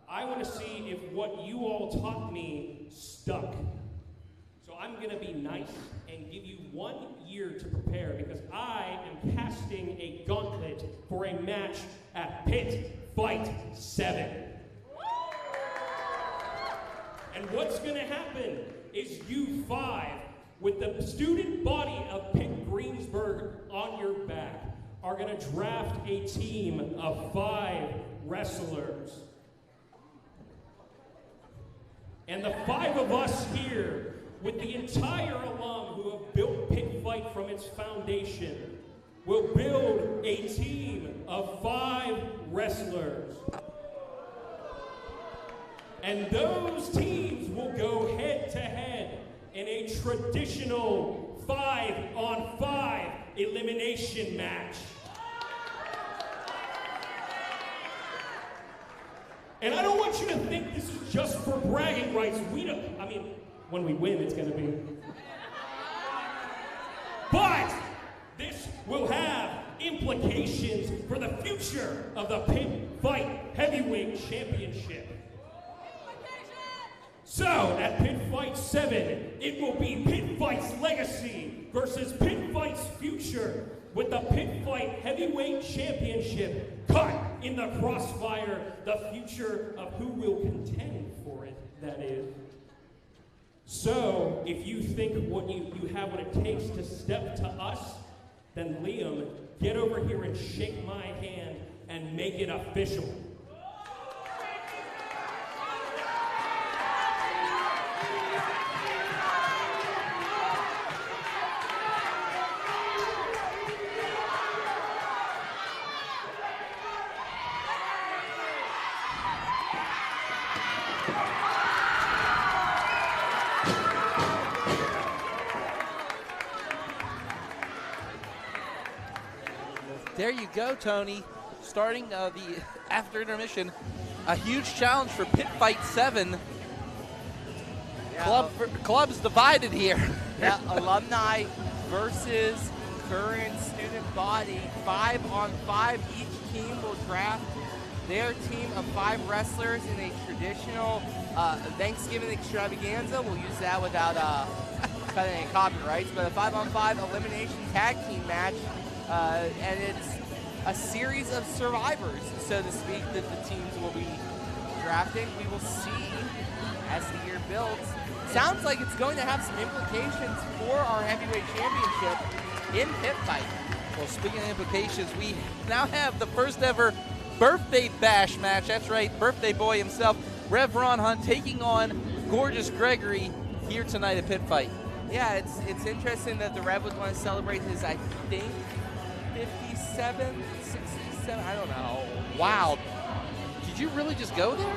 I want to see if what you all taught me stuck. So I'm going to be nice and give you 1 year to prepare because I am casting a gauntlet for a match at Pitt Fight 7. And what's going to happen is you 5, with the student body of Pitt-Greensburg on your back, are going to draft a team of 5 wrestlers. And the 5 of us here, with the entire alum who have built Pitt Fight from its foundation, will build a team of 5 wrestlers. And those teams will go head-to-head in a traditional 5-on-5 elimination match. And I don't want you to think this is just for bragging rights. I mean, when we win, it's going to be. But this will have implications for the future of the Pitt Fight Heavyweight Championship. So, at Pitt Fight 7, it will be Pitt Fight's legacy versus Pitt Fight's future, with the Pitt Fight Heavyweight Championship caught in the crossfire, the future of who will contend for it, that is. So, if you think you have what it takes to step to us, then Liam, get over here and shake my hand and make it official. There you go, Tony. Starting after intermission, a huge challenge for Pitt Fight 7. Yeah. Club's divided here. Yeah, alumni versus current student body. 5-on-5. Each team will draft their team of 5 wrestlers in a traditional Thanksgiving extravaganza. We'll use that without cutting any copyrights, but a 5-on-5 elimination tag team match. And it's a series of survivors, so to speak, that the teams will be drafting. We will see as the year builds. Sounds like it's going to have some implications for our heavyweight championship in Pitt Fight. Well, speaking of implications, we now have the first ever birthday bash match. That's right, birthday boy himself, Rev Ron Hunt, taking on Gorgeous Gregory here tonight at Pitt Fight. Yeah, it's interesting that the Rev would want to celebrate his, I think, 57, 67, I don't know. Wow. Did you really just go there?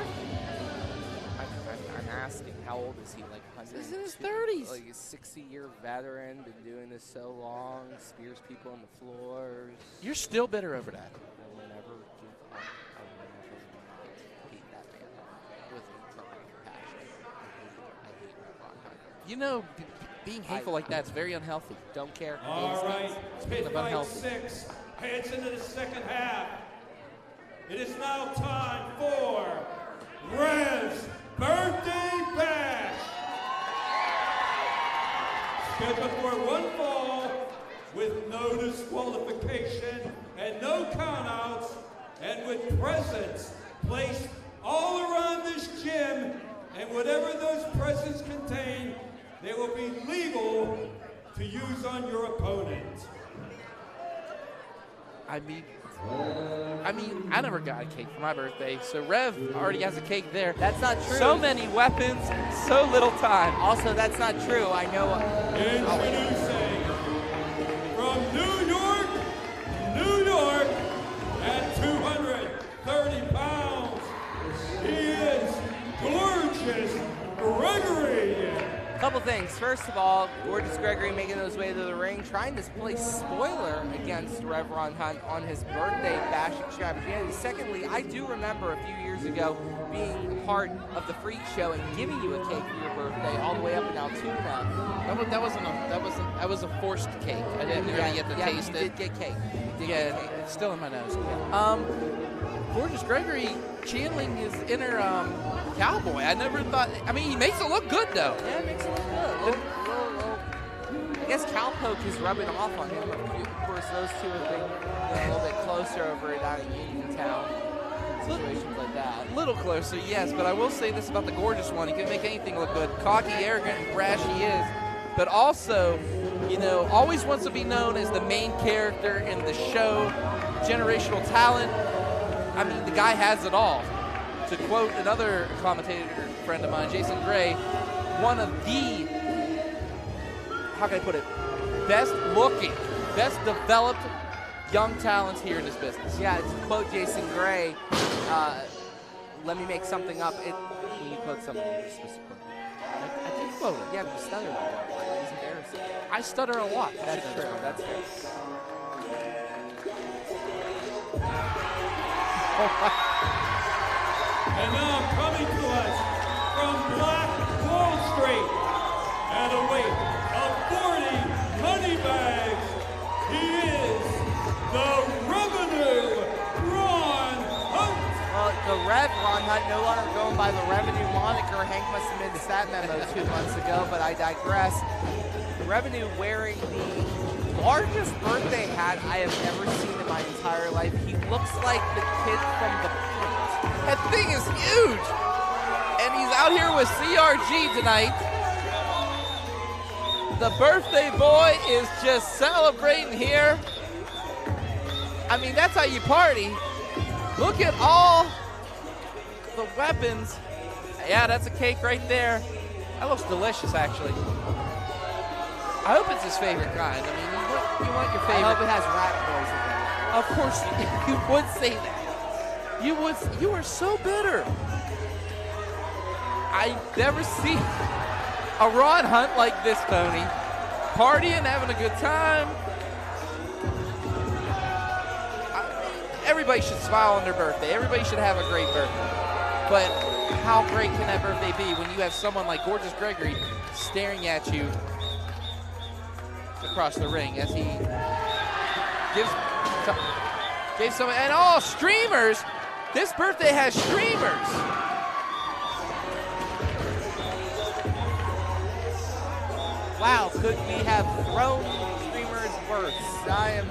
I'm asking, how old is he? Like, he's in his 30s. Like a 60-year veteran, been doing this so long, spears people on the floors. You're still bitter over that. I will never give up. I will never hate that man with passion. I hate Rev Ron Hunt. You know, being hateful like that's very unhealthy. Don't care. All right, Pitt Fight unhealthy. 6 heads into the second half. It is now time for Rev's Birthday Bash. Scheduled for 1 fall with no disqualification and no countouts, and with presents placed all around this gym, and whatever those presents contain, they will be legal to use on your opponent. I mean, I never got a cake for my birthday, so Rev already has a cake there. That's not true. So many weapons, so little time. Also, that's not true. I know. Introducing from New York, at 230 pounds, he is Gorgeous Gregory. A couple things. First of all, Gorgeous Gregory making his way to the ring, trying to play spoiler against Rev Ron Hunt on his birthday bash extravaganza. Secondly, I do remember a few years ago being part of the Freak Show and giving you a cake for your birthday, all the way up in Altoona. That was a forced cake. I didn't really get to taste you it. Did get cake. It's still in my nose. Gorgeous Gregory channeling his inner cowboy. I never thought. I mean, he makes it look good though. Yeah, it makes it look good. I guess cowpoke is rubbing off on him. Of course, those two have been a little bit closer over down in Uniontown. Situations like that. A little closer, yes, but I will say this about the Gorgeous one. He can make anything look good. Cocky, arrogant, and brash he is. But also, always wants to be known as the main character in the show. Generational talent. I mean, the guy has it all. To quote another commentator friend of mine, Jason Gray, one of the, how can I put it, best looking, best developed young talents here in this business. Yeah, to quote Jason Gray, let me make something up. When you quote something, you're supposed to quote it. I did quote it. Yeah, but you stuttered a lot. It's embarrassing. I stutter a lot. That's true. That's fair. And now coming to us from Black Wall Street at a weight of 40 money bags, he is the Revenue Ron Hunt. Well, the Rev Ron Hunt no longer going by the Revenue moniker. Hank must have missed that memo 2 months ago, but I digress. The Revenue wearing the largest birthday hat I have ever seen in my entire life. He looks like the kid from the Point. That thing is huge. And he's out here with CRG tonight. The birthday boy is just celebrating here. I mean, that's how you party. Look at all the weapons. Yeah, that's a cake right there. That looks delicious, actually. I hope it's his favorite kind. I mean, you want your favorite. I hope it has rat poison in it. Of course, you would say that. You are so bitter. I've never seen a Ron Hunt like this, Tony. Partying, having a good time. Everybody should smile on their birthday. Everybody should have a great birthday. But how great can that birthday be when you have someone like Gorgeous Gregory staring at you across the ring as he gives some, and all streamers. This birthday has streamers. Wow, could we have thrown streamers worse? I am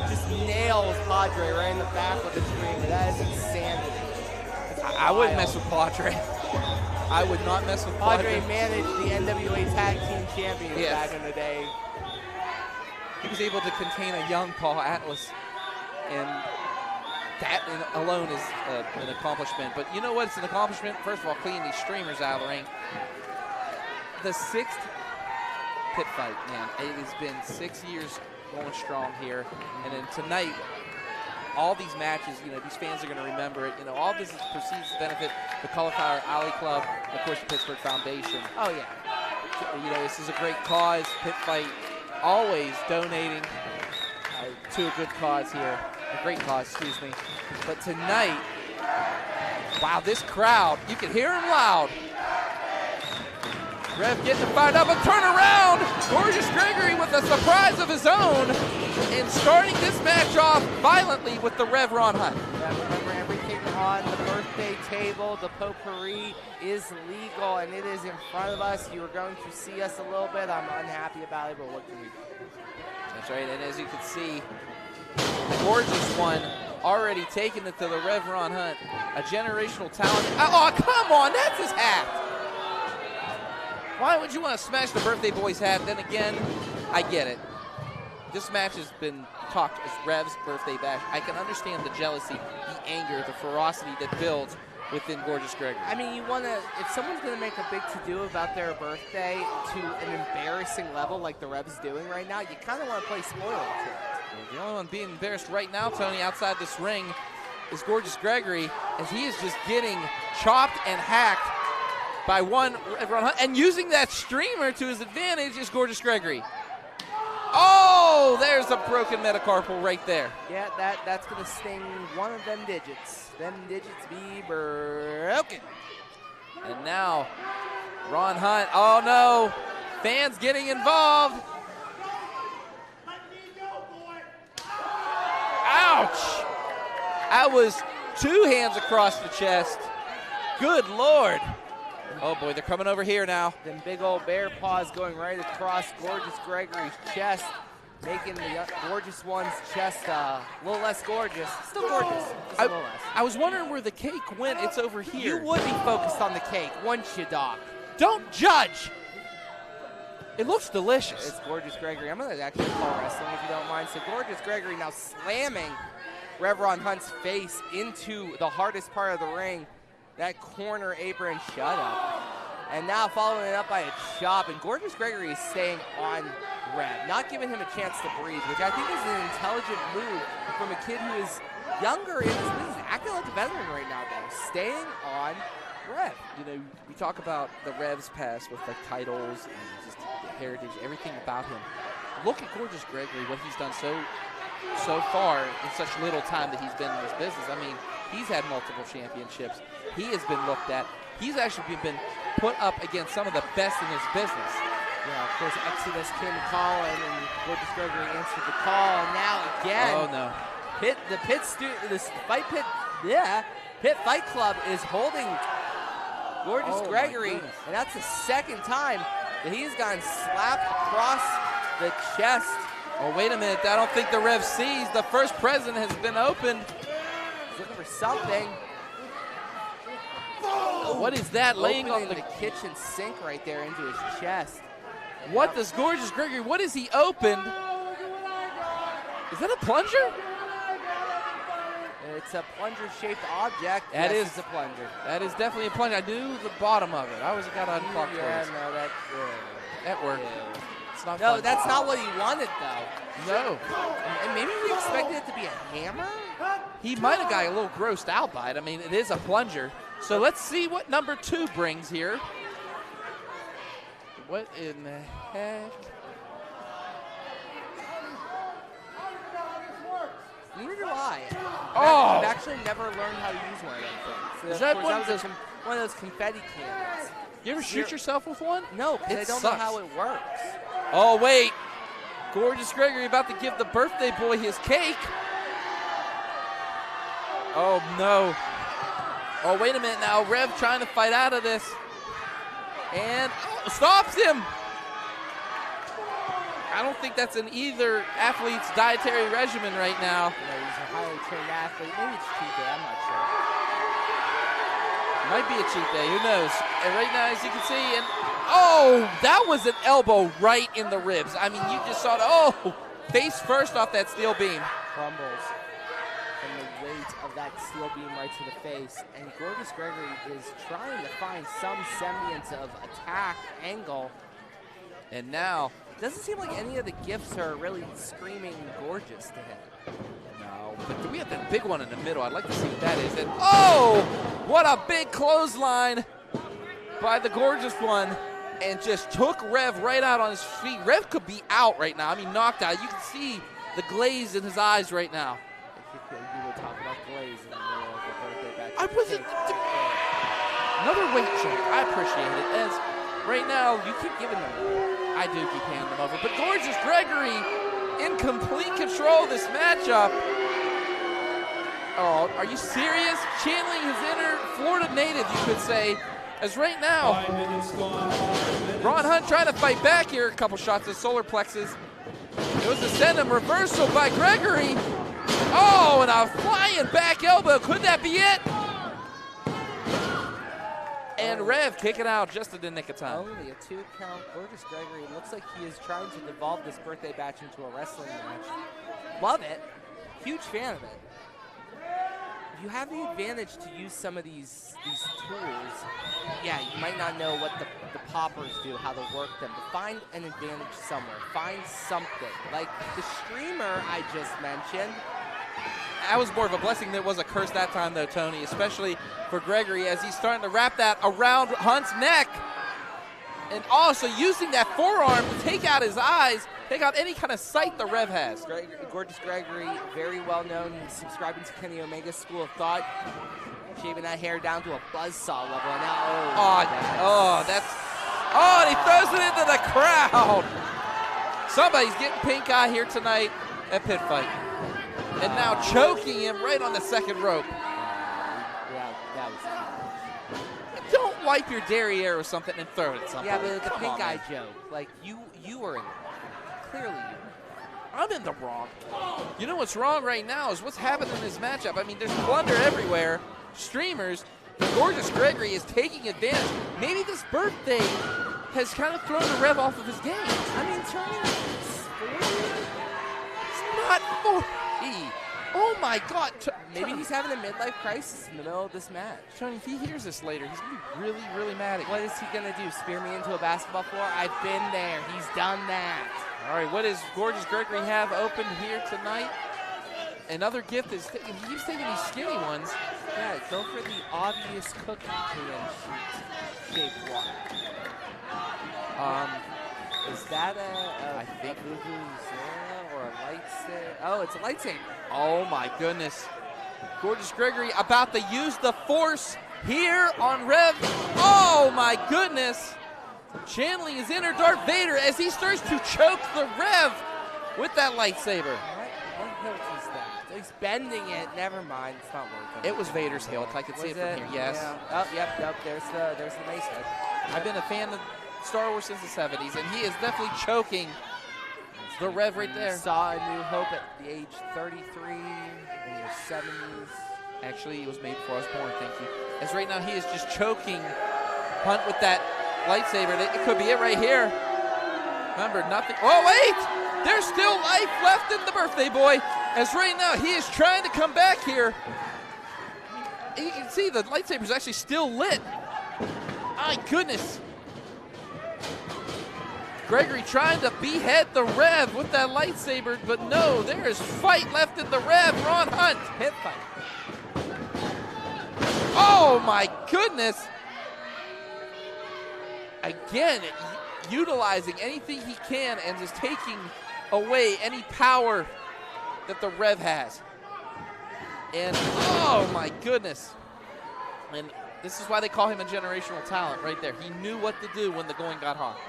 just nails Padre right in the back with the streamer. That is insanity. I wouldn't mess with Padre. I would not mess with Padre. Padre managed the NWA Tag Team Champions back in the day. He was able to contain a young Paul Atlas, and that alone is an accomplishment. But you know what? It's an accomplishment, first of all, cleaning these streamers out of the ring. The 6th Pitt Fight, man. It has been 6 years going strong here. And then tonight, all these matches, these fans are going to remember it. All this proceeds to benefit the Cauliflower Alley Club, and of course, the Pittsburgh Foundation. Oh, yeah. This is a great cause. Pitt Fight always donating to a good cause here. A great cause, excuse me. But tonight, wow, this crowd, you can hear him loud. Rev getting fired up, and turn around. Gorgeous Gregory with a surprise of his own and starting this match off violently with the Rev Ron Hunt. Yeah, remember everything on the birthday table. The potpourri is legal, and it is in front of us. You are going to see us a little bit. I'm unhappy about it, but what can we do? That's right, and as you can see, the Gorgeous one already taking it to the Rev Ron Hunt. A generational talent. Oh, come on, that's his hat. Why would you want to smash the birthday boy's hat? Then again, I get it. This match has been talked as Rev's birthday bash. I can understand the jealousy, the anger, the ferocity that builds within Gorgeous Gregory. I mean, you want to, if someone's going to make a big to-do about their birthday to an embarrassing level like the Rev's doing right now, you kind of want to play spoiler to it. Well, the only one being embarrassed right now, Tony, outside this ring is Gorgeous Gregory, as he is just getting chopped and hacked by one, Ron Hunt, and using that streamer to his advantage is Gorgeous Gregory. Oh, there's a broken metacarpal right there. Yeah, that's going to sting one of them digits. Them digits be broken. And now, Ron Hunt, oh no, fans getting involved. Ouch! That was 2 hands across the chest. Good Lord. Oh boy, they're coming over here now. Them big old bear paws going right across Gorgeous Gregory's chest, making the Gorgeous one's chest a little less gorgeous. Still gorgeous, just a little less. I was wondering where the cake went. It's over here. You would be focused on the cake, wouldn't you, Doc? Don't judge. It looks delicious. It's Gorgeous Gregory. I'm going to actually call wrestling if you don't mind. So Gorgeous Gregory now slamming Rev Ron Hunt's face into the hardest part of the ring, that corner apron shut up. And now following it up by a chop, and Gorgeous Gregory is staying on Rev, not giving him a chance to breathe, which I think is an intelligent move from a kid who is younger in his business, acting like a veteran right now, though, staying on Rev. You know, we talk about the Rev's past with like titles and just the heritage, everything about him. Look at Gorgeous Gregory, what he's done so far in such little time that he's been in this business. I mean, he's had multiple championships. He has been looked at. He's actually been put up against some of the best in his business. Yeah, of course, Exodus came calling, and Gorgeous Gregory answered the call. And now again, oh no, Pitt Fight Club is holding Gorgeous Gregory, and that's the second time that he's gotten slapped across the chest. Oh, wait a minute. I don't think the ref sees. The first present has been opened. He's looking for something. What is that laying on the kitchen sink right there into his chest? What does Gorgeous Gregory, what has he opened? Is that a plunger? It's a plunger-shaped object. That yes, is a plunger. That is definitely a plunger. I knew the bottom of it. I always got to unplug Yeah, first. no, That worked. It's not No, fun. that's not what he wanted, though. No. And maybe we expected it to be a hammer? He might have got a little grossed out by it. I mean, it is a plunger. So let's see what number 2 brings here. What in the heck? Neither do I. Oh! I've actually never learned how to use one of them things. Is that Of one course, of one of those confetti cannons. You ever shoot yourself with one? No, because I It don't sucks. know how it works. Oh, wait. Gorgeous Gregory about to give the birthday boy his cake. Oh, no. Oh, wait a minute now. Rev trying to fight out of this. And stops him. I don't think that's in either athlete's dietary regimen right now. He's a highly trained athlete. Maybe it's cheat day. I'm not sure. Might be a cheat day. Who knows? And right now, as you can see, and oh, that was an elbow right in the ribs. I mean, you just saw it. Oh, face first off that steel beam. Crumbles from the weight of that steel beam right to the face. And Gorgeous Gregory is trying to find some semblance of attack angle. And now, doesn't seem like any of the gifts are really screaming gorgeous to him. No, but we have that big one in the middle. I'd like to see what that is. And oh, what a big clothesline by the Gorgeous one. And just took Rev right out on his feet. Rev could be out right now. I mean, knocked out. You can see the glaze in his eyes right now. You were talking about glaze in the middle of the birthday back. I wasn't. Another weight check. I appreciate it. As right now, you keep giving them. I do keep handing them over. But Gorgeous Gregory in complete control of this matchup. Oh, are you serious? Channeling his inner Florida native, you could say. As right now, 5 minutes gone. 5 minutes. Ron Hunt trying to fight back here. A couple shots of solar plexus. It was a send him reversal by Gregory. Oh, and a flying back elbow. Could that be it? And Rev kicking out just in the nick of time. Only a 2 count. Gorgeous Gregory looks like he is trying to devolve this birthday batch into a wrestling match. Love it. Huge fan of it. You have the advantage to use some of these tools. Yeah, you might not know what the poppers do, how to work them, but find an advantage somewhere. Find something. Like the streamer I just mentioned, that was more of a blessing than it was a curse that time, though, Tony, especially for Gregory as he's starting to wrap that around Hunt's neck. And also using that forearm to take out his eyes, take out any kind of sight the Rev has. Gorgeous Gregory, very well known, subscribing to Kenny Omega's school of thought, shaving that hair down to a buzzsaw level. And now, and he throws it into the crowd. Somebody's getting pink eye here tonight at Pitt Fight. And now choking him right on the second rope. That was Don't wipe your derriere or something and throw it at something. Yeah, but the Come pink on, eye man. joke, like you were in it. Clearly you were. I'm in the wrong. You know what's wrong right now is what's happening in this matchup. I mean, there's plunder everywhere. Streamers. Gorgeous Gregory is taking advantage. Maybe this birthday has kind of thrown the Rev off of his game. I mean, turning it's not 40. Oh my God. Maybe he's having a midlife crisis in the middle of this match. Tony, if he hears this later, he's going to be really, really mad at you. What is he going to do? Spear me into a basketball floor? I've been there. He's done that. All right, what does Gorgeous Gregory have open here tonight? Another gift is he keeps taking these skinny ones. Yeah, go for the obvious cookie shaped one. Is that I think a vuvuzela or a lightsaber? Oh, it's a lightsaber. Oh my goodness. Gorgeous Gregory about to use the force here on Rev. Oh my goodness. Channeling his inner Darth Vader as he starts to choke the Rev with that lightsaber. What hilt is that? He's bending it. Never mind. It's not working. It was Vader's hilt. I could see it from here. Yes. Yeah. Oh, yep. There's the mace head. I've been a fan of Star Wars since the 70s, and he is definitely choking the Rev right there. Saw A New Hope at the age 33 in your 70s. Actually, he was made before I was born, thank you. As right now he is just choking Hunt with that lightsaber. It could be it right here. Remember, nothing. Oh, wait! There's still life left in the birthday boy. As right now he is trying to come back here. You can see the lightsaber is actually still lit. My goodness. Gregory trying to behead the Rev with that lightsaber, but no, there is fight left in the Rev. Ron Hunt. Pitt Fight. Oh my goodness. Again, utilizing anything he can and just taking away any power that the Rev has. And oh my goodness. And this is why they call him a generational talent right there. He knew what to do when the going got hot.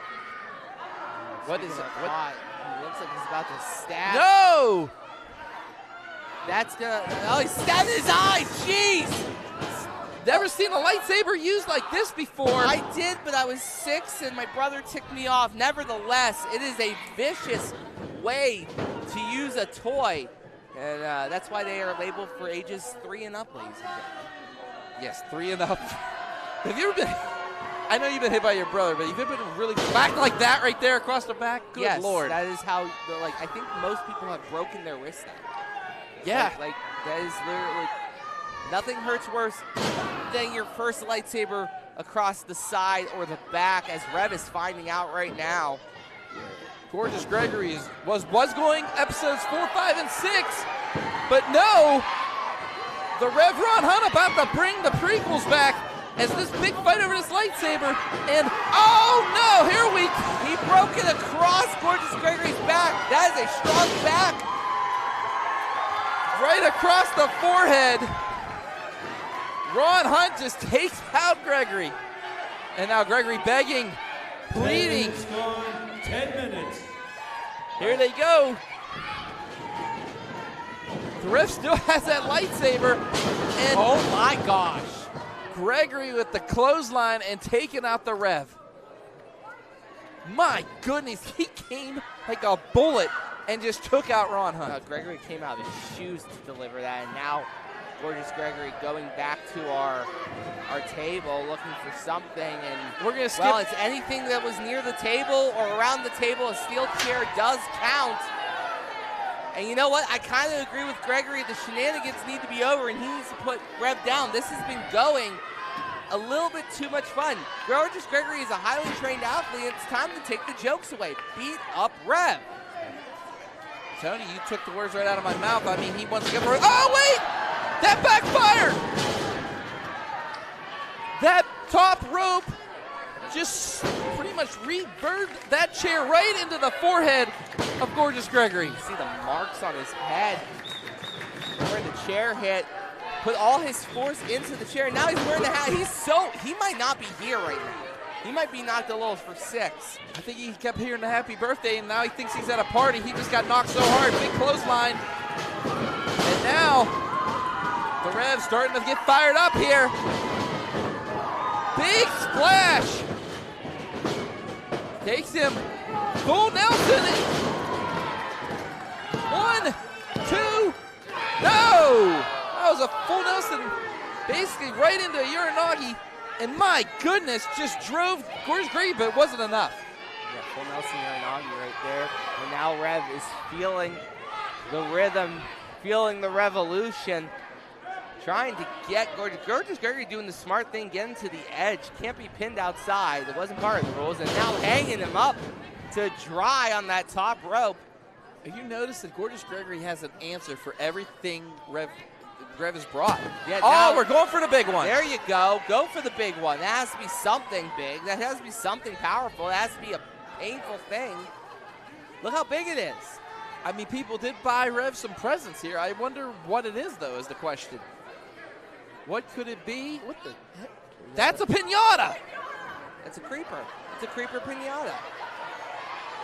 What is it? What? He looks like he's about to stab. No! That's gonna. Oh, he stabbed his eye. Jeez! Never seen a lightsaber used like this before. I did, but I was 6 and my brother ticked me off. Nevertheless, it is a vicious way to use a toy. And that's why they are labeled for ages 3 and up, ladies and gentlemen. Yes, 3 and up. Have you ever been... I know you've been hit by your brother, but you've been really whacked like that right there across the back? Good yes, Lord. That is how, I think most people have broken their wrist that way. Yeah. Like that is literally, nothing hurts worse than your first lightsaber across the side or the back, as Rev is finding out right now. Gorgeous Gregory was going episodes 4, 5, and 6, but no. The Rev Ron Hunt about to bring the prequels back as this big fight over this lightsaber, and oh no, here he broke it across Gorgeous Gregory's back. That is a strong back. Right across the forehead. Ron Hunt just takes out Gregory. And now Gregory begging, pleading. 10 minutes. Here they go. The Rev still has that lightsaber. And oh my gosh. Gregory with the clothesline and taking out the Rev. My goodness, he came like a bullet and just took out Ron Hunt. Gregory came out of his shoes to deliver that, and now Gorgeous Gregory going back to our table looking for something, and we're gonna skip. Well, it's anything that was near the table or around the table. A steel chair does count. And you know what? I kind of agree with Gregory. The shenanigans need to be over, and he needs to put Rev down. This has been going a little bit too much fun. Gorgeous Gregory is a highly trained athlete. It's time to take the jokes away. Beat up Rev. Tony, you took the words right out of my mouth. I mean, he wants to go for it. Oh, wait! That backfired! That top rope just pretty much reverbed that chair right into the forehead of Gorgeous Gregory. You see the marks on his head where the chair hit. Put all his force into the chair. Now he's wearing the hat. He might not be here right now. He might be knocked a little for 6. I think he kept hearing the happy birthday, and now he thinks he's at a party. He just got knocked so hard. Big clothesline. And now the Rev's starting to get fired up here. Big splash. Takes him full Nelson. 1, 2, no! That was a full Nelson, basically right into a Uranagi. And my goodness, just drove Gorgeous Gregory, but it wasn't enough. Yeah, full Nelson Uranagi right there. And now Rev is feeling the rhythm, feeling the revolution, trying to get Gorgeous Gregory doing the smart thing, getting to the edge. Can't be pinned outside. It wasn't part of the rules. And now hanging him up to dry on that top rope. You notice that Gorgeous Gregory has an answer for everything Rev has brought. Yeah, oh, we're going for the big one. There you go. Go for the big one. That has to be something big. That has to be something powerful. That has to be a painful thing. Look how big it is. I mean, people did buy Rev some presents here. I wonder what it is, though, is the question. What could it be? What the heck? That's a piñata. It's a creeper. It's a creeper piñata.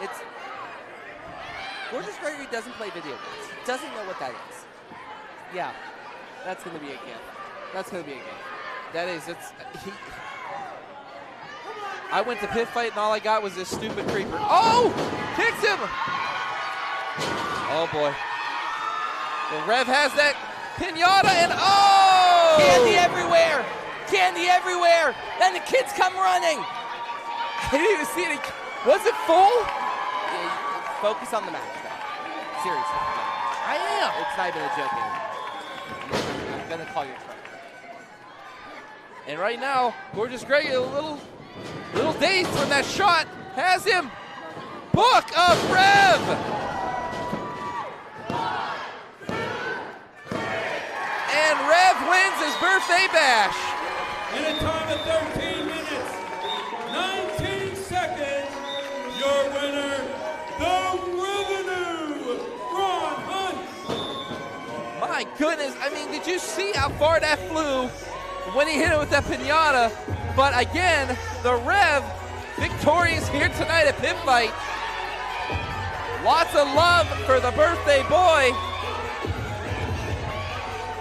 It's Gorgeous Gregory doesn't play video games. He doesn't know what that is. Yeah, that's going to be a gift. That's going to be a gift. That is, I went to Pitt Fight and all I got was this stupid creeper. Oh! Kicks him! Oh boy. The Rev has that piñata and oh! Candy everywhere! Candy everywhere! And the kids come running! I didn't even see it. Was it full? Yeah, focus on the match, though. Seriously. I am. It's not even a joke anymore. I'm going to call your turn. And right now, Gorgeous Gregory, a little dazed from that shot, has him. Book of Rev. And Rev wins his birthday bash. In a time of 13 minutes, 19 seconds, your winner, the Revenue, Ron Hunt. My goodness, I mean, did you see how far that flew when he hit it with that piñata? But again, the Rev victorious here tonight at Pitt Fight. Lots of love for the birthday boy.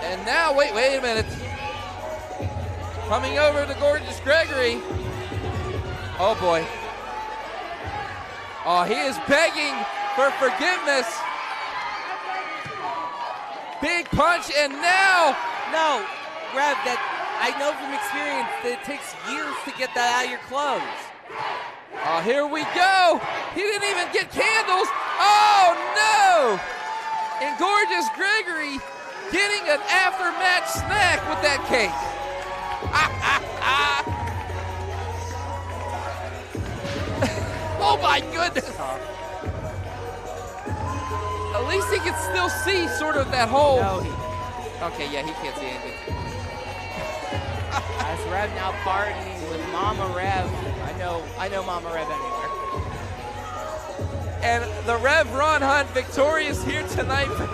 And now, wait a minute. Coming over to Gorgeous Gregory. Oh boy. Oh, he is begging for forgiveness. Big punch, and now. No, Rev, that I know from experience that it takes years to get that out of your clothes. Oh, here we go. He didn't even get candles. Oh, no. And Gorgeous Gregory getting an after-match snack with that cake. Oh, my goodness. At least he can still see sort of that hole. No, okay, yeah, he can't see anything. As Rev now partying with Mama Rev. I know Mama Rev anywhere. And the Rev Ron Hunt victorious here tonight for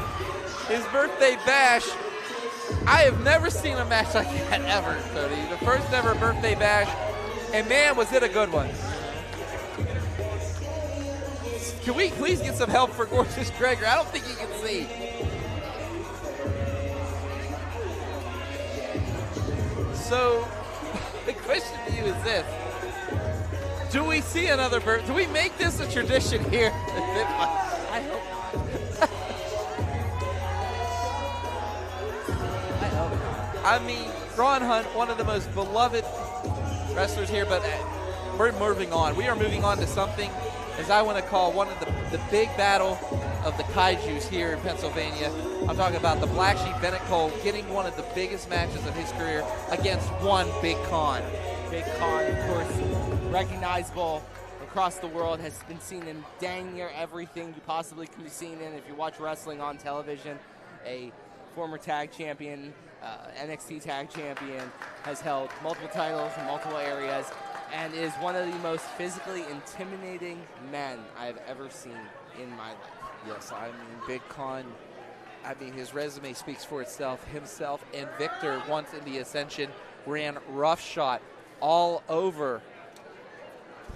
his birthday bash. I have never seen a match like that ever, Cody. The first ever birthday bash. And man, was it a good one. Can we please get some help for Gorgeous Gregory? I don't think he can see. So, the question to you is this. Do we see another birth? Do we make this a tradition here? I hope not. I hope not. I mean, Ron Hunt, one of the most beloved wrestlers here, but we're moving on. We are moving on to something, as I want to call one of the big battle of the kaijus here in Pennsylvania. I'm talking about the Black Sheep Bennett Cole getting one of the biggest matches of his career against one Big Con. Big Con, of course, recognizable, of across the world, has been seen in dang near everything you possibly can be seen in. If you watch wrestling on television, a former tag champion, NXT tag champion, has held multiple titles in multiple areas, and is one of the most physically intimidating men I've ever seen in my life. Yes, I mean, Big Con, I mean, his resume speaks for itself. Himself and Victor, once in the Ascension, ran roughshod all over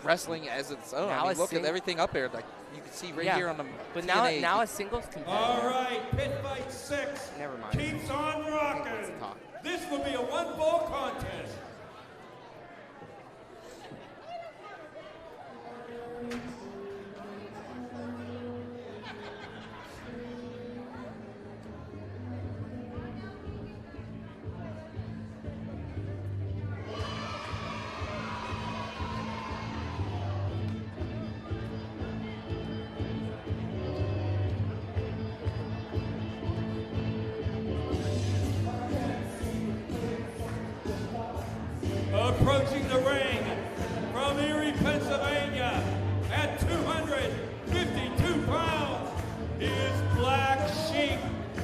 wrestling as its own. Now I mean, look at everything up there. Like you can see right here on the But TNA. now a singles competitor. All right, Pitt Fight 6 Never mind. keeps on rocking. This will be a one-ball contest. Approaching the ring from Erie, Pennsylvania, at 252 pounds, is Black Sheep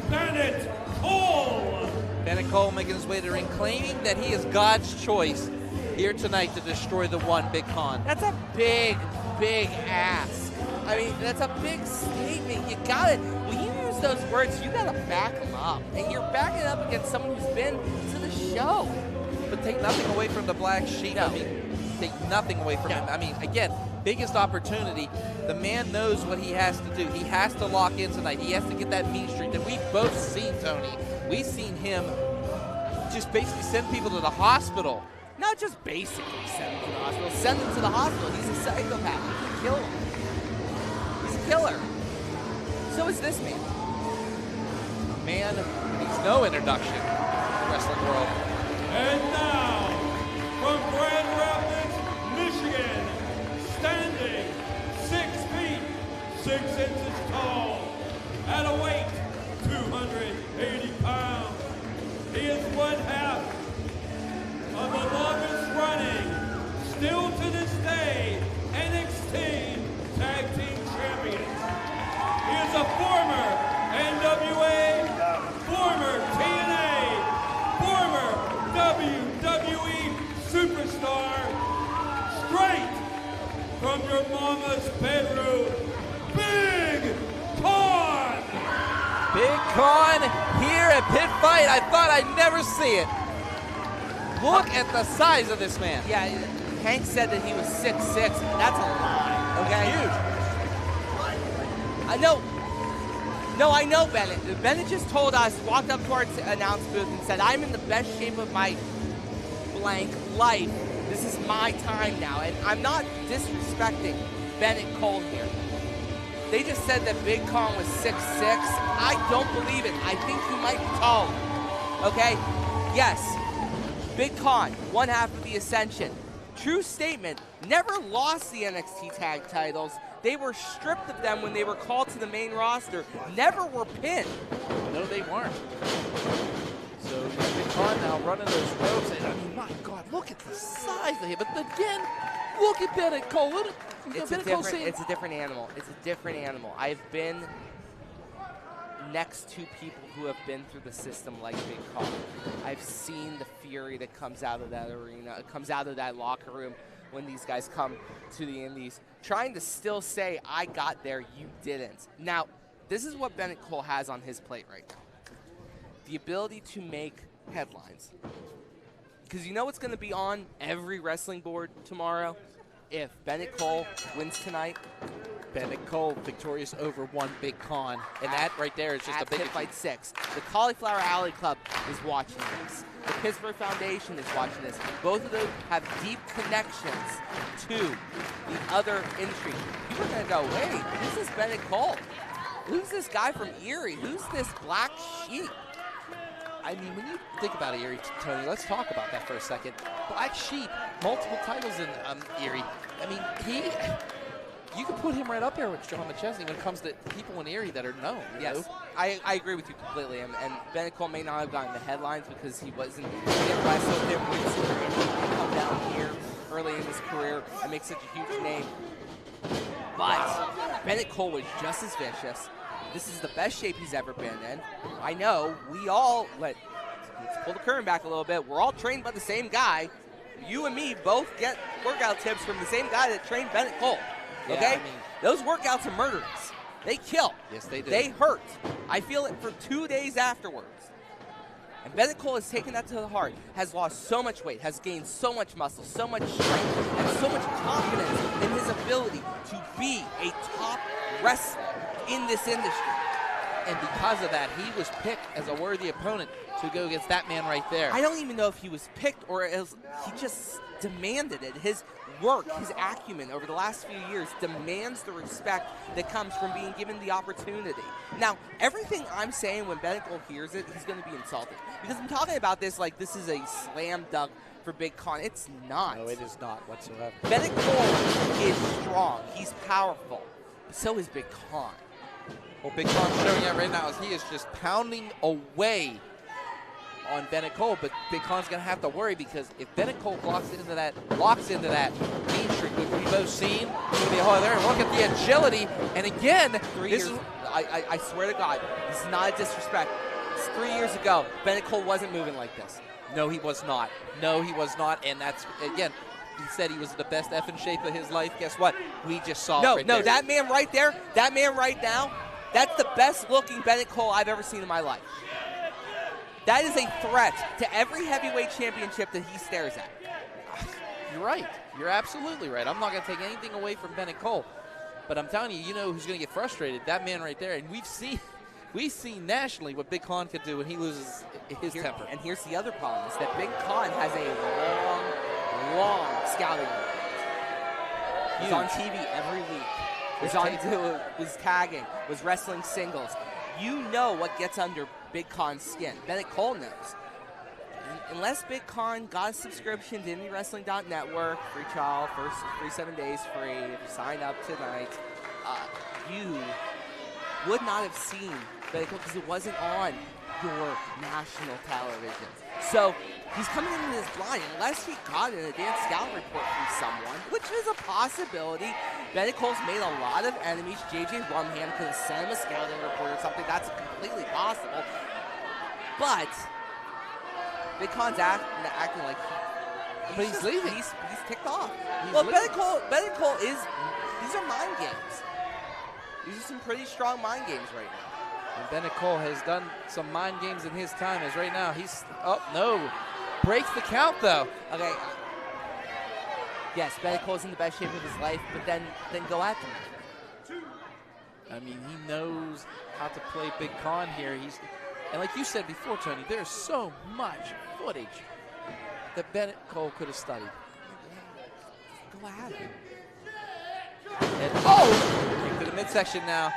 Bennett Cole. Bennett Cole making his way to the ring, claiming that he is God's choice here tonight to destroy the one Big Con. That's a big, big ask. I mean, that's a big statement. You gotta, when you use those words, you gotta back them up. And you're backing up against someone who's been to the show. But take nothing away from the Black Sheep. No. I mean, take nothing away from him. I mean, again, biggest opportunity. The man knows what he has to do. He has to lock in tonight. He has to get that mean streak that we've both seen, Tony. We've seen him just basically send people to the hospital. Not just basically send them to the hospital. Send them to the hospital. He's a psychopath. He can kill them. He's a killer. So is this man. Man needs no introduction in the wrestling world. And now, from Grand Rapids, Michigan, standing 6 feet 6 inches tall, at a weight 280 pounds. He is one half of the longest running, still to this day, NXT Tag Team Champions. He is a former NWA, former TNA, former WWE superstar, straight from your mama's bedroom, Big Con! Big Con here at Pitt Fight. I thought I'd never see it. Look at the size of this man. Yeah, Hank said that he was 6'6". That's a lie, okay? Huge. I know. No, I know Bennett. Bennett just told us, walked up to our announce booth and said, I'm in the best shape of my blank life. This is my time now. And I'm not disrespecting Bennett Cole here. They just said that Big Con was 6'6". I don't believe it. I think he might be tall. Okay? Yes. Big Con, one half of the Ascension. True statement, never lost the NXT tag titles. They were stripped of them when they were called to the main roster. Never were pinned. No, they weren't. So Big Con now running those ropes. And I mean, my God, look at the size of him. But again, look at Bennett Cole. It's a different animal. It's a different animal. I've been next to people who have been through the system like Big Con. I've seen the fury that comes out of that arena, comes out of that locker room when these guys come to the Indies, trying to still say, I got there, you didn't. Now, this is what Bennett Cole has on his plate right now. The ability to make headlines. Because you know what's going to be on every wrestling board tomorrow? If Bennett Cole wins tonight. Bennett Cole victorious over one Big Con. And that right there is just a big Pitt Fight 6. The Cauliflower Alley Club is watching this. The Pittsburgh Foundation is watching this. Both of them have deep connections to the other industry. People are going to go, wait, who's this Bennett Cole? Who's this guy from Erie? Who's this Black Sheep? I mean, when you think about Erie, Tony, let's talk about that for a second. Black Sheep, multiple titles in Erie. I mean, you can put him right up there with John McChesney when it comes to people in Erie that are known. Yes, I agree with you completely. And Bennett Cole may not have gotten the headlines because he didn't wrestle him. We come down here early in his career and make such a huge name. But Bennett Cole was just as vicious. This is the best shape he's ever been in. I know we all, let's pull the curtain back a little bit, we're all trained by the same guy. You and me both get workout tips from the same guy that trained Bennett Cole. Yeah, Okay? I mean, those workouts are murderous. They kill. Yes, they do. They hurt. I feel it for 2 days afterwards. And Bennett Cole has taken that to the heart, has lost so much weight, has gained so much muscle, so much strength, and so much confidence in his ability to be a top wrestler in this industry. And because of that, he was picked as a worthy opponent to go against that man right there. I don't even know if he was picked or else he just demanded it. His work, his acumen over the last few years demands the respect that comes from being given the opportunity. Now, everything I'm saying when Bennett Cole hears it, he's going to be insulted. Because I'm talking about this like this is a slam dunk for Big Con. It's not. No, it is not whatsoever. Bennett Cole is strong. He's powerful. But so is Big Con. What Big Con's showing that right now is he is just pounding away on Bennett Cole, but Big Con's going to have to worry because if Bennett Cole locks into that mean streak, which we've both seen, there, look at the agility, and again, I swear to God, this is not a disrespect. It's 3 years ago, Bennett Cole wasn't moving like this. No, he was not. No, he was not, and that's, again, he said he was the best effing shape of his life. Guess what? We just saw it right there. That man right there, that man right now, that's the best looking Bennett Cole I've ever seen in my life. That is a threat to every heavyweight championship that he stares at. You're right. You're absolutely right. I'm not going to take anything away from Bennett Cole. But I'm telling you, you know who's going to get frustrated? That man right there. And we've seen nationally what Big Con could do when he loses his temper. And here's the other problem, is that Big Con has a long scouting report. He's on TV every week. Was tagging, was wrestling singles. You know what gets under Big Con's skin. Bennett Cole knows. Unless Big Con got a subscription to IndyWrestling.us, free trial, free 7 days free, if you sign up tonight, you would not have seen Bennett Cole because it wasn't on your national television. So he's coming into this blind. Unless he got an advanced scout report from someone, which is a possibility. Bennett Cole's made a lot of enemies. JJ Rumham could have sent him a scouting report or something. That's completely possible. But Big Con's acting like he's leaving. He's ticked off. Leaving. Bennett Cole is. These are mind games. These are some pretty strong mind games right now. And Bennett Cole has done some mind games in his time, as right now he's, breaks the count though. Okay. Yes, Bennett Cole's in the best shape of his life, but then go at them. I mean, he knows how to play Big Con here. And like you said before, Tony, there's so much footage that Bennett Cole could have studied. Go at him. And, into the midsection now.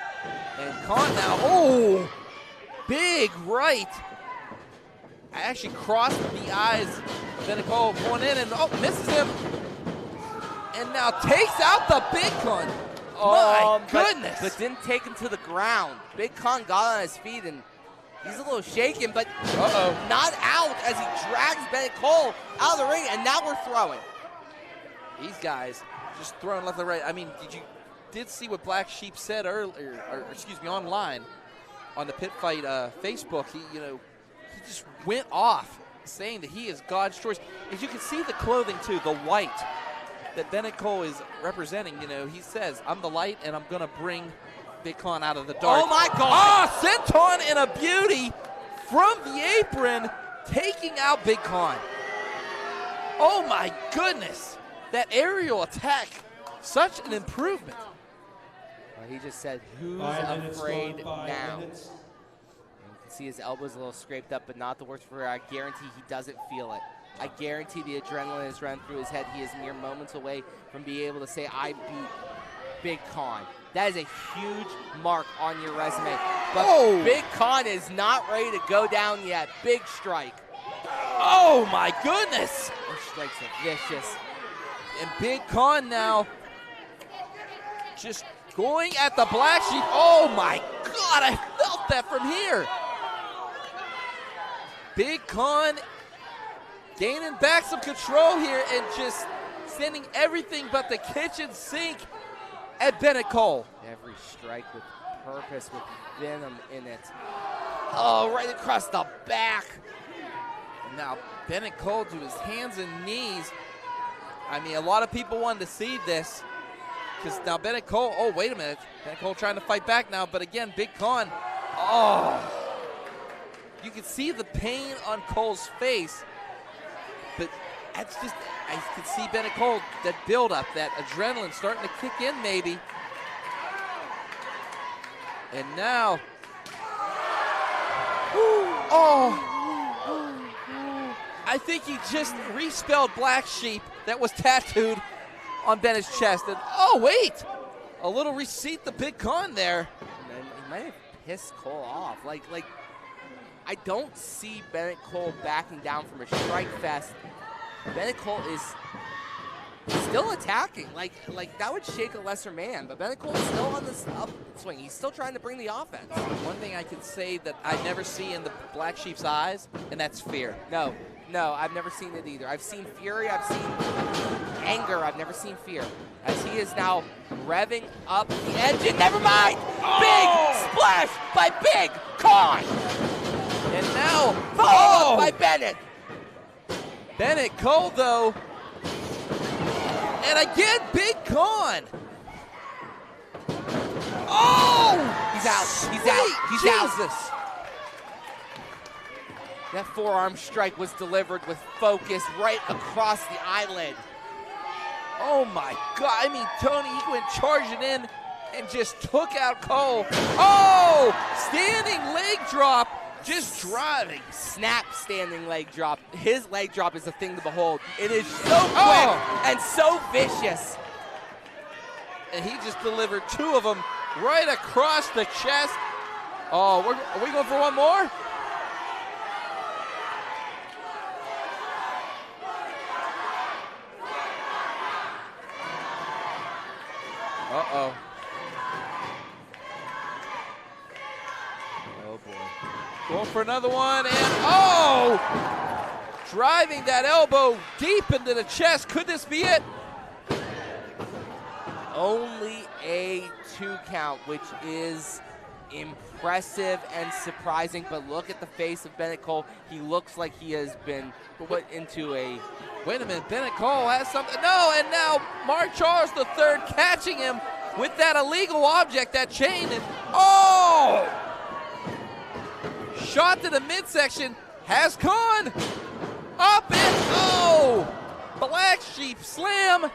And Con now, big right. Actually crossed the eyes of Bennett Cole going in and, misses him. And now takes out the Big Con. My goodness. But didn't take him to the ground. Big Con got on his feet and he's a little shaken, but not out as he drags Bennett Cole out of the ring, and now we're throwing. These guys just throwing left and right. I mean, did see what Black Sheep said earlier, online on the Pitt Fight Facebook. He just went off saying that he is God's choice. As you can see the clothing too, the white that Bennett Cole is representing, he says, I'm the light and I'm going to bring Big Con out of the dark. Oh my God! Senton in a beauty from the apron, taking out Big Con. Oh my goodness. That aerial attack, such an improvement. Well, he just said, who's afraid now? And you can see his elbows a little scraped up, but not the worst for it. I guarantee he doesn't feel it. I guarantee the adrenaline has run through his head. He is mere moments away from being able to say, I beat Big Con. That is a huge mark on your resume. But Big Con is not ready to go down yet. Big strike. Oh my goodness. Those strikes are vicious. And Big Con now just going at the Black Sheep. Oh my God, I felt that from here. Big Con gaining back some control here and just sending everything but the kitchen sink at Bennett Cole. Every strike with purpose, with venom in it. Oh, right across the back. And now Bennett Cole to his hands and knees. I mean, a lot of people wanted to see this because now Bennett Cole, oh, wait a minute. Bennett Cole trying to fight back now, but again, Big Con, oh. You can see the pain on Cole's face, but that's just, I can see Bennett Cole, that buildup, that adrenaline starting to kick in maybe. And now, I think he just respelled Black Sheep that was tattooed on Bennett's chest. And oh, wait, a little receipt the Big Con there. And he might have pissed Cole off. Like I don't see Bennett Cole backing down from a strike fest. Bennett Cole is still attacking. Like that would shake a lesser man, but Bennett Cole is still on this upswing. He's still trying to bring the offense. One thing I can say that I never see in the Black Sheep's eyes, and that's fear. No, I've never seen it either. I've seen fury, I've seen anger, I've never seen fear. As he is now revving up the engine. Never mind! Big splash by Big Con! And now, followed up by Bennett. Bennett Cole, though. And again, Big Con. Oh! He's out. He's out. He's Jesus. out. That forearm strike was delivered with focus right across the eyelid. Oh my God. I mean, Tony, he went charging in and just took out Cole. Oh! Standing leg drop. Just driving. Snap standing leg drop. His leg drop is a thing to behold. It is so quick and so vicious. And he just delivered two of them right across the chest. Oh, are we going for one more? Uh-oh. Oh, boy. Going for another one, and oh! Driving that elbow deep into the chest. Could this be it? Only a 2 count, which is impressive and surprising, but look at the face of Bennett Cole. He looks like he has been put into a... Wait a minute, Bennett Cole has something. No, and now Mark Charles III catching him with that illegal object, that chain, and oh! Shot to the midsection, has Con up and oh! Black Sheep slam.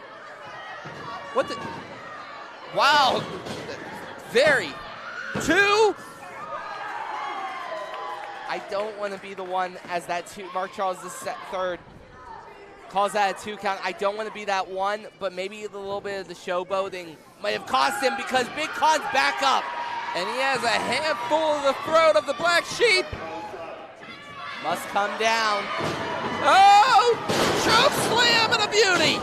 What the? Wow, very. 2. I don't want to be the one as that 2. Mark Charles III calls that a 2 count. I don't want to be that one, but maybe a little bit of the showboating might have cost him because Big Con's back up. And he has a handful of the throat of the Black Sheep. Must come down. Oh! Choke slam and a beauty.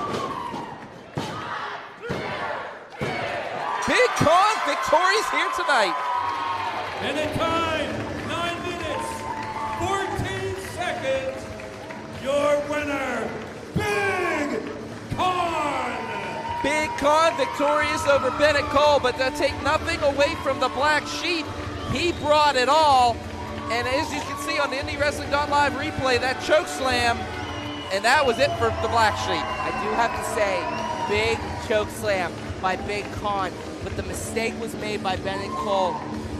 Big Con victorious here tonight. And in time, 9 minutes, 14 seconds, your winner, Big Con! Big Con victorious over Bennett Cole, but to take nothing away from the Black Sheep, he brought it all. And as you can see on the IndyWrestling.live replay, that choke slam, and that was it for the Black Sheep. I do have to say, big choke slam by Big Con, but the mistake was made by Bennett Cole.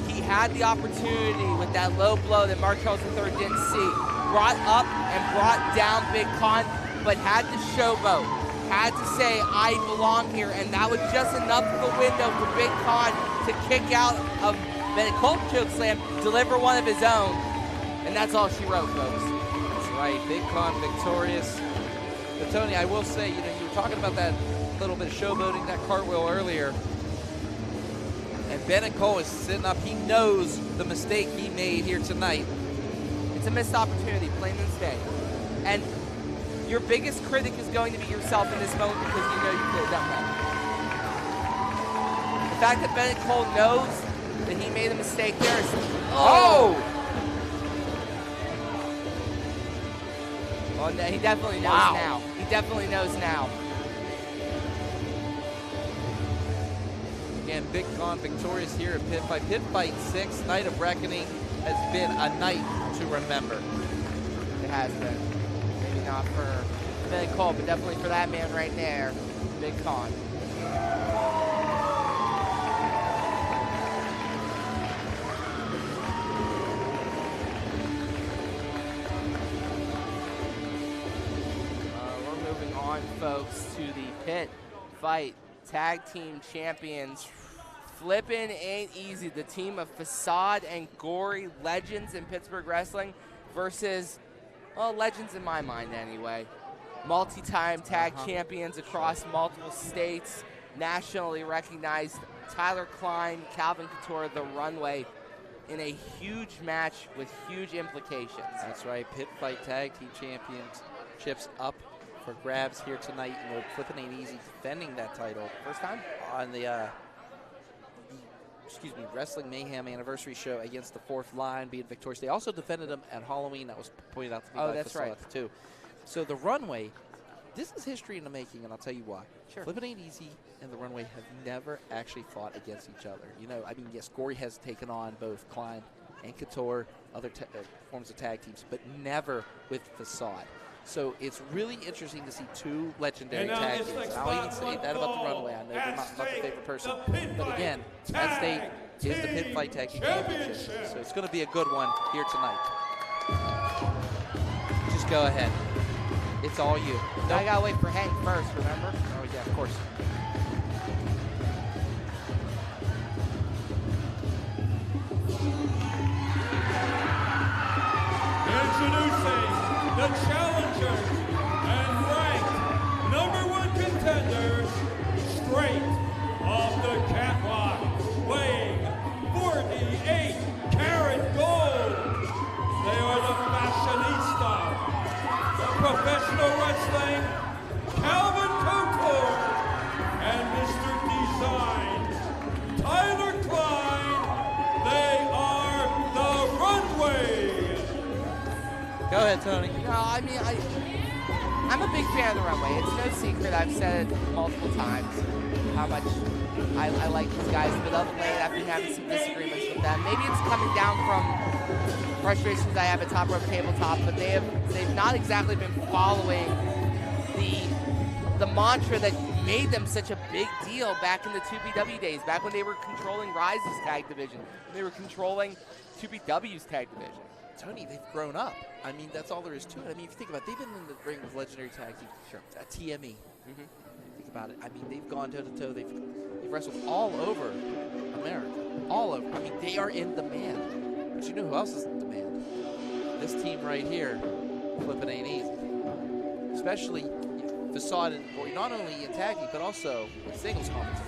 He had the opportunity with that low blow that Mark Charles III didn't see. Brought up and brought down Big Con, but had to showboat. Had to say, I belong here, and that was just enough of a window for Big Con to kick out of Bennett Cole choke slam, deliver one of his own, and that's all she wrote, folks. That's right, Big Con victorious. But Tony, I will say, you were talking about that little bit of showboating, that cartwheel earlier, and Bennett Cole is sitting up. He knows the mistake he made here tonight. It's a missed opportunity, plain and stay. And your biggest critic is going to be yourself in this moment because you know you could have done that. The fact that Bennett Cole knows that he made a mistake there is... Oh, no, he definitely knows now. He definitely knows now. Big Con victorious here at Pitt Fight. Pitt Fight 6, Night of Reckoning, has been a night to remember. It has been. Maybe not for Bennett Cole, but definitely for that man right there, Big Con. We're moving on, folks, to the Pitt Fight Tag Team Champions. Flippin' ain't easy. The team of Facade and Gory, legends in Pittsburgh wrestling, versus, well, legends in my mind anyway. Multi-time tag champions across multiple states, nationally recognized Tyler Klein, Calvin Couture, The Runway, in a huge match with huge implications. That's right. Pitt Fight Tag Team Championships up for grabs here tonight. And Flippin' Ain't Easy defending that title. First time? On the Wrestling Mayhem anniversary show against the Fourth Line, being victorious. They also defended them at Halloween. That was pointed out to me by that's Facade right. too. So the Runway, this is history in the making, and I'll tell you why. Sure. Flippin' Ain't Easy and the Runway have never actually fought against each other. You know, I mean, yes, Gory has taken on both Klein and Couture, other forms of tag teams, but never with Facade. So it's really interesting to see two legendary tag teams. And I'll even say that about the Runway. I know they're not the favorite person. But again, at stake is the Pitt Fight Tag Team Championship. So it's going to be a good one here tonight. Just go ahead. It's all you. I got to wait for Hank first, remember? Oh, yeah, of course. Introducing the challengers and ranked #1 contenders, straight off the catwalk, weighing 48 karat gold. They are the fashionista, the professional wrestling, Calvin Couture, and Mr. Design, Tyler Klein. They are the Runway. Go ahead, Tony. No, I mean, I'm a big fan of the Runway. It's no secret. I've said it multiple times how much I like these guys. But of late, I've been having some disagreements with them. Maybe it's coming down from frustrations I have at Top Rope Tabletop, but they've not exactly been following the mantra that made them such a big deal back in the 2BW days, back when they were controlling Rise's tag division. They were controlling 2BW's tag division. Tony, they've grown up. I mean, that's all there is to it. I mean, if you think about it, they've been in the ring with legendary tag teams. Sure. TME. Think about it. I mean, they've gone toe-to-toe. They've wrestled all over America. All over. I mean, they are in demand. But you know who else is in demand? This team right here, Flippin' Ain't Easy. Especially Facade and Gory, not only in tag team, but also in singles competition.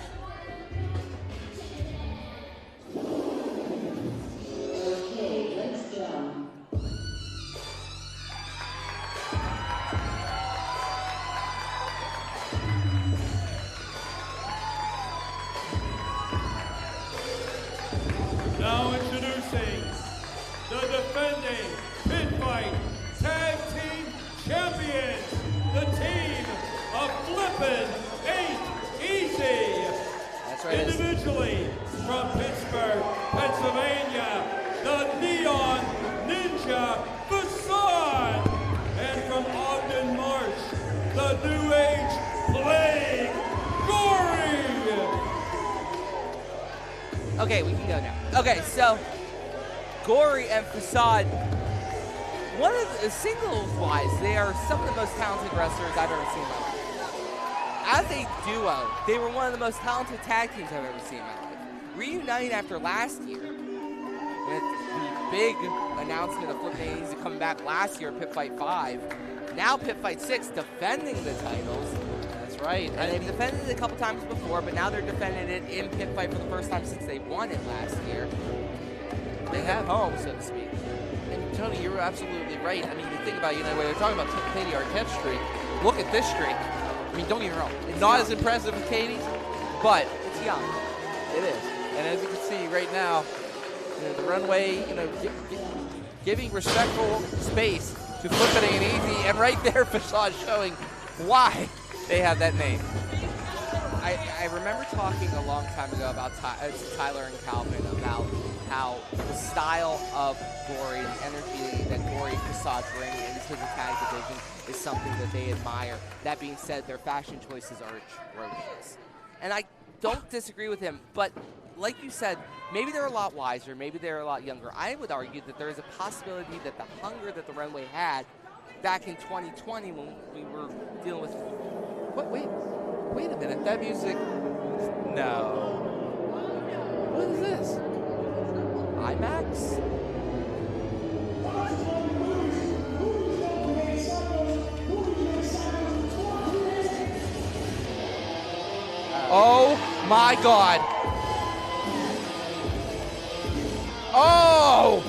Now introducing the defending Pitt Fight Tag Team Champions, the team of Flippin' Ain't Easy. That's right. Individually from Pittsburgh, Pennsylvania, the Neon Ninja Facade. And from Ogden Marsh, the New Age Plague Gory. Okay, we can go now. Okay, so Gory and Facade, one of the singles-wise, they are some of the most talented wrestlers I've ever seen in my life. As a duo, they were one of the most talented tag teams I've ever seen in my life. Reuniting after last year with the big announcement of Flippin' Ain't Easy coming back last year at Pitt Fight 5, now Pitt Fight 6 defending the titles. That's right. And they've defended it a couple times before, but now they're defending it in Pitt Fight for the first time since they won it last year. They have home, so to speak. And Tony, you're absolutely right. I mean, you think about, when they're talking about Katie Arquette's streak, look at this streak. I mean, don't get me wrong. It's not as impressive as Katie's, but it's young. It is. And as you can see right now, the Runway, giving respectful space to Flippin' Ain't Easy, and right there, Facade showing why they have that name. I remember talking a long time ago about Tyler and Calvin about how the style of Gory, the energy that Gory and Facade bring into the tag division is something that they admire. That being said, their fashion choices are atrocious. And I don't disagree with him, but like you said, maybe they're a lot wiser, maybe they're a lot younger. I would argue that there is a possibility that the hunger that the Runway had back in 2020 when we were dealing with... Wait a minute, that music... No. What is this? IMAX? Oh my God. Oh!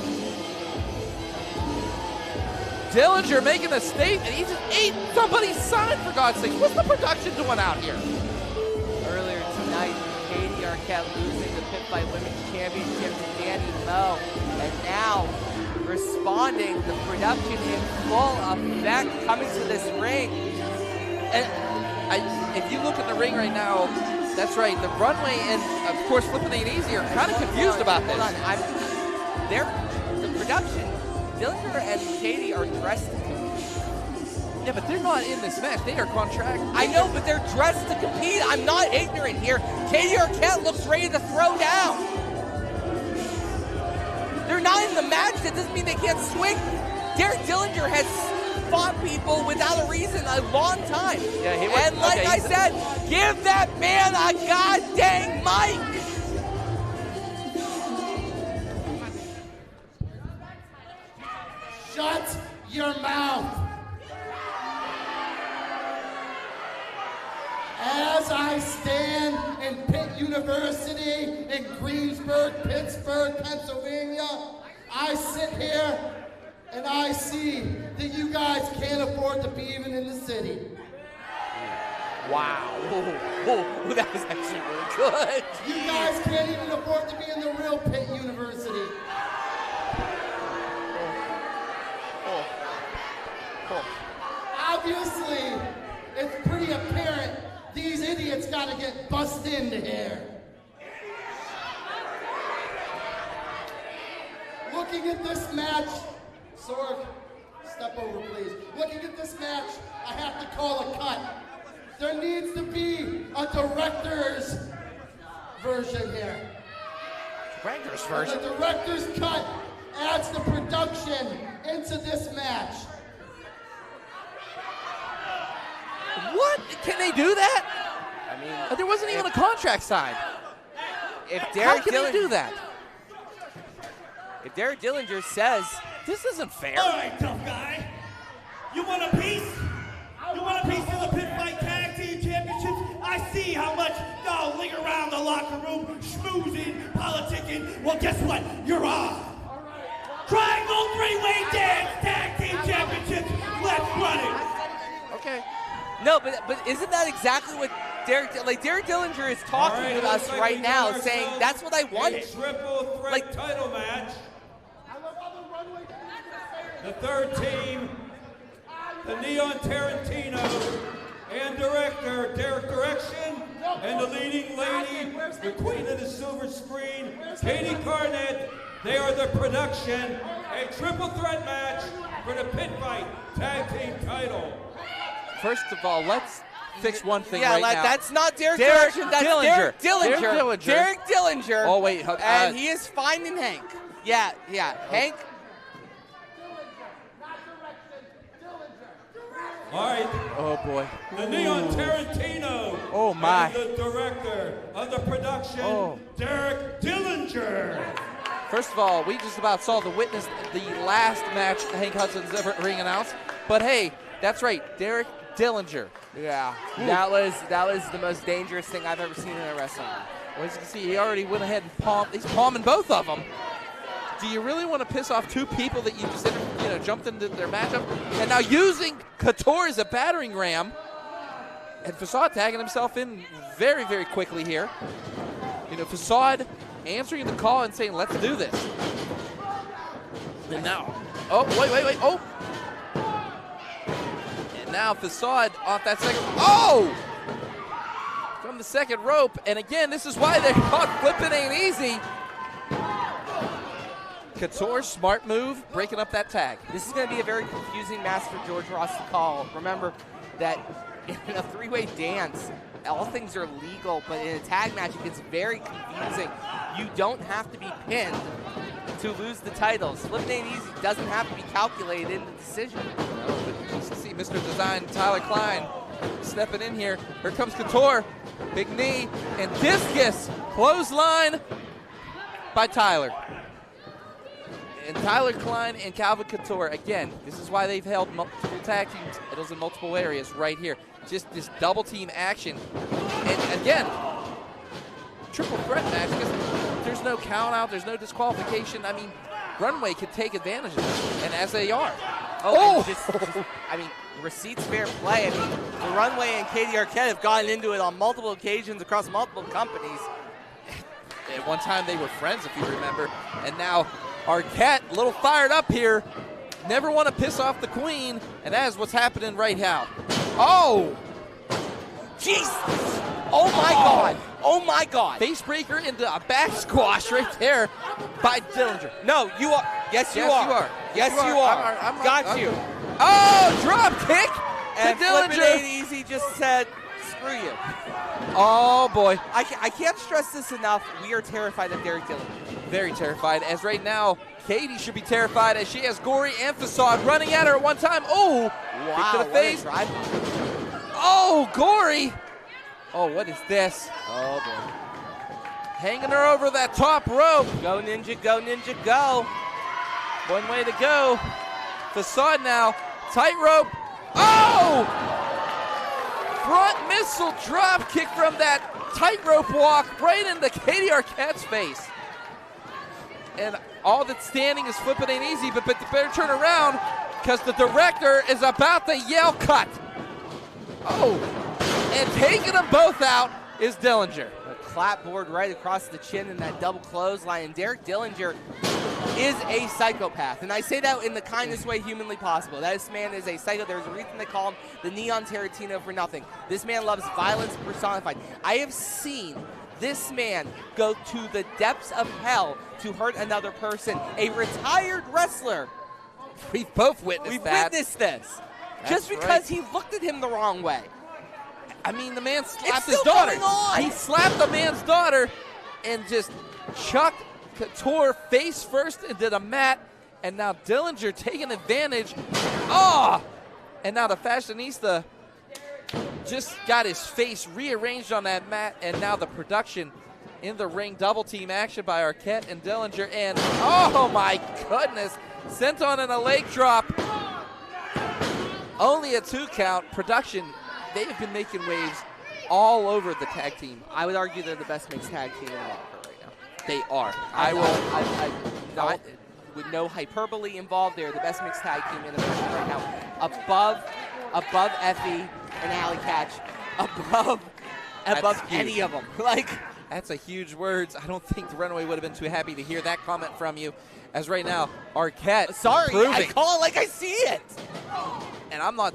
Dillinger making a statement. He just ate somebody's sign, for God's sake. What's the production doing out here? Earlier tonight, Katie Arquette losing the Pitt Fight Women's Championship to Danny Moe. And now, responding, the production in full effect, coming to this ring. And if you look at the ring right now, that's right, the Runway and, of course, Flippin' Ain't Easy are kind of confused about this. Hold on, the production, Dillinger and Katie are dressed to compete. Yeah, but they're not in this match. They are contract. I know, but they're dressed to compete. I'm not ignorant here. Katie Arquette looks ready to throw down. They're not in the match. That doesn't mean they can't swing. Derek Dillinger has fought people without a reason a long time. Yeah, and like I said, give that man a goddamn mic. Shut your mouth. As I stand in Pitt University in Greensburg, Pittsburgh, Pennsylvania, I sit here and I see that you guys can't afford to be even in the city. Wow. Whoa, that was actually really good. You guys can't even afford to be in the real Pitt University. Obviously, it's pretty apparent these idiots gotta get bussed into here. Looking at this match, Sorg, step over please. Looking at this match, I have to call a cut. There needs to be a director's version here. Director's version? The director's cut adds the production into this match. What? Can they do that? I mean, there wasn't even a contract signed. If How Derek can they do that? If Derek Dillinger says this isn't fair. All right, tough guy. You want a piece? You want a piece of the Pitt Fight Tag Team Championships? I see how much y'all linger around the locker room, schmoozing, politicking. Well, guess what? You're on. Triangle three-way dance Tag Team Championships. Let's run it. Okay. No, but isn't that exactly what Derek Dillinger is talking to us right now, saying that's what I wanted. A triple threat title match. The third team, the Neon Tarantino and director Derek Direction, and the leading lady, the queen of the silver screen, Katie Carnett. They are the production. A triple threat match for the Pitt Fight Tag Team title. First of all, let's fix one thing yeah, right like, now. that's not Derek Direction. That's Dillinger. Derek Dillinger. Oh, wait. And he is finding Hank. Yeah. Hank. All right. Oh, boy. The Neon Tarantino. Oh, my. And the director of the production, Derek Dillinger. First of all, we just about saw the last match Hank Hudson's ever ring announced. But hey, that's right, Derek Dillinger. Yeah, that was the most dangerous thing I've ever seen in a wrestling match. Well, as you can see, he already went ahead and palmed. He's palming both of them. Do you really want to piss off two people that you just jumped into their matchup? And now using Couture as a battering ram, and Facade tagging himself in very, very quickly here. Facade answering the call and saying, let's do this. And now, wait, oh! And now Facade off that second. Oh! from the second rope. And again, this is why they're caught flipping ain't easy. Couture, smart move, breaking up that tag. This is going to be a very confusing match for George Ross to call. Remember that in a three-way dance, all things are legal, but in a tag match, it gets very confusing. You don't have to be pinned to lose the titles. Flipping ain't easy doesn't have to be calculated in the decision. No, but you see Mr. Design, Tyler Klein, stepping in here. Here comes Couture, big knee, and discus, clothesline by Tyler. And Tyler Klein and Calvin Couture, again, this is why they've held multiple tag team titles in multiple areas right here. Just this double team action. And again, triple threat match, because there's no count out, there's no disqualification. I mean, Runway could take advantage of it, and as they are. I mean, receipts fair play. I mean, the Runway and Katie Arquette have gotten into it on multiple occasions across multiple companies. At one time they were friends, if you remember, and now Arquette, a little fired up here. Never want to piss off the queen, and that is what's happening right now. Oh! Jesus! Oh my God! Oh my God! Face breaker into a back squash right there by Dillinger. No, you are. Yes, you are. Yes, you are. I'm Got you. Oh, drop kick And to Dillinger. Flippin' Ain't Easy just said, screw you. Oh, boy. I can't stress this enough. We are terrified of Derek Dillinger. Very terrified, as right now, Katie should be terrified as she has Gory and Facade running at her at one time. Oh, wow, kick to the face. Oh, Gory. Oh, what is this? Oh, boy. Hanging her over that top rope. Go, Ninja, go, Ninja, go. One way to go. Facade now. Tightrope. Oh! Front missile drop kick from that tightrope walk right into Katie Arquette's face. And all that's standing is Flippin' Ain't Easy, but they better turn around because the director is about to yell cut. Oh, and taking them both out is Dillinger. A clapboard right across the chin in that double clothesline. And Derek Dillinger is a psychopath. And I say that in the kindest way humanly possible. This man is a psycho. There's a reason they call him the Neon Tarantino for nothing. This man loves violence personified. I have seen this man go to the depths of hell to hurt another person. A retired wrestler. We've both witnessed that. Witnessed this. That's just because right. he looked at him the wrong way. I mean, the man slapped It's his still daughter. going on. He slapped the man's daughter and just chucked Couture face first into the mat. And now Dillinger taking advantage. Oh! And now the Fashionista just got his face rearranged on that mat. And now the production in the ring. Double team action by Arquette and Dillinger. And oh my goodness. Sent on in a leg drop. Only a 2 count. Production, they have been making waves all over the tag team. I would argue they're the best mixed tag team in America right now. They are. I not with no hyperbole involved. They're the best mixed tag team in America right now. Above Effie and Alley Catch. Above any of them. Like, that's a huge words. I don't think the Runaway would have been too happy to hear that comment from you. As right now, Arquette. Sorry, proving. I call it like I see it. And I'm not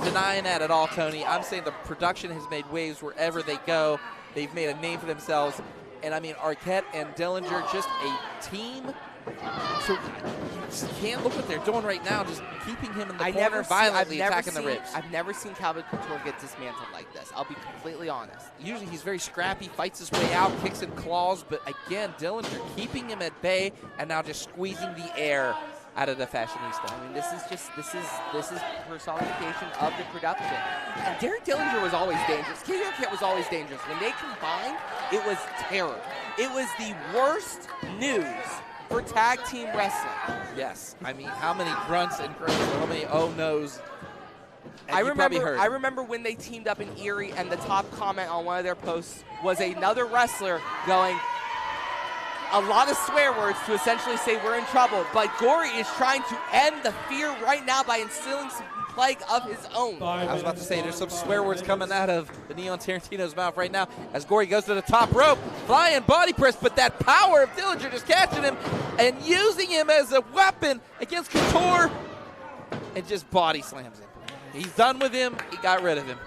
denying that at all, Tony. I'm saying the production has made waves wherever they go. They've made a name for themselves. And I mean, Arquette and Dillinger, just a team. So you just can't look what they're doing right now, just keeping him in the corner, violently attacking the ribs. I've never seen Calvin Couture get dismantled like this. I'll be completely honest. Usually he's very scrappy, fights his way out, kicks and claws, but again, Dillinger keeping him at bay and now just squeezing the air out of the Fashionista. I mean, this is personification of the production. And Derek Dillinger was always dangerous. Katie Arquette was always dangerous. When they combined, it was terror. It was the worst news for tag team wrestling. Yes. I mean, how many grunts and groans, how many oh no's. I remember when they teamed up in Erie, and the top comment on one of their posts was another wrestler going a lot of swear words to essentially say we're in trouble. But Gory is trying to end the fear right now by instilling some plague of his own. I was about to say there's some swear words coming out of the Neon Tarantino's mouth right now as Gory goes to the top rope, flying body press, but that power of Dillinger just catching him and using him as a weapon against Couture and just body slams him. He's done with him. He got rid of him.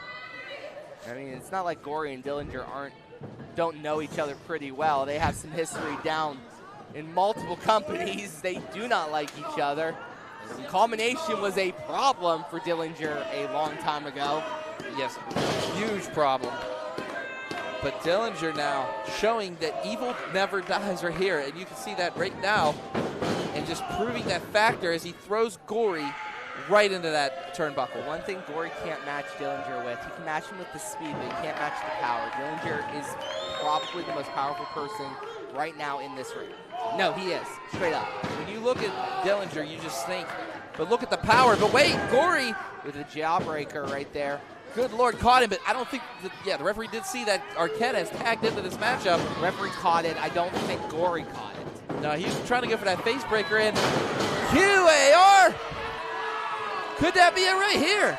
I mean, it's not like Gory and Dillinger don't know each other pretty well. They have some history down in multiple companies. They do not like each other. And culmination was a problem for Dillinger a long time ago. Yes, huge problem. But Dillinger now showing that evil never dies right here. And you can see that right now. And just proving that factor as he throws Gory right into that turnbuckle. One thing Gory can't match Dillinger with, he can match him with the speed, but he can't match the power. Dillinger is probably the most powerful person right now in this ring. No, he is, straight up. When you look at Dillinger, you just think, but look at the power. But wait, Gory with a jawbreaker right there. Good Lord, caught him, but I don't think, the referee did see that Arquette has tagged into this matchup. Referee caught it. I don't think Gory caught it. No, he was trying to go for that face breaker in. QAR! Could that be it right here?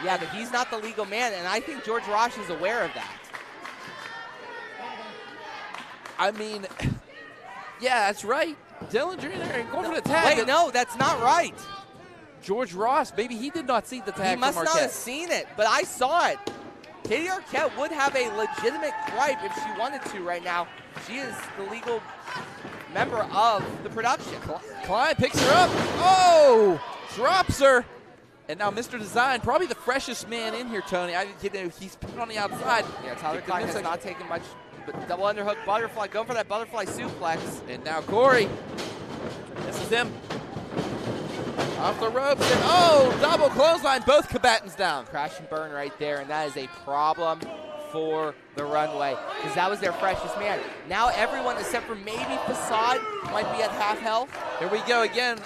Yeah, but he's not the legal man, and I think George Rosh is aware of that. I mean, yeah, that's right. Dillinger in there and going for the tag. Wait, no, that's not right. George Ross, maybe he did not see the tag. He must from not Arquette. have seen it, but I saw it. Katie Arquette would have a legitimate gripe if she wanted to right now. She is the legal member of the production. Klein picks her up. Oh, drops her. And now Mr. Design, probably the freshest man in here, Tony. He's put on the outside. Yeah, Tyler Klein has not taken much, but double underhook butterfly, going for that butterfly suplex. And now Gory. This is him. Off the ropes, and oh, double clothesline, both combatants down. Crash and burn right there, and that is a problem for the runway, because that was their freshest man. Now everyone except for maybe Facade might be at half health. Here we go again.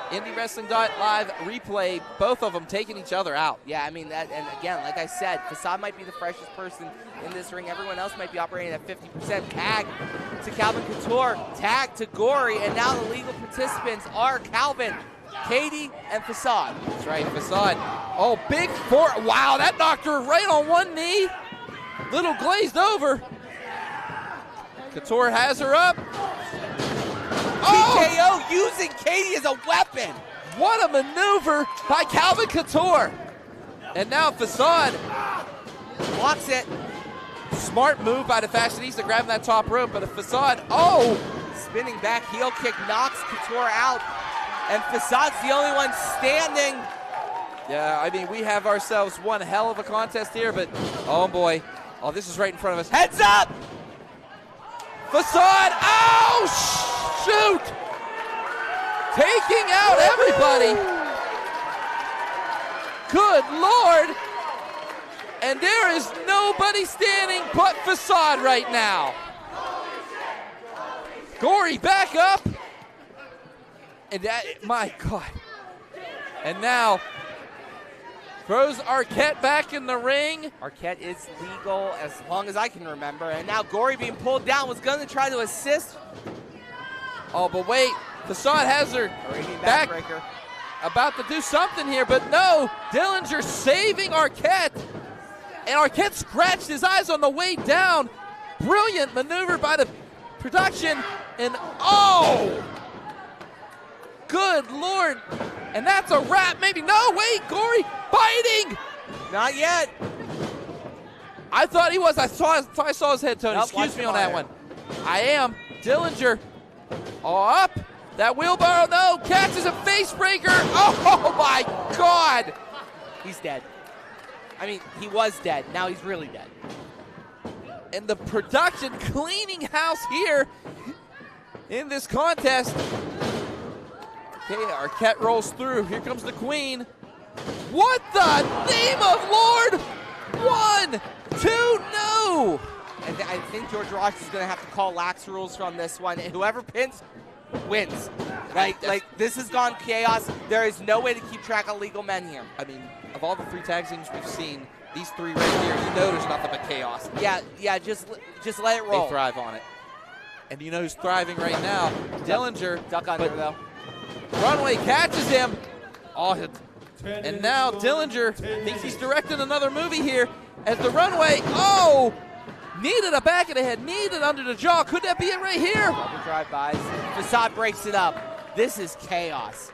IndyWrestling.live replay, both of them taking each other out. Yeah, I mean, that, and again, like I said, Facade might be the freshest person in this ring. Everyone else might be operating at 50%. Tag to Calvin Couture, tag to Gory, and now the legal participants are Calvin, Katie, and Facade. That's right, Facade. Oh, big four. Wow, that knocked her right on one knee. Little glazed over. Couture has her up. TKO using Katie as a weapon. What a maneuver by Calvin Couture. And now Facade blocks it. Smart move by the Fashionista grabbing that top rope, but a Facade, oh! Spinning back heel kick knocks Couture out. And Facade's the only one standing. Yeah, I mean, we have ourselves one hell of a contest here, but oh boy. Oh, this is right in front of us. Heads up! Facade, oh, shoot! Taking out everybody. Good Lord. And there is nobody standing but Facade right now. Gory back up. And that, my God. And now throws Arquette back in the ring. Arquette is legal as long as I can remember. And now Gory being pulled down was going to try to assist. Oh, but wait. Facade has her back. About to do something here, but no. Dillinger saving Arquette. And Arquette scratched his eyes on the way down. Brilliant maneuver by the production. And oh! Good Lord. And that's a wrap. Maybe. No, wait. Gory biting. Not yet. I thought he was. I saw his head, Tony. Nope, excuse me on that one. I am. Dillinger. Up. That wheelbarrow, no. Catches a face breaker. Oh, my God. He's dead. I mean, he was dead. Now he's really dead. And the production cleaning house here in this contest. Okay, Arquette rolls through. Here comes the Queen. What the name of Lord? 1, 2, no. And I think George Ross is going to have to call lax rules from this one. And whoever pins wins. Like this has gone chaos. There is no way to keep track of legal men here. I mean, of all the 3 tag teams we've seen, these 3 right here, you know there's nothing but chaos. Yeah, just let it roll. They thrive on it. And you know who's thriving right now? Dillinger. Duck under, though. Runway catches him. Oh, and now Dillinger thinks he's directing another movie here as the runway, oh, needed a back of the head, needed under the jaw. Could that be it right here? Double drive-bys. Facade breaks it up. This is chaos.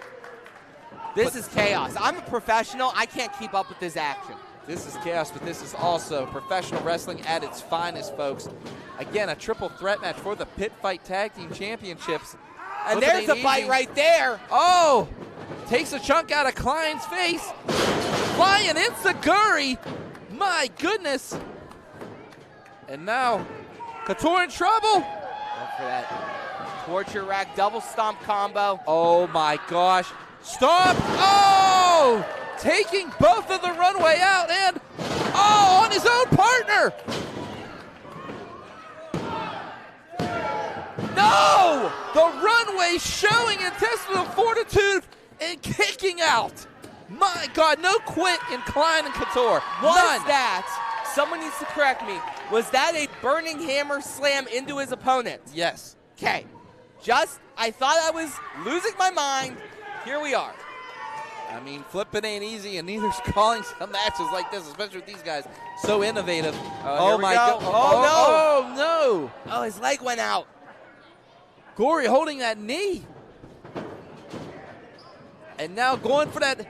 This is chaos. I'm a professional. I can't keep up with this action. This is chaos, but this is also professional wrestling at its finest, folks. Again, a triple threat match for the Pitt Fight Tag Team Championships. And there's a bite right there. Oh, takes a chunk out of Klein's face. Flying Enziguri. My goodness. And now, Couture in trouble. Go for that torture rack double stomp combo. Oh my gosh. Stomp. Oh! Taking both of the runway out and, oh, on his own partner. No! The runway showing intestinal fortitude and kicking out. My God, no quit in Klein and Couture. Was that, someone needs to correct me, was that a burning hammer slam into his opponent? Yes. Okay. I thought I was losing my mind. Here we are. I mean, flipping ain't easy, and neither's calling some matches like this, especially with these guys. So innovative. Oh my God. Oh, no. Oh, no. Oh, his leg went out. Gory holding that knee. And now going for that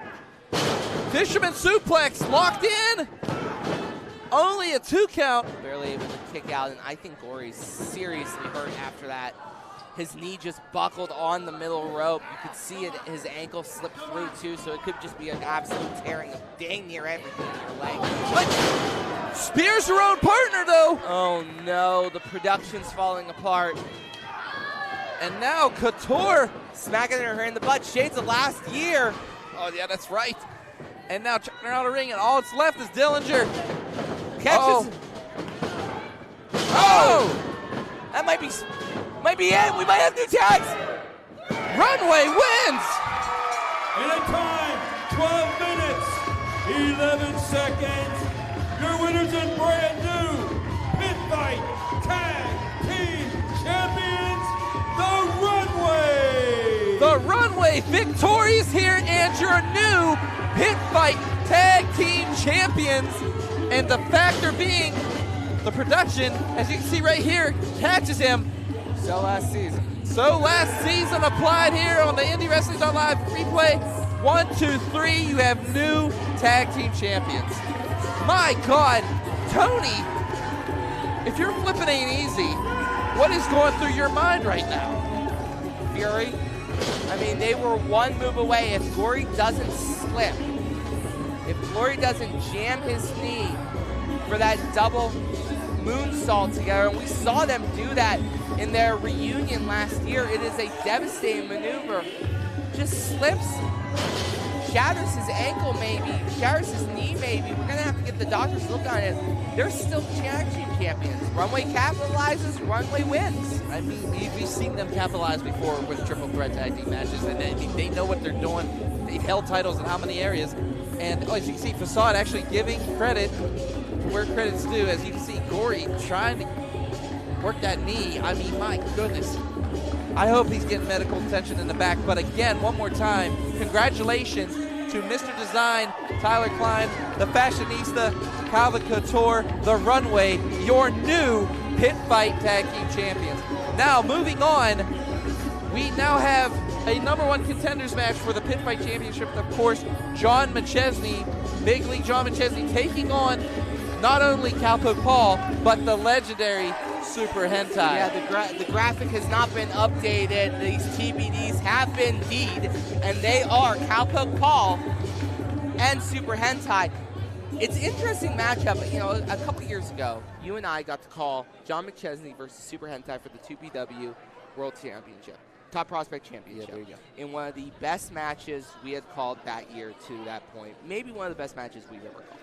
fisherman suplex, locked in. Only a 2 count. Barely able to kick out, and I think Gory's seriously hurt after that. His knee just buckled on the middle rope. You could see it, his ankle slipped through too, so it could just be an absolute tearing of dang near everything in your leg. But spears her own partner though. Oh no, the production's falling apart. And now Couture smacking her in the butt. Shades of last year. Oh yeah, that's right. And now checking her out of the ring, and all that's left is Dillinger. Catches. Oh! That might be it. We might have new tags. Runway wins. In a time, 12 minutes, 11 seconds, your winners and brand new Pitt Fight Tag Team Champions, the Runway. The Runway victorious here, and your new Pitt Fight Tag Team Champions. And the factor being the production, as you can see right here, catches him. So last season. So last season applied here on the IndyWrestling.us replay. 1, 2, 3, you have new tag team champions. My God, Tony, if you're flipping ain't easy, what is going through your mind right now? Fury. I mean, they were one move away. If Gory doesn't slip, if Gory doesn't jam his knee for that double moonsault together, and we saw them do that in their reunion last year. It is a devastating maneuver. Just slips, shatters his ankle maybe, shatters his knee maybe. We're gonna have to get the doctor's look on it. They're still tag team champions. Runway capitalizes, Runway wins. I mean, we've seen them capitalize before with triple threat tag team matches, and they know what they're doing. They've held titles in how many areas? And as you can see, Facade actually giving credit where credit's due. As you can see, Gory trying to work that knee. I mean, my goodness. I hope he's getting medical attention in the back. But again, one more time, congratulations to Mr. Design, Tyler Klein, the fashionista, Calvin Couture, the Runway, your new Pitt Fight Tag Team Champions. Now, moving on, we now have a #1 contenders match for the Pitt Fight Championship. Of course, John McChesney, Big League John McChesney, taking on not only Cowpoke Paul, but the legendary Super Hentai. Yeah, the graphic has not been updated. These TBDs have been indeed, and they are Cowpoke Paul and Super Hentai. It's an interesting matchup. You know, a couple years ago, you and I got to call John McChesney versus Super Hentai for the 2PW World Championship. Top Prospect Championship. Yeah, there you go. In one of the best matches we had called that year to that point. Maybe one of the best matches we've ever called.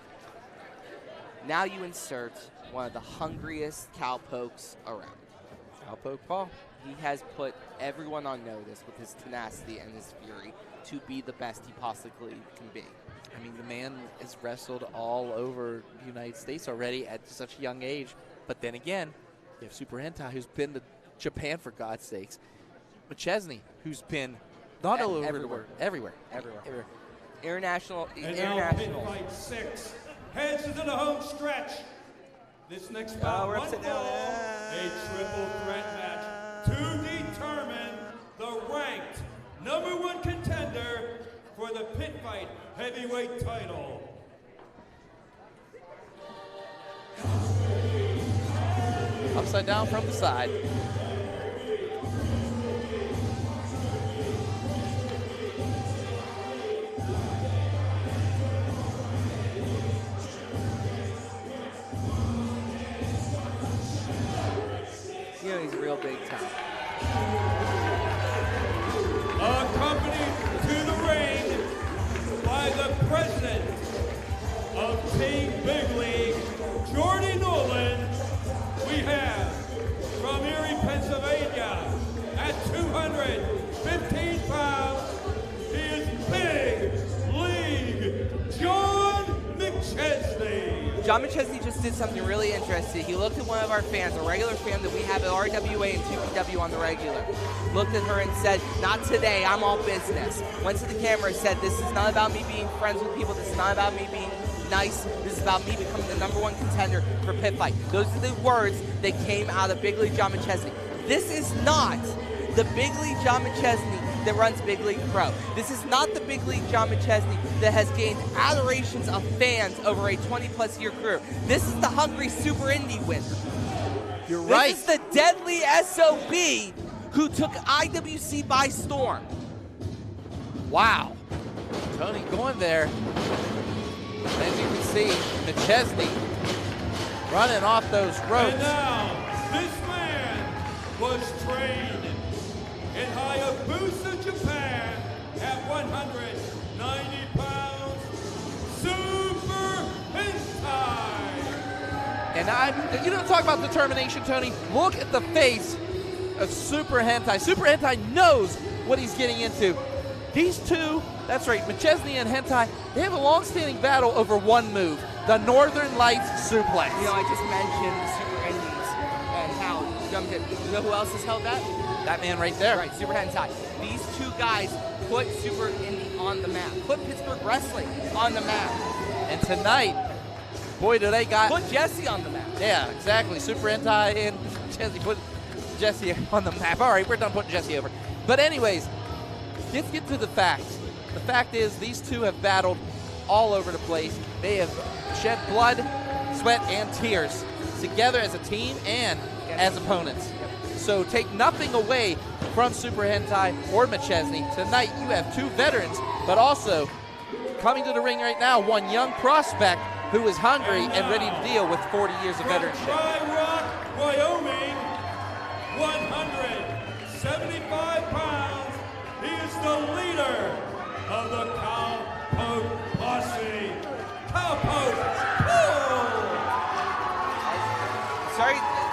Now you insert one of the hungriest cowpokes around. Cowpoke Paul. He has put everyone on notice with his tenacity and his fury to be the best he possibly can be. I mean, the man has wrestled all over the United States already at such a young age. But then again, you have Super Hentai, who's been to Japan, for God's sakes. McChesney, who's been not all over the world, everywhere. International. And now Pitt Fight 6 heads into the home stretch. This next bout, one fall, a triple threat match to determine the ranked #1 contender for the Pitt Fight heavyweight title. upside down from the side. You know he's real big time. Accompanied to the ring by the president of Team Big League, Jordy Nolan, we have from Erie, Pennsylvania, at 215 pounds, he is Big League John McChesney. John McChesney just did something really interesting. He looked at one of our fans, a regular fan that we have at RWA and 2PW on the regular. Looked at her and said, "Not today, I'm all business." Went to the camera and said, "This is not about me being friends with people. This is not about me being nice. This is about me becoming the #1 contender for Pitt Fight." Those are the words that came out of Big League John McChesney. This is not the Big League John McChesney that runs Big League Pro. This is not the Big League John McChesney that has gained adorations of fans over a 20-plus year career. This is the hungry Super Indie winner. You're right. This is the deadly SOB who took IWC by storm. Wow. Tony going there. As you can see, McChesney running off those ropes. And now, this man was trained in Hayabusa, Japan at 190 pounds, Super Hentai. And you don't talk about determination, Tony. Look at the face of Super Hentai. Super Hentai knows what he's getting into. These two, that's right, McChesney and Hentai, they have a long-standing battle over one move, the Northern Lights suplex. You know, I just mentioned the Super Indies and how you know who else has held that? That man right there. Right, Super Hentai. These two guys put Super Indie on the map, put Pittsburgh Wrestling on the map. And tonight, boy, do they got... Put Jesse on the map. Yeah, exactly. Super Hentai and Jesse put Jesse on the map. All right, we're done putting Jesse over. But anyways, let's get to the facts. The fact is these two have battled all over the place. They have shed blood, sweat, and tears together as a team and as opponents. So take nothing away from Super Hentai or McChesney. Tonight you have two veterans, but also coming to the ring right now, one young prospect who is hungry and ready to deal with 40 years of veteranship. Dry Rock, Wyoming, 175 pounds. He is the leader of the Cowpoke Posse. Cowpoke!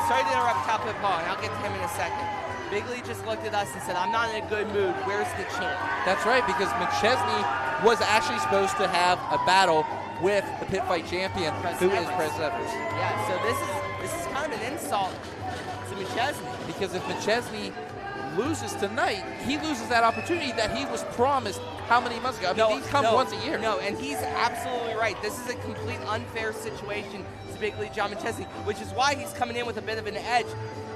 Sorry to interrupt Cowpoke Paul, and I'll get to him in a second. Big Lee just looked at us and said, "I'm not in a good mood. Where's the champ?" That's right, because McChesney was actually supposed to have a battle with the Pitt Fight champion, who is President Evers. Yeah, so this is kind of an insult to McChesney. Because if McChesney loses tonight, he loses that opportunity that he was promised how many months ago? I mean, these come once a year. No, and he's absolutely right. This is a complete unfair situation to Big League John McChesney, which is why he's coming in with a bit of an edge.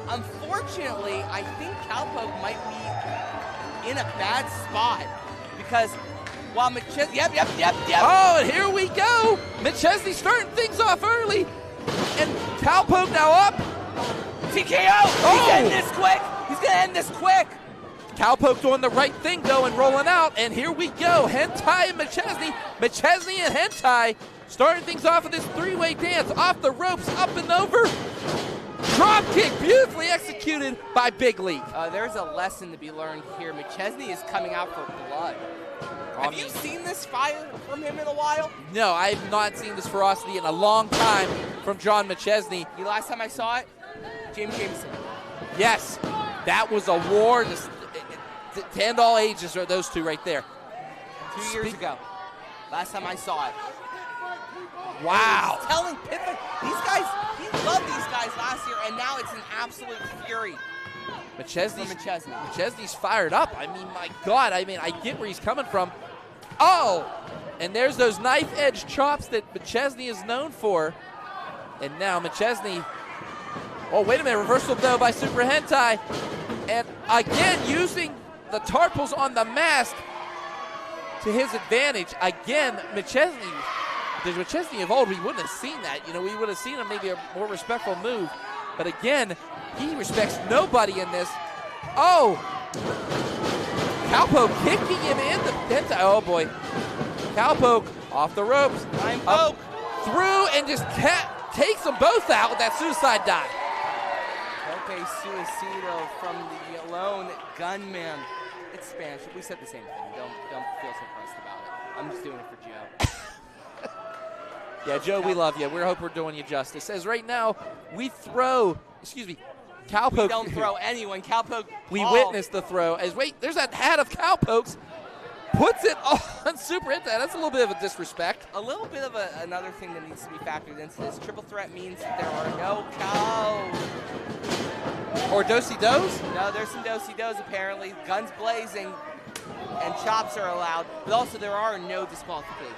Unfortunately, I think Cowpoke might be in a bad spot because while McChesney, yep. Oh, and here we go. McChesney starting things off early, and Cowpoke now up. TKO. Oh. He's ending this quick. He's gonna end this quick. Cowpoke doing the right thing though and rolling out, and here we go. Hentai and McChesney and Hentai starting things off with this three-way dance off the ropes, up and over. Drop kick, beautifully executed by Big League. There's a lesson to be learned here. McChesney is coming out for blood. Have you seen this fire from him in a while? No, I have not seen this ferocity in a long time from John McChesney. The last time I saw it, James Jameson. Yes, that was a war to end all ages, are those two right there. 2 years ago, last time I saw it. Wow. He's telling Pitt, these guys, he loved these guys last year, and now it's an absolute fury. McChesney's fired up. I mean, my God, I get where he's coming from. Oh, and there's those knife-edge chops that McChesney is known for. And now McChesney, oh, wait a minute, reversal though by Super Hentai. And again, using the tarpals on the mask to his advantage. Again, McChesney of old, we wouldn't have seen that. You know, we would have seen him maybe a more respectful move. But again, he respects nobody in this. Oh! Cowpoke kicking him into oh boy. Cowpoke off the ropes. Up, through, and just takes them both out with that suicide dive. Tope Suicido from the lone gunman. It's Spanish. We said the same thing. Don't feel so pressed about it. I'm just doing it for Joe. Yeah, Joe, we love you. We hope we're doing you justice. As right now, we throw, Cowpoke. We don't throw anyone. Cowpoke. We witnessed the throw. As there's that hat of Cowpoke's. Puts it on Super Hentai. That's a little bit of a disrespect. A little bit of another thing that needs to be factored into this. Triple threat means that there are no cows. Or do-si-dos? No, there's some do-si-dos apparently. Guns blazing and chops are allowed. But also there are no disqualifications.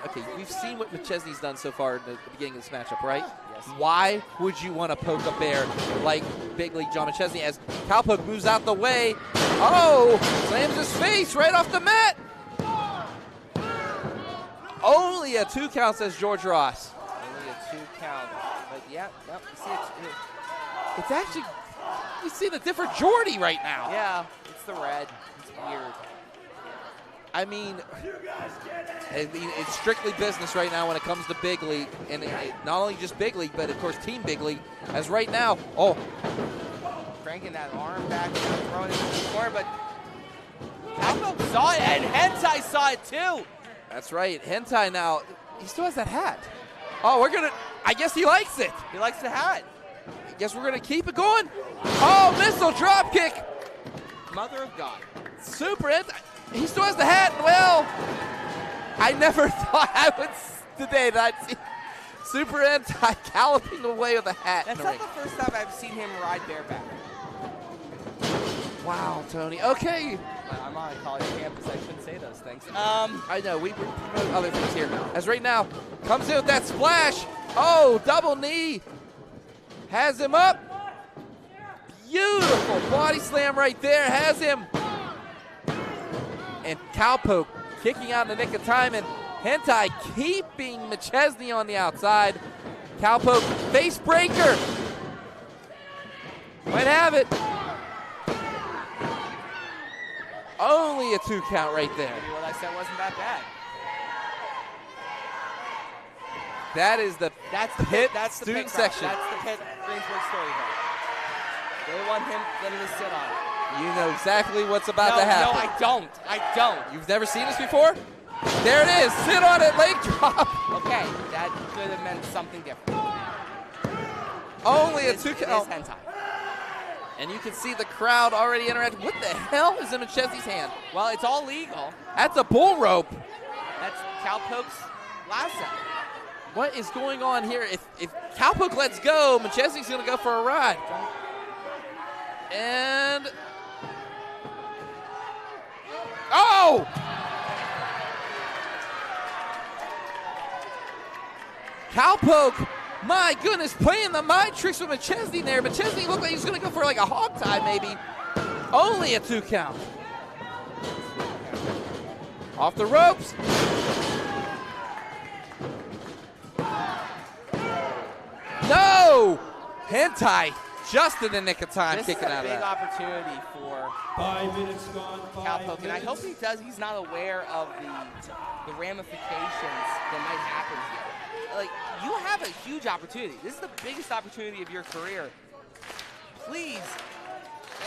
Okay, we've seen what McChesney's done so far in the beginning of this matchup, right? Yes. Why would you want to poke a bear like Big League John McChesney as Cowpoke moves out the way? Oh! Slams his face right off the mat! Only a 2 count, says George Ross. Only a 2 count. But yeah, no, you see it's actually, you see the different Jordy right now. Yeah, it's the red. It's weird. I mean, it's strictly business right now when it comes to Big League. And not only just Big League, but of course Team Big League. As right now, cranking that arm back and throwing it in the corner, but Cowpoke saw it and Hentai saw it too. That's right. Hentai now, he still has that hat. Oh, I guess he likes it. He likes the hat. I guess we're going to keep it going. Oh, missile drop kick. Mother of God. Super Hentai. He still has the hat. Well, I never thought I would today that I'd see Super Hentai galloping away with a hat. That's not the first time I've seen him ride bareback. Wow, Tony. Okay. I'm on a college campus. I shouldn't say those things. I know. We promote other things here. As right now, comes in with that splash. Oh, double knee. Has him up. Beautiful body slam right there. Has him. And Cowpoke kicking out in the nick of time. And Hentai keeping McChesney on the outside. Cowpoke face breaker. Might have it. Only a 2 count right there. What I said wasn't that bad. That's the Pitt student section. That's the Pitt-Greensburg storyline. They want them to sit on it. You know exactly what's about to happen. No, I don't. You've never seen this before? There it is. Sit on it, leg drop. Okay, that could have meant something different. Only a 2 count. It is hentai. And you can see the crowd already interacting. What the hell is in McChesney's hand? Well, it's all legal. That's a bull rope. That's Cowpoke's lasso. What is going on here? If Cowpoke lets go, McChesney's going to go for a ride. And... oh! Cowpoke, my goodness, playing the mind tricks with McChesney there. McChesney looked like he was going to go for like a hog tie maybe. Only a 2 count. Off the ropes. No! Hentai just in the nick of time kicking out of that. This is a big opportunity for 5 minutes gone. Cowpoke, and I hope he's not aware of the ramifications that might happen here. Like, you have a huge opportunity. This is the biggest opportunity of your career. Please,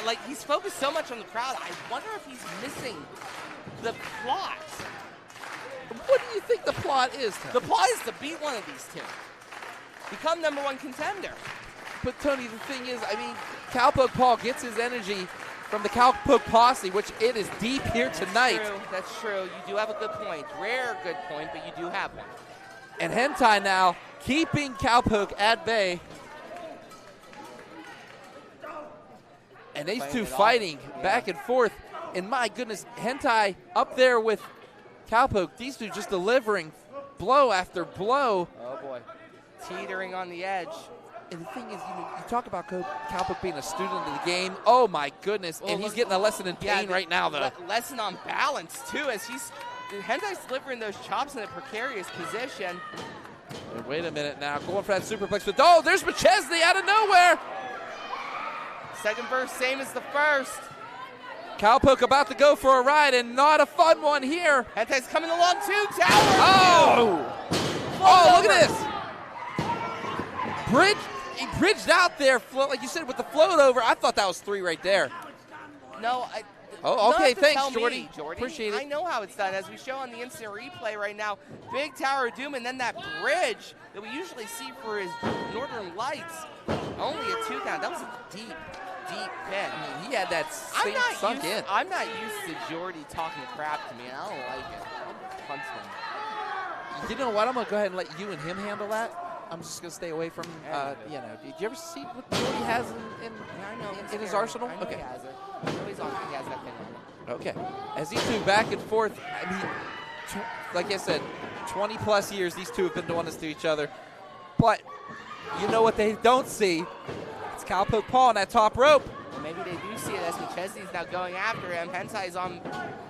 like, he's focused so much on the crowd. I wonder if he's missing the plot. What do you think the plot is, Tony? The plot is to beat one of these two. Become #1 contender. But, Tony, the thing is, I mean, Cowpoke Paul gets his energy from the Cowpoke Posse, which it is deep here tonight. That's true. You do have a good point. Rare good point, but you do have one. And Hentai now keeping Cowpoke at bay. And these two fighting back and forth. And my goodness, Hentai up there with Cowpoke. These two just delivering blow after blow. Oh, boy. Teetering on the edge. And the thing is, you talk about Cowpoke being a student of the game. Oh, my goodness. Well, and he's getting a lesson in pain right now, though. Lesson on balance, too, as Hentai's delivering those chops in a precarious position. And wait a minute now, going for that superplex, but oh, there's McChesney out of nowhere. Second verse, same as the first. Cowpoke about to go for a ride, and not a fun one here. Hentai's coming along too. Tower. Oh, look at this. He bridged out there, like you said, with the float over. I thought that was 3 right there. No, Oh, okay, don't have to thanks, tell Jordy. me, Jordy. Appreciate it. I know how it's done. As we show on the instant replay right now, big Tower of Doom, and then that bridge that we usually see for his Northern Lights. Only a 2 count. That was a deep pin. I mean, he had that sunk in. I'm not used to Jordy talking crap to me. I don't like it. I'll punch him. You know what? I'm going to go ahead and let you and him handle that. I'm just going to stay away from, you know. Did you ever see what Jordy has in his arsenal? I know Okay. he has it. I know he has that thing on him. Okay. As these two back and forth, I mean, like I said, 20-plus years these two have been doing this to each other. But you know what they don't see? It's Cowpoke Paul on that top rope. Well, maybe they do see it as McChesney's now going after him. Hentai's on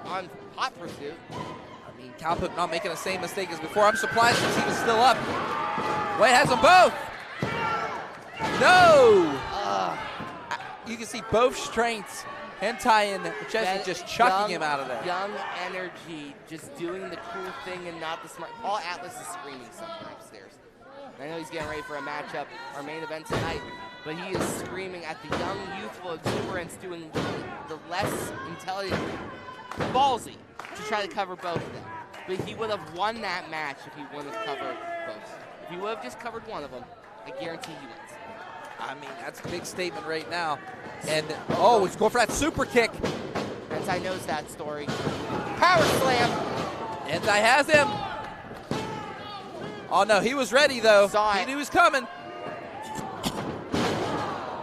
hot pursuit. I mean, Cowpoke not making the same mistake as before. I'm surprised since he was still up. Wade has them both. No! You can see both strengths. Hentai and McChesney just chucking him out of there. Young energy, just doing the cool thing and not the smart. Paul Atlas is screaming somewhere upstairs. I know he's getting ready for a matchup, our main event tonight, but he is screaming at the young, youthful exuberance, doing the less intelligent, ballsy, to try to cover both of them. But he would have won that match if he wouldn't have covered both. If he would have just covered one of them, I guarantee he wins. I mean, that's a big statement right now. And, oh, he's going for that super kick. Hentai knows that story. Power slam. Hentai has him. Oh, no, he was ready, though. He knew he was coming.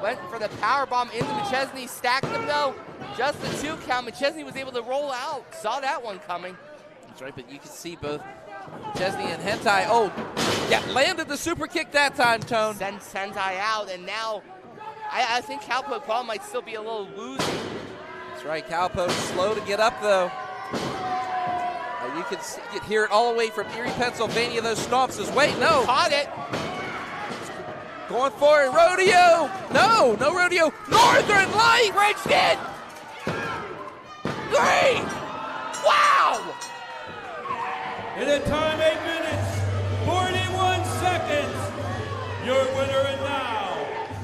Went for the power bomb into McChesney, stacked him, though. Just the 2 count. McChesney was able to roll out. Saw that one coming. That's right, but you can see both Chesney and Hentai. Oh, yeah, landed the super kick that time, Tone. Sends Hentai out, and now I think Cowpoke Paul might still be a little woozy. That's right, Cowpoke slow to get up, though. You can hear it all the way from Erie, Pennsylvania. Those stomps is wait, no. Caught it. Going for it, rodeo. No rodeo. Northern Light. Bridged it. 3. Wow. In a time 8 minutes, 41 seconds, your winner and now,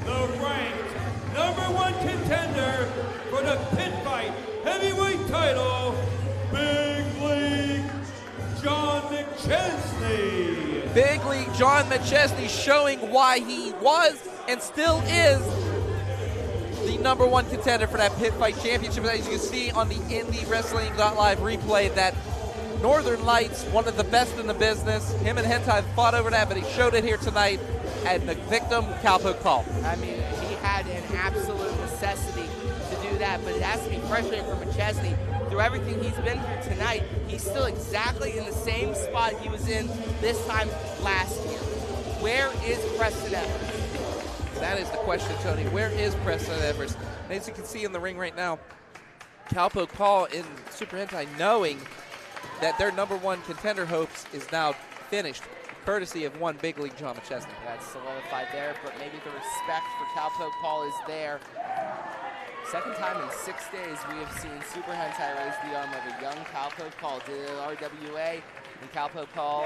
the ranked #1 contender for the Pitt Fight heavyweight title, Big League John McChesney. Big League John McChesney showing why he was and still is the #1 contender for that Pitt Fight Championship. As you can see on the IndyWrestling.live replay, that Northern Lights, one of the best in the business. Him and Hentai fought over that, but he showed it here tonight. And the victim, Cowpoke Paul. I mean, he had an absolute necessity to do that, but it has to be frustrating for McChesney. Through everything he's been through tonight, he's still exactly in the same spot he was in this time last year. Where is Preston Evers? That is the question, Tony. Where is Preston Evers? And as you can see in the ring right now, Cowpoke Paul in Super Hentai knowing that their #1 contender hopes is now finished, courtesy of one Big League John McChesney. That's solidified there, but maybe the respect for Cowpoke Paul is there. Second time in 6 days we have seen Super Hentai raise the arm of a young Cowpoke Paul. Did it at RWA, and Cowpoke Paul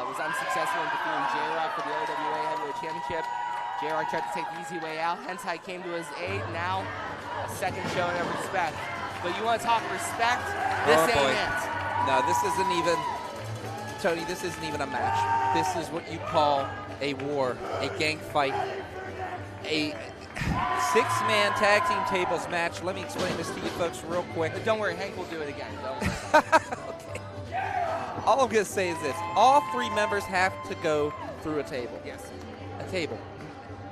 was unsuccessful in defeating J-Rock for the RWA Heavyweight Championship. J-Rock tried to take the easy way out. Hentai came to his aid. Now a second showing of respect. But you want to talk respect? This ain't it. No, this isn't even, Tony, this isn't even a match. This is what you call a war, a gang fight, a 6-man tag team tables match. Let me explain this to you folks real quick. But don't worry, Hank will do it again. Don't worry. Okay. All I'm going to say is this. All 3 members have to go through a table. Yes. A table.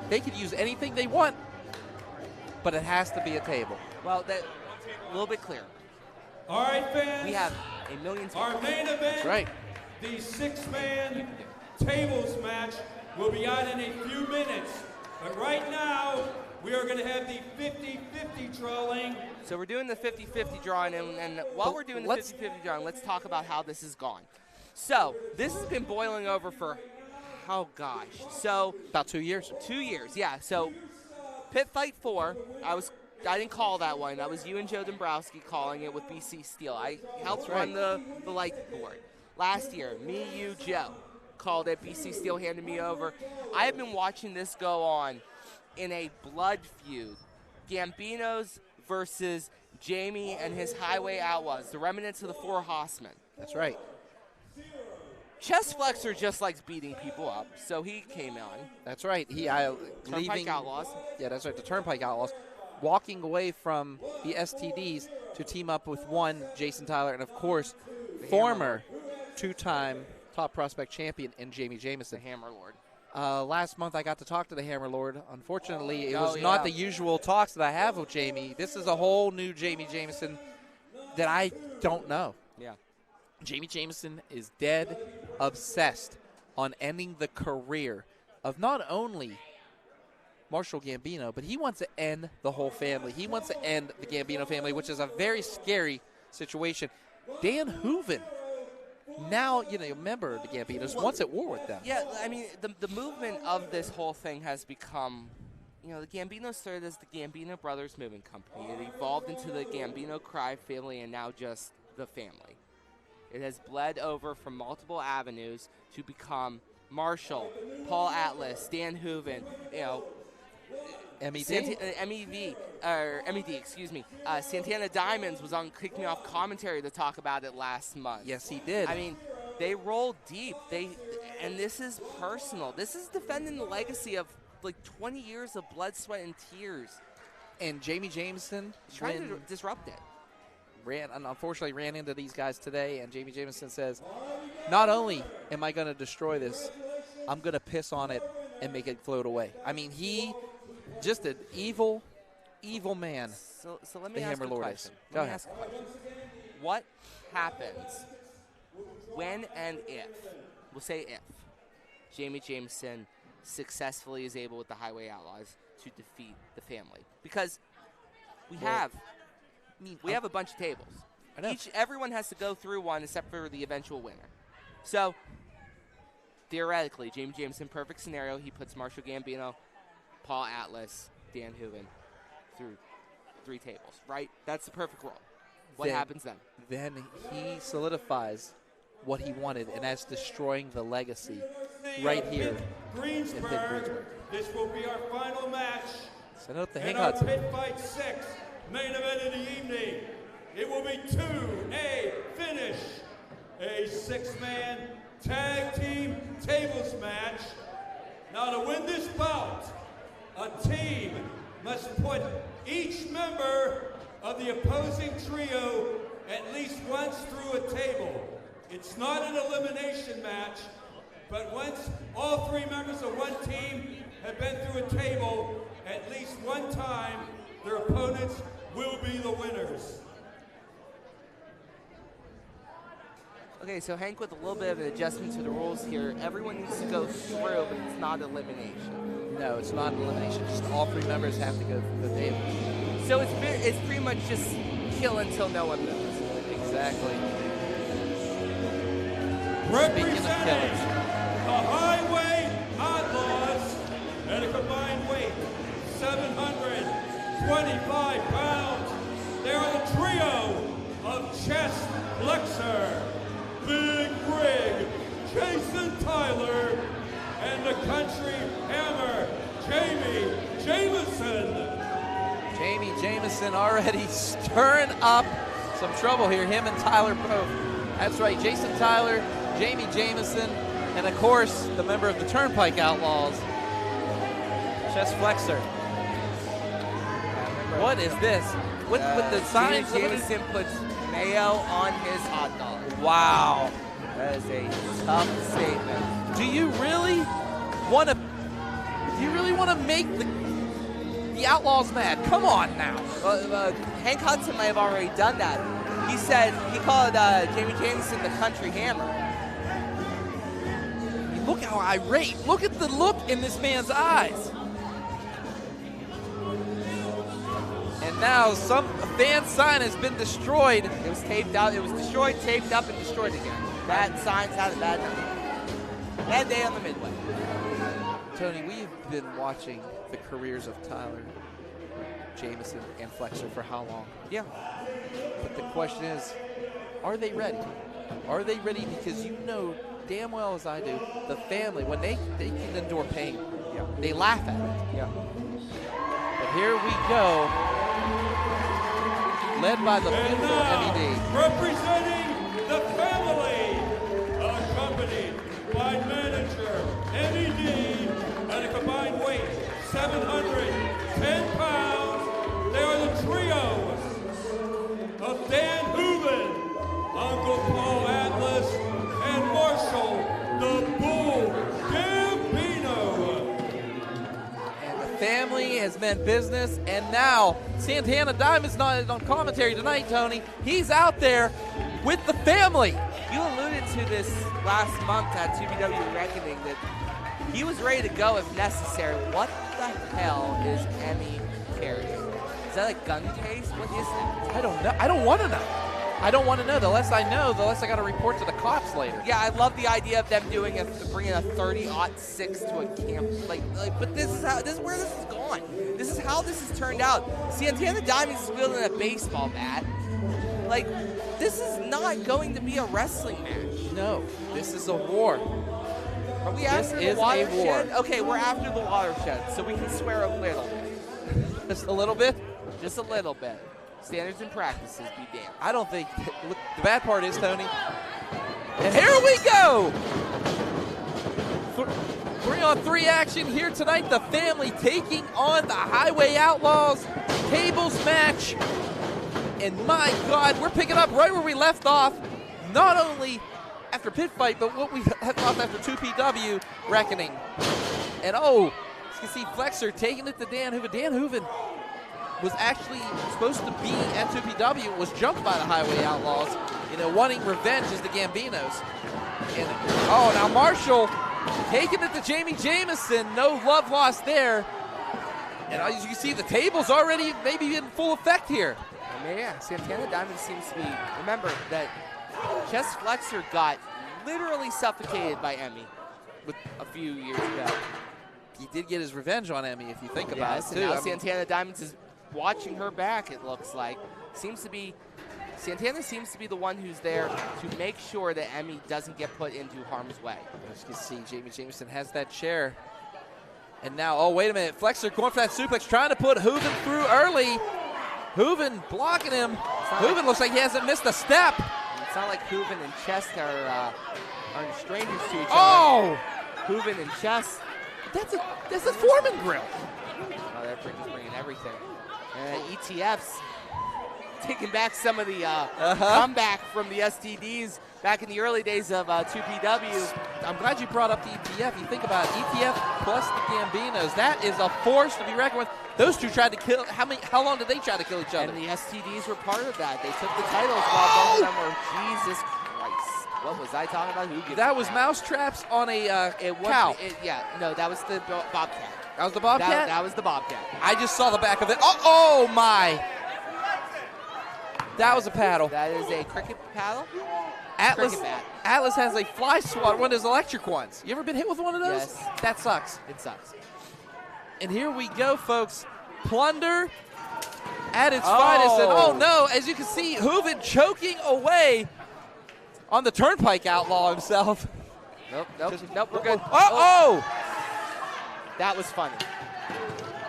They could use anything they want, but it has to be a table. Well, that a little bit clearer. All right, fans. We have a million tables. Our main event, That's right. The 6-man tables match, will be on in a few minutes. But right now, we are going to have the 50-50 drawing. So we're doing the 50-50 drawing, and while we're doing the 50-50 drawing, let's talk about how this has gone. So this has been boiling over for oh gosh. So about 2 years. 2 years, yeah. So Pitt Fight 4, I didn't call that one. That was you and Joe Dombrowski calling it with BC Steel. I helped run the light board. Last year, me, you, Joe called it. BC Steel handed me over. I have been watching this go on in a blood feud. Gambino's versus Jamie and his Highway Outlaws, the remnants of the Four Horsemen. That's right. Chest Flexor just likes beating people up, so he came on. That's right. Turnpike Outlaws. Yeah, that's right. The Turnpike Outlaws, walking away from the STDs to team up with one Jason Tyler and, of course, former two-time top prospect champion in Jamie Jamison. The Hammer Lord. Last month, I got to talk to the Hammer Lord. Unfortunately, it was not the usual talks that I have with Jamie. This is a whole new Jamie Jamison that I don't know. Yeah. Jamie Jamison is dead obsessed on ending the career of not only Marshall Gambino, but he wants to end the whole family. He wants to end the Gambino family, which is a very scary situation. Dan Hooven, now, remember the Gambinos, once at war with them. Yeah, I mean, the movement of this whole thing has become, the Gambinos started as the Gambino Brothers Moving Company. It evolved into the Gambino Cry family and now just the family. It has bled over from multiple avenues to become Marshall, Paul Atlas, Dan Hooven, MED, excuse me. Santana Diamonds was on Kick Me Off commentary to talk about it last month. Yes, he did. I mean, they roll deep. And this is personal. This is defending the legacy of like 20 years of blood, sweat, and tears. And Jamie Jamison trying to disrupt it. Unfortunately ran into these guys today, and Jamie Jamison says, not only am I going to destroy this, I'm going to piss on it and make it float away. I mean, he just an evil man. So let me ask a question. Go ahead. What happens when and if, we'll say if, Jamie Jamison successfully is able with the Highway Outlaws to defeat the family? Because we have a bunch of tables. I know. Everyone has to go through one except for the eventual winner. So, theoretically, Jamie Jamison, perfect scenario, he puts Marshall Gambino, Paul Atlas, Dan Hooven through 3 tables, right? That's the perfect roll. What happens then? Then he solidifies what he wanted, and that's destroying the legacy right here in Pitt-Greensburg. This will be our final match. Send out the in Hancock. our Pitt Fight 6 main event of the evening. It will be 2A finish. A 6-man tag team tables match. Now to win this bout, a team must put each member of the opposing trio at least once through a table. It's not an elimination match, but once all 3 members of one team have been through a table at least one time, their opponents will be the winners. Okay, so Hank, with a little bit of an adjustment to the rules here, everyone needs to go through, but it's not elimination. No, it's not an elimination. Just all 3 members have to go through the table. So it's pretty much just kill until no one moves. Exactly. Representing the Highway Outlaws at a combined weight 725 pounds. They are the trio of Chest Flexor, Big Rig, Jason Tyler, and the Country Hammer, Jamie Jamison. Jamie Jamison already stirring up some trouble here, him and Tyler both. That's right, Jason Tyler, Jamie Jamison, and of course, the member of the Turnpike Outlaws, Chest Flexor. What is this? With the signs? Jamison puts mayo on his hot dog. Wow. That is a tough statement. Do you really want to make the Outlaws mad? Come on now. Hank Hudson may have already done that. He said he called Jamie Jamison the Country Hammer. Look how irate. Look at the look in this man's eyes. And now some fan sign has been destroyed. It was taped out. It was destroyed, taped up, and destroyed again. That sign's had a bad night. Bad day on the Midway. Tony, we've been watching the careers of Tyler, Jamison, and Flexer for how long? Yeah. But the question is, are they ready? Are they ready? Because you know damn well as I do, the family, when they can endure pain, they laugh at it. Yeah. But here we go, led by the beautiful MED. Representing the family, accompanied by manager MED at a combined weight 710 pounds. They are the trio of Dan Hooven, Uncle Paul Atlas, and Marshall the Bull Gambino. And the family has meant business, and now Santana Diamond's not on commentary tonight, Tony. He's out there with the family. You alluded to this last month at 2BW Reckoning that he was ready to go if necessary. What the hell is Emmy carrying? Is that a gun case? What is it? I don't know. I don't want to know. I don't want to know. The less I know, the less I got to report to the cops later. Yeah, I love the idea of them bringing a 30-06 to a camp. But this is where this is gone. This is how this has turned out. Santana Diamond is wielding a baseball bat. Like, this is not going to be a wrestling match. No, this is a war. Are we after the watershed? Okay, we're after the watershed, so we can swear a little bit. Just a little bit? Just a little bit. Standards and practices be damned. I don't think. Look, the bad part is, Tony. And here we go! 3-on-3 action here tonight. The family taking on the Highway Outlaws. Tables match. And my God, we're picking up right where we left off. Not only after Pitt Fight, but what we left off after 2PW Reckoning. And oh, you can see Flexer taking it to Dan Hooven. Dan Hooven was actually supposed to be at 2PW, was jumped by the Highway Outlaws, wanting revenge as the Gambinos. And oh, now Marshall taking it to Jamie Jamison. No love lost there. And as you can see, the table's already maybe in full effect here. Yeah, Santana Diamond seems to be, remember that Chest Flexer got literally suffocated by Emmy a few years ago. He did get his revenge on Emmy, if you think about it, too. Now Santana Diamond is watching her back, it looks like. Santana seems to be the one who's there to make sure that Emmy doesn't get put into harm's way. As you can see, Jamie Jamison has that chair. And now, oh, wait a minute. Flexer going for that suplex, trying to put Hooven through early. Hooven blocking him. Hooven looks like he hasn't missed a step. It's not like Hooven and Chest are strangers to each other. Oh! Hooven and Chest. That's a Foreman grill. Oh, they're just bringing everything. ETFs taking back some of the comeback from the STDs back in the early days of 2PW. I'm glad you brought up the ETF. You think about it, ETF plus the Gambinos. That is a force to be reckoned with. Those two tried to kill. How long did they try to kill each other? And the STDs were part of that. They took the titles while both of them were. Jesus Christ! What was I talking about? That was mousetraps on a cow. No, that was the Bobcat. That was the Bobcat? That was the Bobcat. I just saw the back of it. Oh my! That was a paddle. That is a cricket paddle. Atlas has a fly swatter, one of those electric ones. You ever been hit with one of those? Yes. That sucks. It sucks. And here we go, folks. Plunder at its finest. And oh no, as you can see, Hooven choking away on the Turnpike Outlaw himself. Nope, we're good. That was funny.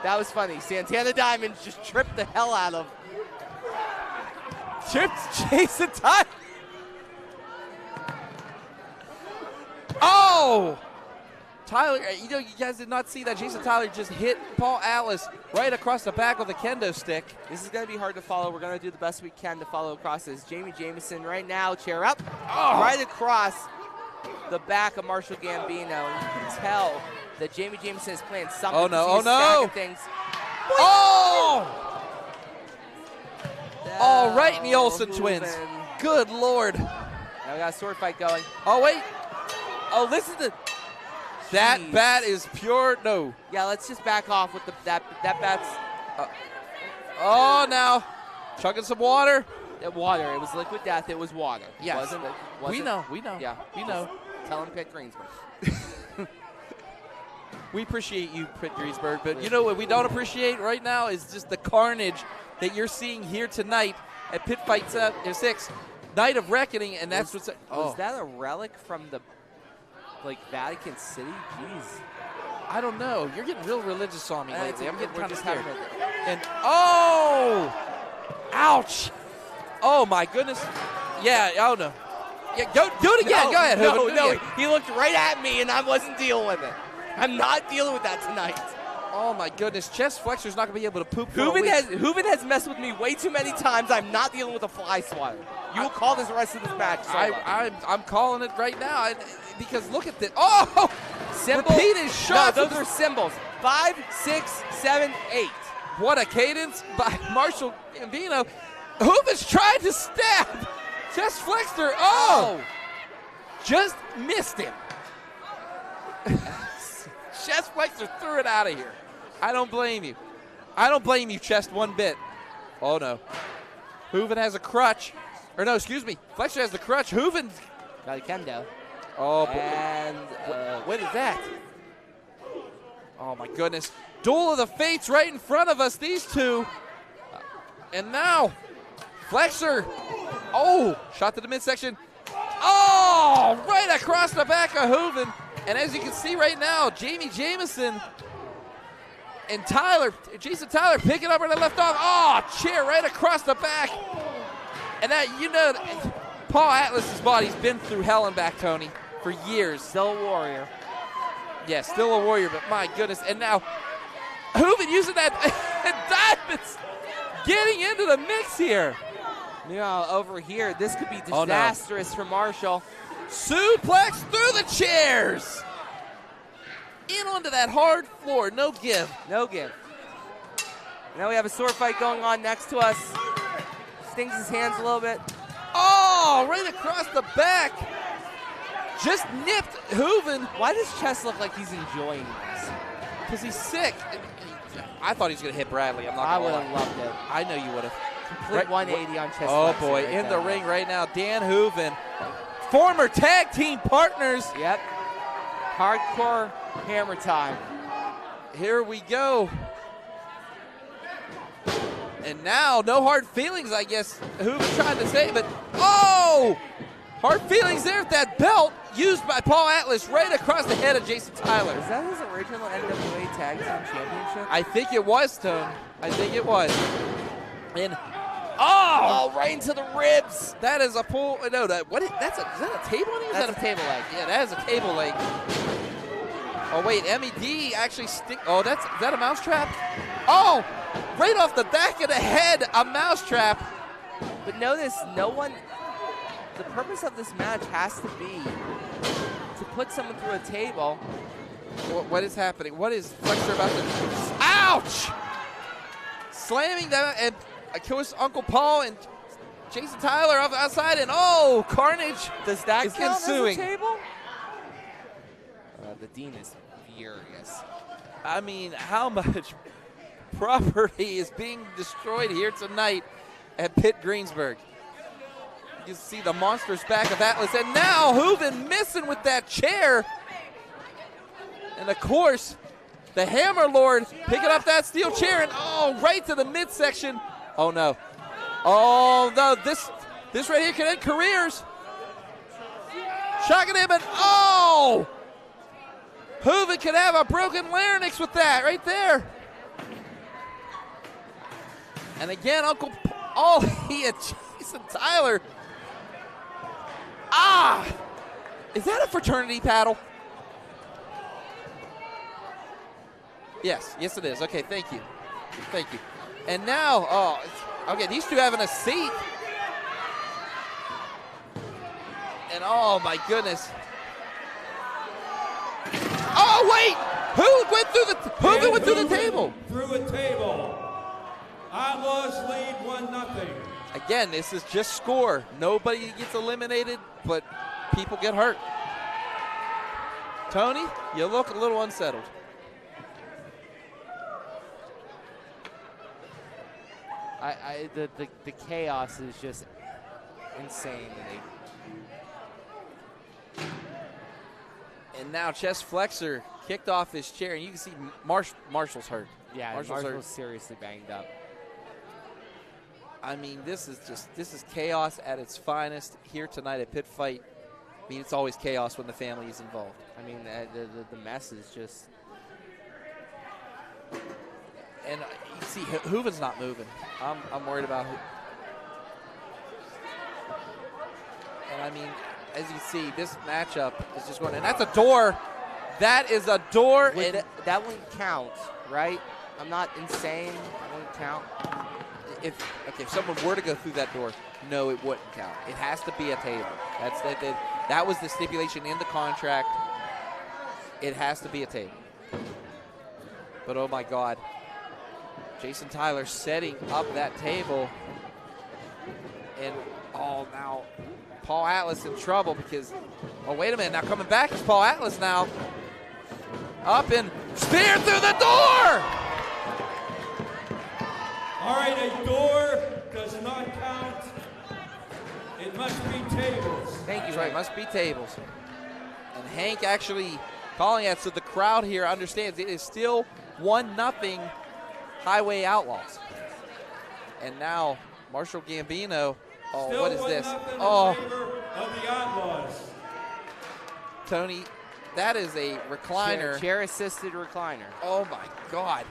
That was funny. Santana Diamond just tripped the hell out of. Tripped Jason Tyler. Oh! Tyler, you guys did not see that. Jason Tyler just hit Paul Atlas right across the back with a kendo stick. This is going to be hard to follow. We're going to do the best we can to follow across this. Jamie Jamison right now, chair up, right across the back of Marshall Gambino. You can tell that Jamie Jamison is playing something. Oh no, oh no. Things. Oh! All right, the Olsen twins. Good Lord. Now we got a sword fight going. Oh, wait. Oh, listen to that bat is pure. No. Yeah, let's just back off with that bat's. Oh, now chugging some water. Water. It was liquid death. It was water. Yes. We know. Yeah, we know. Tell him Pitt-Greensburg. We appreciate you, Pitt-Greensburg, but you know what we don't appreciate right now is just the carnage that you're seeing here tonight at Pitt Fight 6, Night of Reckoning, and that's what's. Was that a relic from the Vatican City? Jeez. I don't know. You're getting real religious on me lately. I'm getting kind of scared. having And ouch! Oh my goodness. Yeah. Oh no. Yeah. Go do it again. Go ahead. Hooven, do it again. He looked right at me, and I wasn't dealing with it. I'm not dealing with that tonight. Oh my goodness. Chest flexor's not gonna be able to poop. Hooven has messed with me way too many times. I'm not dealing with a fly swatter. You will call this the rest of this match. I'm calling it right now because look at this. Oh! Symbol? Repeated shots. No, those are symbols. 5, 6, 7, 8. What a cadence by Marshall Gambino. Hooven's trying to stab. Chest flexor. Oh! Just missed him. Chest flexor threw it out of here. I don't blame you. I don't blame you, Chest, one bit. Oh, no. Hooven has a crutch. Or no, excuse me. Flexor has the crutch. Hooven got a kendo. Oh, and what is that? Oh, my goodness. Duel of the Fates right in front of us, these two. And now, Flexor. Oh, shot to the midsection. Oh, right across the back of Hooven. And as you can see right now, Jamie Jamison and Jason Tyler picking up where they left off. Oh, chair right across the back. And that, Paul Atlas's body's been through hell and back, Tony, for years. Still a warrior. Yeah, still a warrior, but my goodness. And now, Hooven using that, and Diamonds getting into the mix here. Over here, this could be disastrous for Marshall. Suplex through the chairs. In onto that hard floor. No give. No give. Now we have a sword fight going on next to us. Stings his hands a little bit. Oh, right across the back. Just nipped Hooven. Why does Chest look like he's enjoying this? Because he's sick. I thought he was going to hit Bradley. I'm not I going to would have loved it. I know you would have. Complete 180 on Chest. Oh, boy. In the ring right now, Dan Hooven. Former tag team partners. Yep. Hardcore hammer time. Here we go. And now, no hard feelings, I guess. Hooven trying to say, but oh! Hard feelings there at that belt used by Paul Atlas right across the head of Jason Tyler. Is that his original NWA Tag Team Championship? I think it was, Tone. I think it was. And oh, right into the ribs. That is a pull. No, is that a table leg? That's a table leg. Yeah, that is a table leg. Oh wait, MED actually stick. Oh, is that a mousetrap? Oh, right off the back of the head, a mousetrap. But notice, no one. The purpose of this match has to be to put someone through a table. What is happening? What is Flexor about to? Ouch! Slamming down, and of course Uncle Paul and Jason Tyler off the outside, and oh, carnage! Does that count ensuing. as a table? The Dean is furious. I mean, how much property is being destroyed here tonight at Pitt-Greensburg? You can see the monstrous back of Atlas, and now Hooven missing with that chair. And of course, the Hammer Lord picking up that steel chair, and oh, right to the midsection. Oh no. Oh no, this right here can end careers. Shocking him, and oh! Hooven could have a broken larynx with that right there. And again, he had Jason Tyler. Ah! Is that a fraternity paddle? Yes, it is. Okay, thank you. Thank you. And now, okay, these two having a seat. And oh my goodness. Oh wait! Who went through the table? Through a table. Atlas lead 1-0. Again, this is just score. Nobody gets eliminated, but people get hurt. Tony, you look a little unsettled. The chaos is just insane. And now chest flexor kicked off his chair, and you can see Marshall's hurt. Yeah, Marshall's Marshall's seriously banged up. I mean, this is chaos at its finest here tonight at Pitt Fight. I mean, it's always chaos when the family is involved. I mean, the mess is just. And you see, Hooven's not moving. I'm worried about who. And I mean, as you see, this matchup is just going. And that's a door. That is a door. And that wouldn't count, right? I'm not insane. That wouldn't count. If someone were to go through that door, no, it wouldn't count. It has to be a table. That was the stipulation in the contract. It has to be a table. But oh my God, Jason Tyler setting up that table, and now Paul Atlas in trouble because wait a minute, now coming back is Paul Atlas now. Up and spear through the door. All right, a door does not count. It must be tables. Thank you. That's right, must be tables. And Hank actually calling it so the crowd here understands it is still 1-0 Highway Outlaws. And now Marshall Gambino. Oh, still what is this? Oh, of the Outlaws. Tony, that is a recliner. Chair-assisted recliner. Oh my God.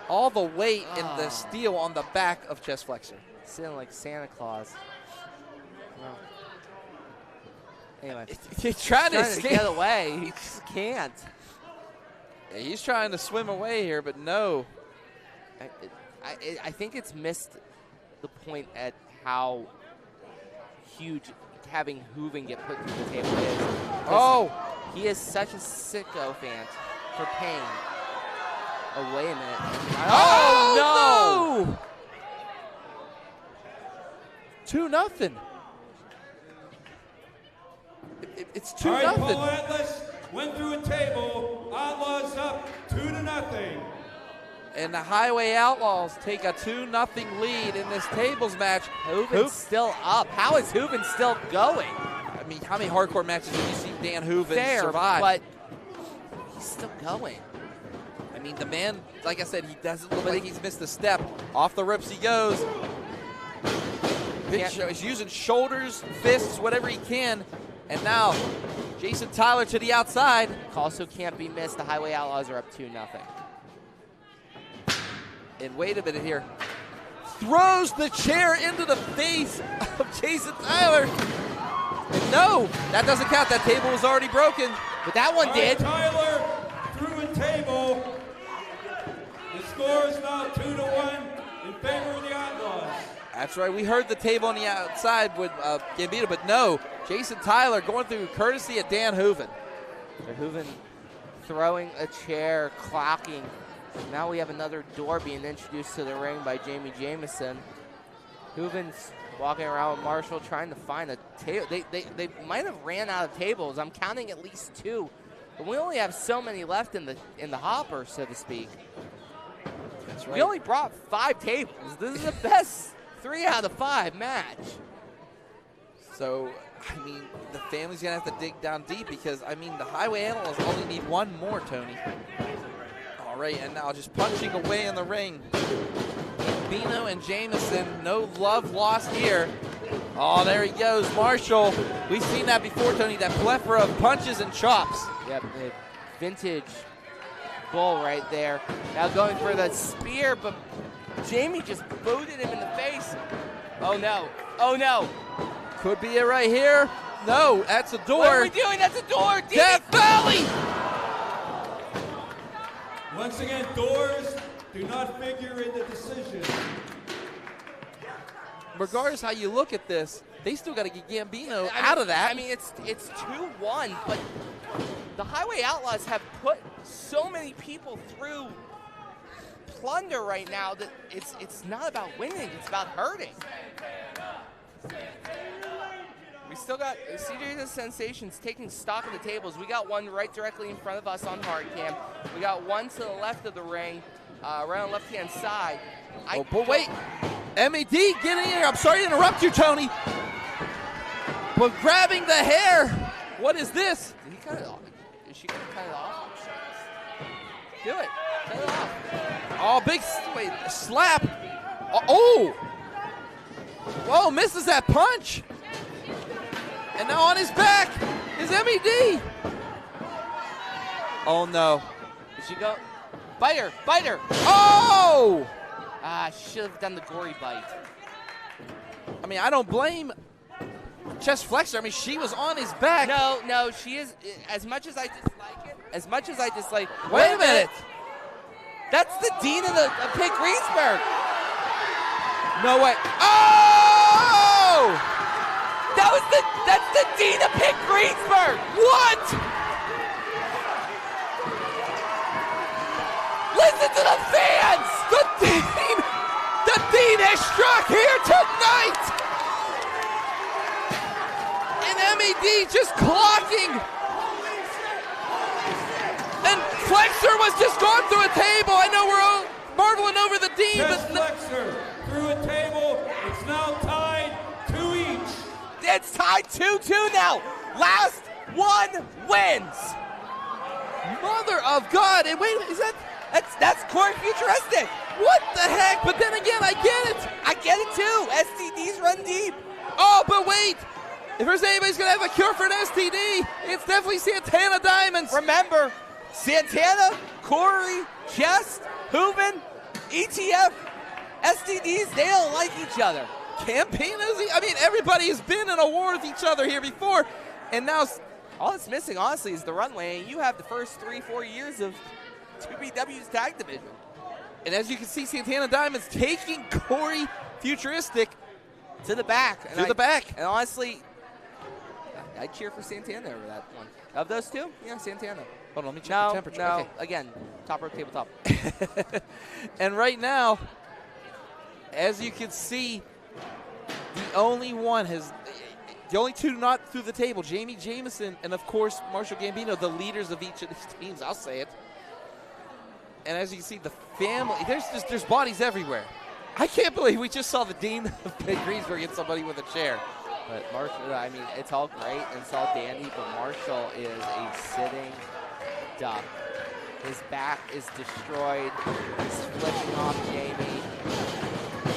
All the weight in the steel on the back of chest flexor. Sitting like Santa Claus. Well, anyway. He's trying to escape. Get away. He just can't. Yeah, he's trying to swim away here, but no. I think it's missed the point at how huge having Hooven get put through the table is. Oh! He is such a sycophant for pain. Oh, wait a minute. Oh, no! 2-0. It's 2-0. All right, Paul Atlas went through a table. Outlaws up 2-0. And the Highway Outlaws take a 2-0 lead in this tables match. Hooven's still up. How is Hooven still going? I mean, how many hardcore matches have you seen Dan Hooven survive? But he's still going. I mean, the man, like I said, he doesn't look like he's missed a step. Off the rips he goes. He's using shoulders, fists, whatever he can. And now, Jason Tyler to the outside. Also can't be missed. The Highway Outlaws are up 2-0. And wait a minute here. Throws the chair into the face of Jason Tyler. And no, that doesn't count. That table was already broken. But that one did. Tyler through a table. The score is now 2-1 in favor of the Outlaws. That's right. We heard the table on the outside with Gambino, but no. Jason Tyler going through courtesy of Dan Hooven. Hooven throwing a chair, clocking. Now we have another door being introduced to the ring by Jamie Jamison. Hooven's walking around with Marshall trying to find a table. They might have ran out of tables. I'm counting at least 2. But we only have so many left in the hopper, so to speak. That's right. We only brought 5 tables. This is the best 3 out of 5 match. So, I mean, the family's going to have to dig down deep because, I mean, the Highway Animals only need 1 more, Tony. All right, and now just punching away in the ring. Bino and Jamison, no love lost here. Oh, there he goes, Marshall. We've seen that before, Tony, that plethora of punches and chops. Yep, the vintage bull right there. Now going for the spear, but Jamie just booted him in the face. Oh, no. Oh, no. Could be it right here. No, that's a door. What are we doing? That's a door. Death Valley. Once again, doors do not figure in the decision. Regardless how you look at this, they still got to get Gambino out of that. I mean, it's 2-1, but the Highway Outlaws have put so many people through plunder right now that it's not about winning, it's about hurting. We still got CJ the Sensations taking stock of the tables. We got one right directly in front of us on hard cam. We got one to the left of the ring, right on the left-hand side. But wait, MED, get in here. I'm sorry to interrupt you, Tony. But grabbing the hair, what is this? Did he kind of she going to cut it off? Do it. Cut it off. Oh, big slap. Oh. Whoa, misses that punch. And now on his back is MED. Oh, no. Did she go? Bite her. Bite her. Oh! Should have done the gory bite. I mean, I don't blame chest flexor. I mean, she was on his back. No, she is. As much as I dislike it, Wait a minute. That's the dean of Pitt-Greensburg. No way. Oh! That's the dean of Pitt-Greensburg. What? Listen to the fans. The dean has struck here tonight. And MED just clocking. And Flexor was just going through a table. I know we're all marveling over the dean, Chest Flexor through a table. It's now tied 2 each. It's tied 2-2 now. Last one wins. Mother of God. And wait, is that's Corey Futuristic. What the heck? But then again, I get it. I get it too. STDs run deep. Oh, but wait. If there's anybody's going to have a cure for an STD, it's definitely Santana Diamonds. Remember, Santana, Corey, Chest, Hooven, ETF, STDs, they don't like each other. Campinos, I mean, everybody has been in a war with each other here before, and now all it's missing, honestly, is the runway. You have the first 3-4 years of 2BW's tag division. And as you can see, Santana Diamonds taking Corey Futuristic to the back. To the back. And honestly, I'd cheer for Santana over that one. Of those two, yeah, Santana. Hold on, let me check the temperature. No, okay. Again, top rope, tabletop. And right now, as you can see, the only two not through the table, Jamie Jamison and, of course, Marshall Gambino, the leaders of each of these teams, I'll say it. And as you can see, the family, there's bodies everywhere. I can't believe we just saw the dean of Pitt-Greensburg hit somebody with a chair. But Marshall, I mean, it's all great and it's all dandy, but Marshall is a sitting duck. His back is destroyed. He's flipping off Jamie.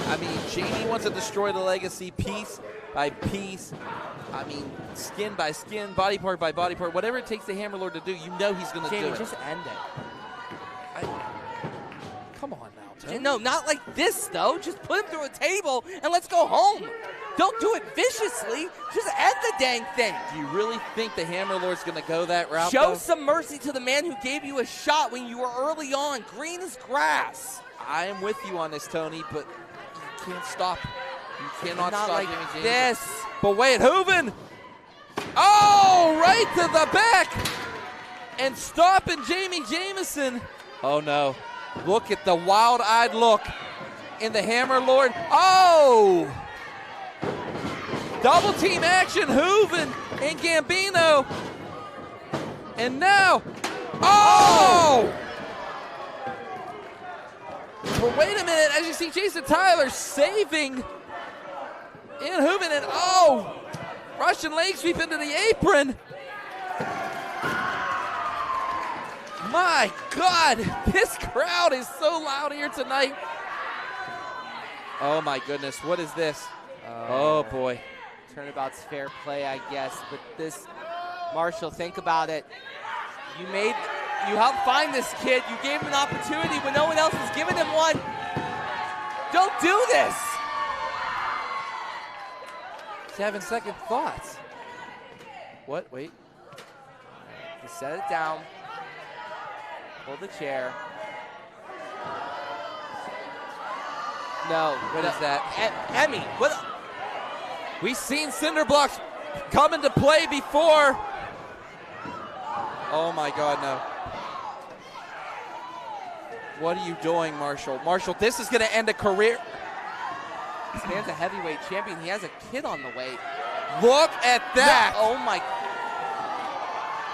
I mean, Jamie wants to destroy the legacy piece by piece. I mean, skin by skin, body part by body part. Whatever it takes the Hammerlord to do, you know he's going to do it. Jamie, just end it. Come on now, Tony. No, not like this, though. Just put him through a table and let's go home. Don't do it viciously. Just end the dang thing. Do you really think the Hammerlord's going to go that route, Show though? some mercy to the man who gave you a shot when you were early on. Green as grass. I am with you on this, Tony, but you can't stop. You cannot Not stop like Jamie Jamison. this. But wait, Hooven. Oh, right to the back. And stopping Jamie Jamison. Oh, no. Look at the wild-eyed look in the Hammerlord. Oh! Double team action, Hooven and Gambino. And now, oh! But wait a minute, as you see Jason Tyler saving in Hooven, and oh! Russian leg sweep into the apron. My God, this crowd is so loud here tonight. Oh my goodness, what is this? Oh boy. Turnabout's fair play, I guess, but this, Marshall, think about it. You helped find this kid. You gave him an opportunity when no one else was giving him one. Don't do this. He's having second thoughts. What? Wait. You set it down. Pull the chair. No. What is that? Emmy, what? We've seen cinder blocks come into play before. Oh my God, no. What are you doing, Marshall? Marshall, this is going to end a career. This man's a heavyweight champion. He has a kid on the way. Look at that. Oh my.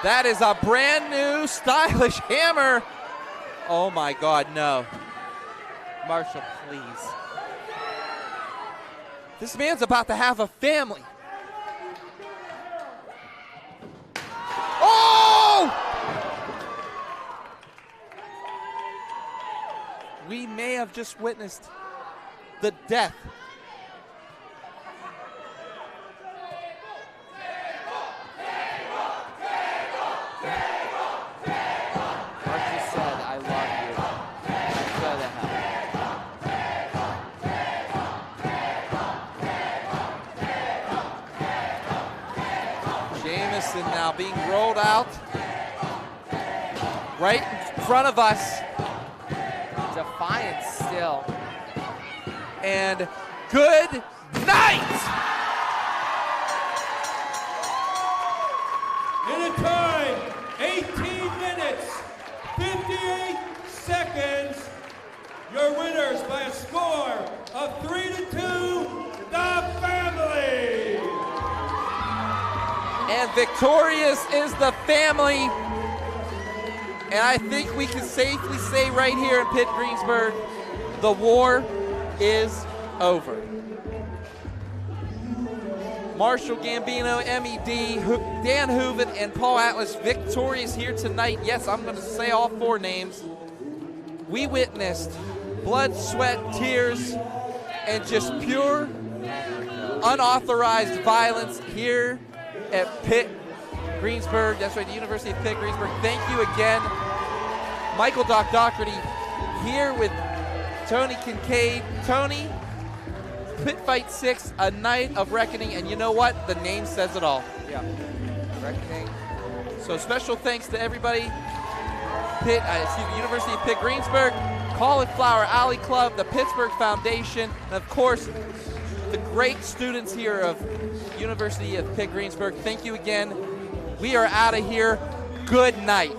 That is a brand new stylish hammer. Oh my God, no. Marshall, please. This man's about to have a family. Oh! may have just witnessed the death Mark just said, I love you. Let's go to hell. Jameson now being rolled out right in front of us. Defiant still. And good night! In a time, 18 minutes, 58 seconds, your winners by a score of 3-2, the family! And victorious is the family. And I think we can safely say right here in Pitt-Greensburg, the war is over. Marshall Gambino, MED, Dan Hooven, and Paul Atlas victorious here tonight. Yes, I'm going to say all 4 names. We witnessed blood, sweat, tears, and just pure, unauthorized violence here at Pitt-Greensburg. That's right, the University of Pitt-Greensburg. Thank you again. Michael Doherty here with Tony Kincaid. Tony, Pitt Fight 6, a night of reckoning, and you know what? The name says it all. Yeah, reckoning. So special thanks to everybody. University of Pitt-Greensburg, Cauliflower Alley Club, the Pittsburgh Foundation, and of course, the great students here of University of Pitt-Greensburg. Thank you again. We are out of here. Good night.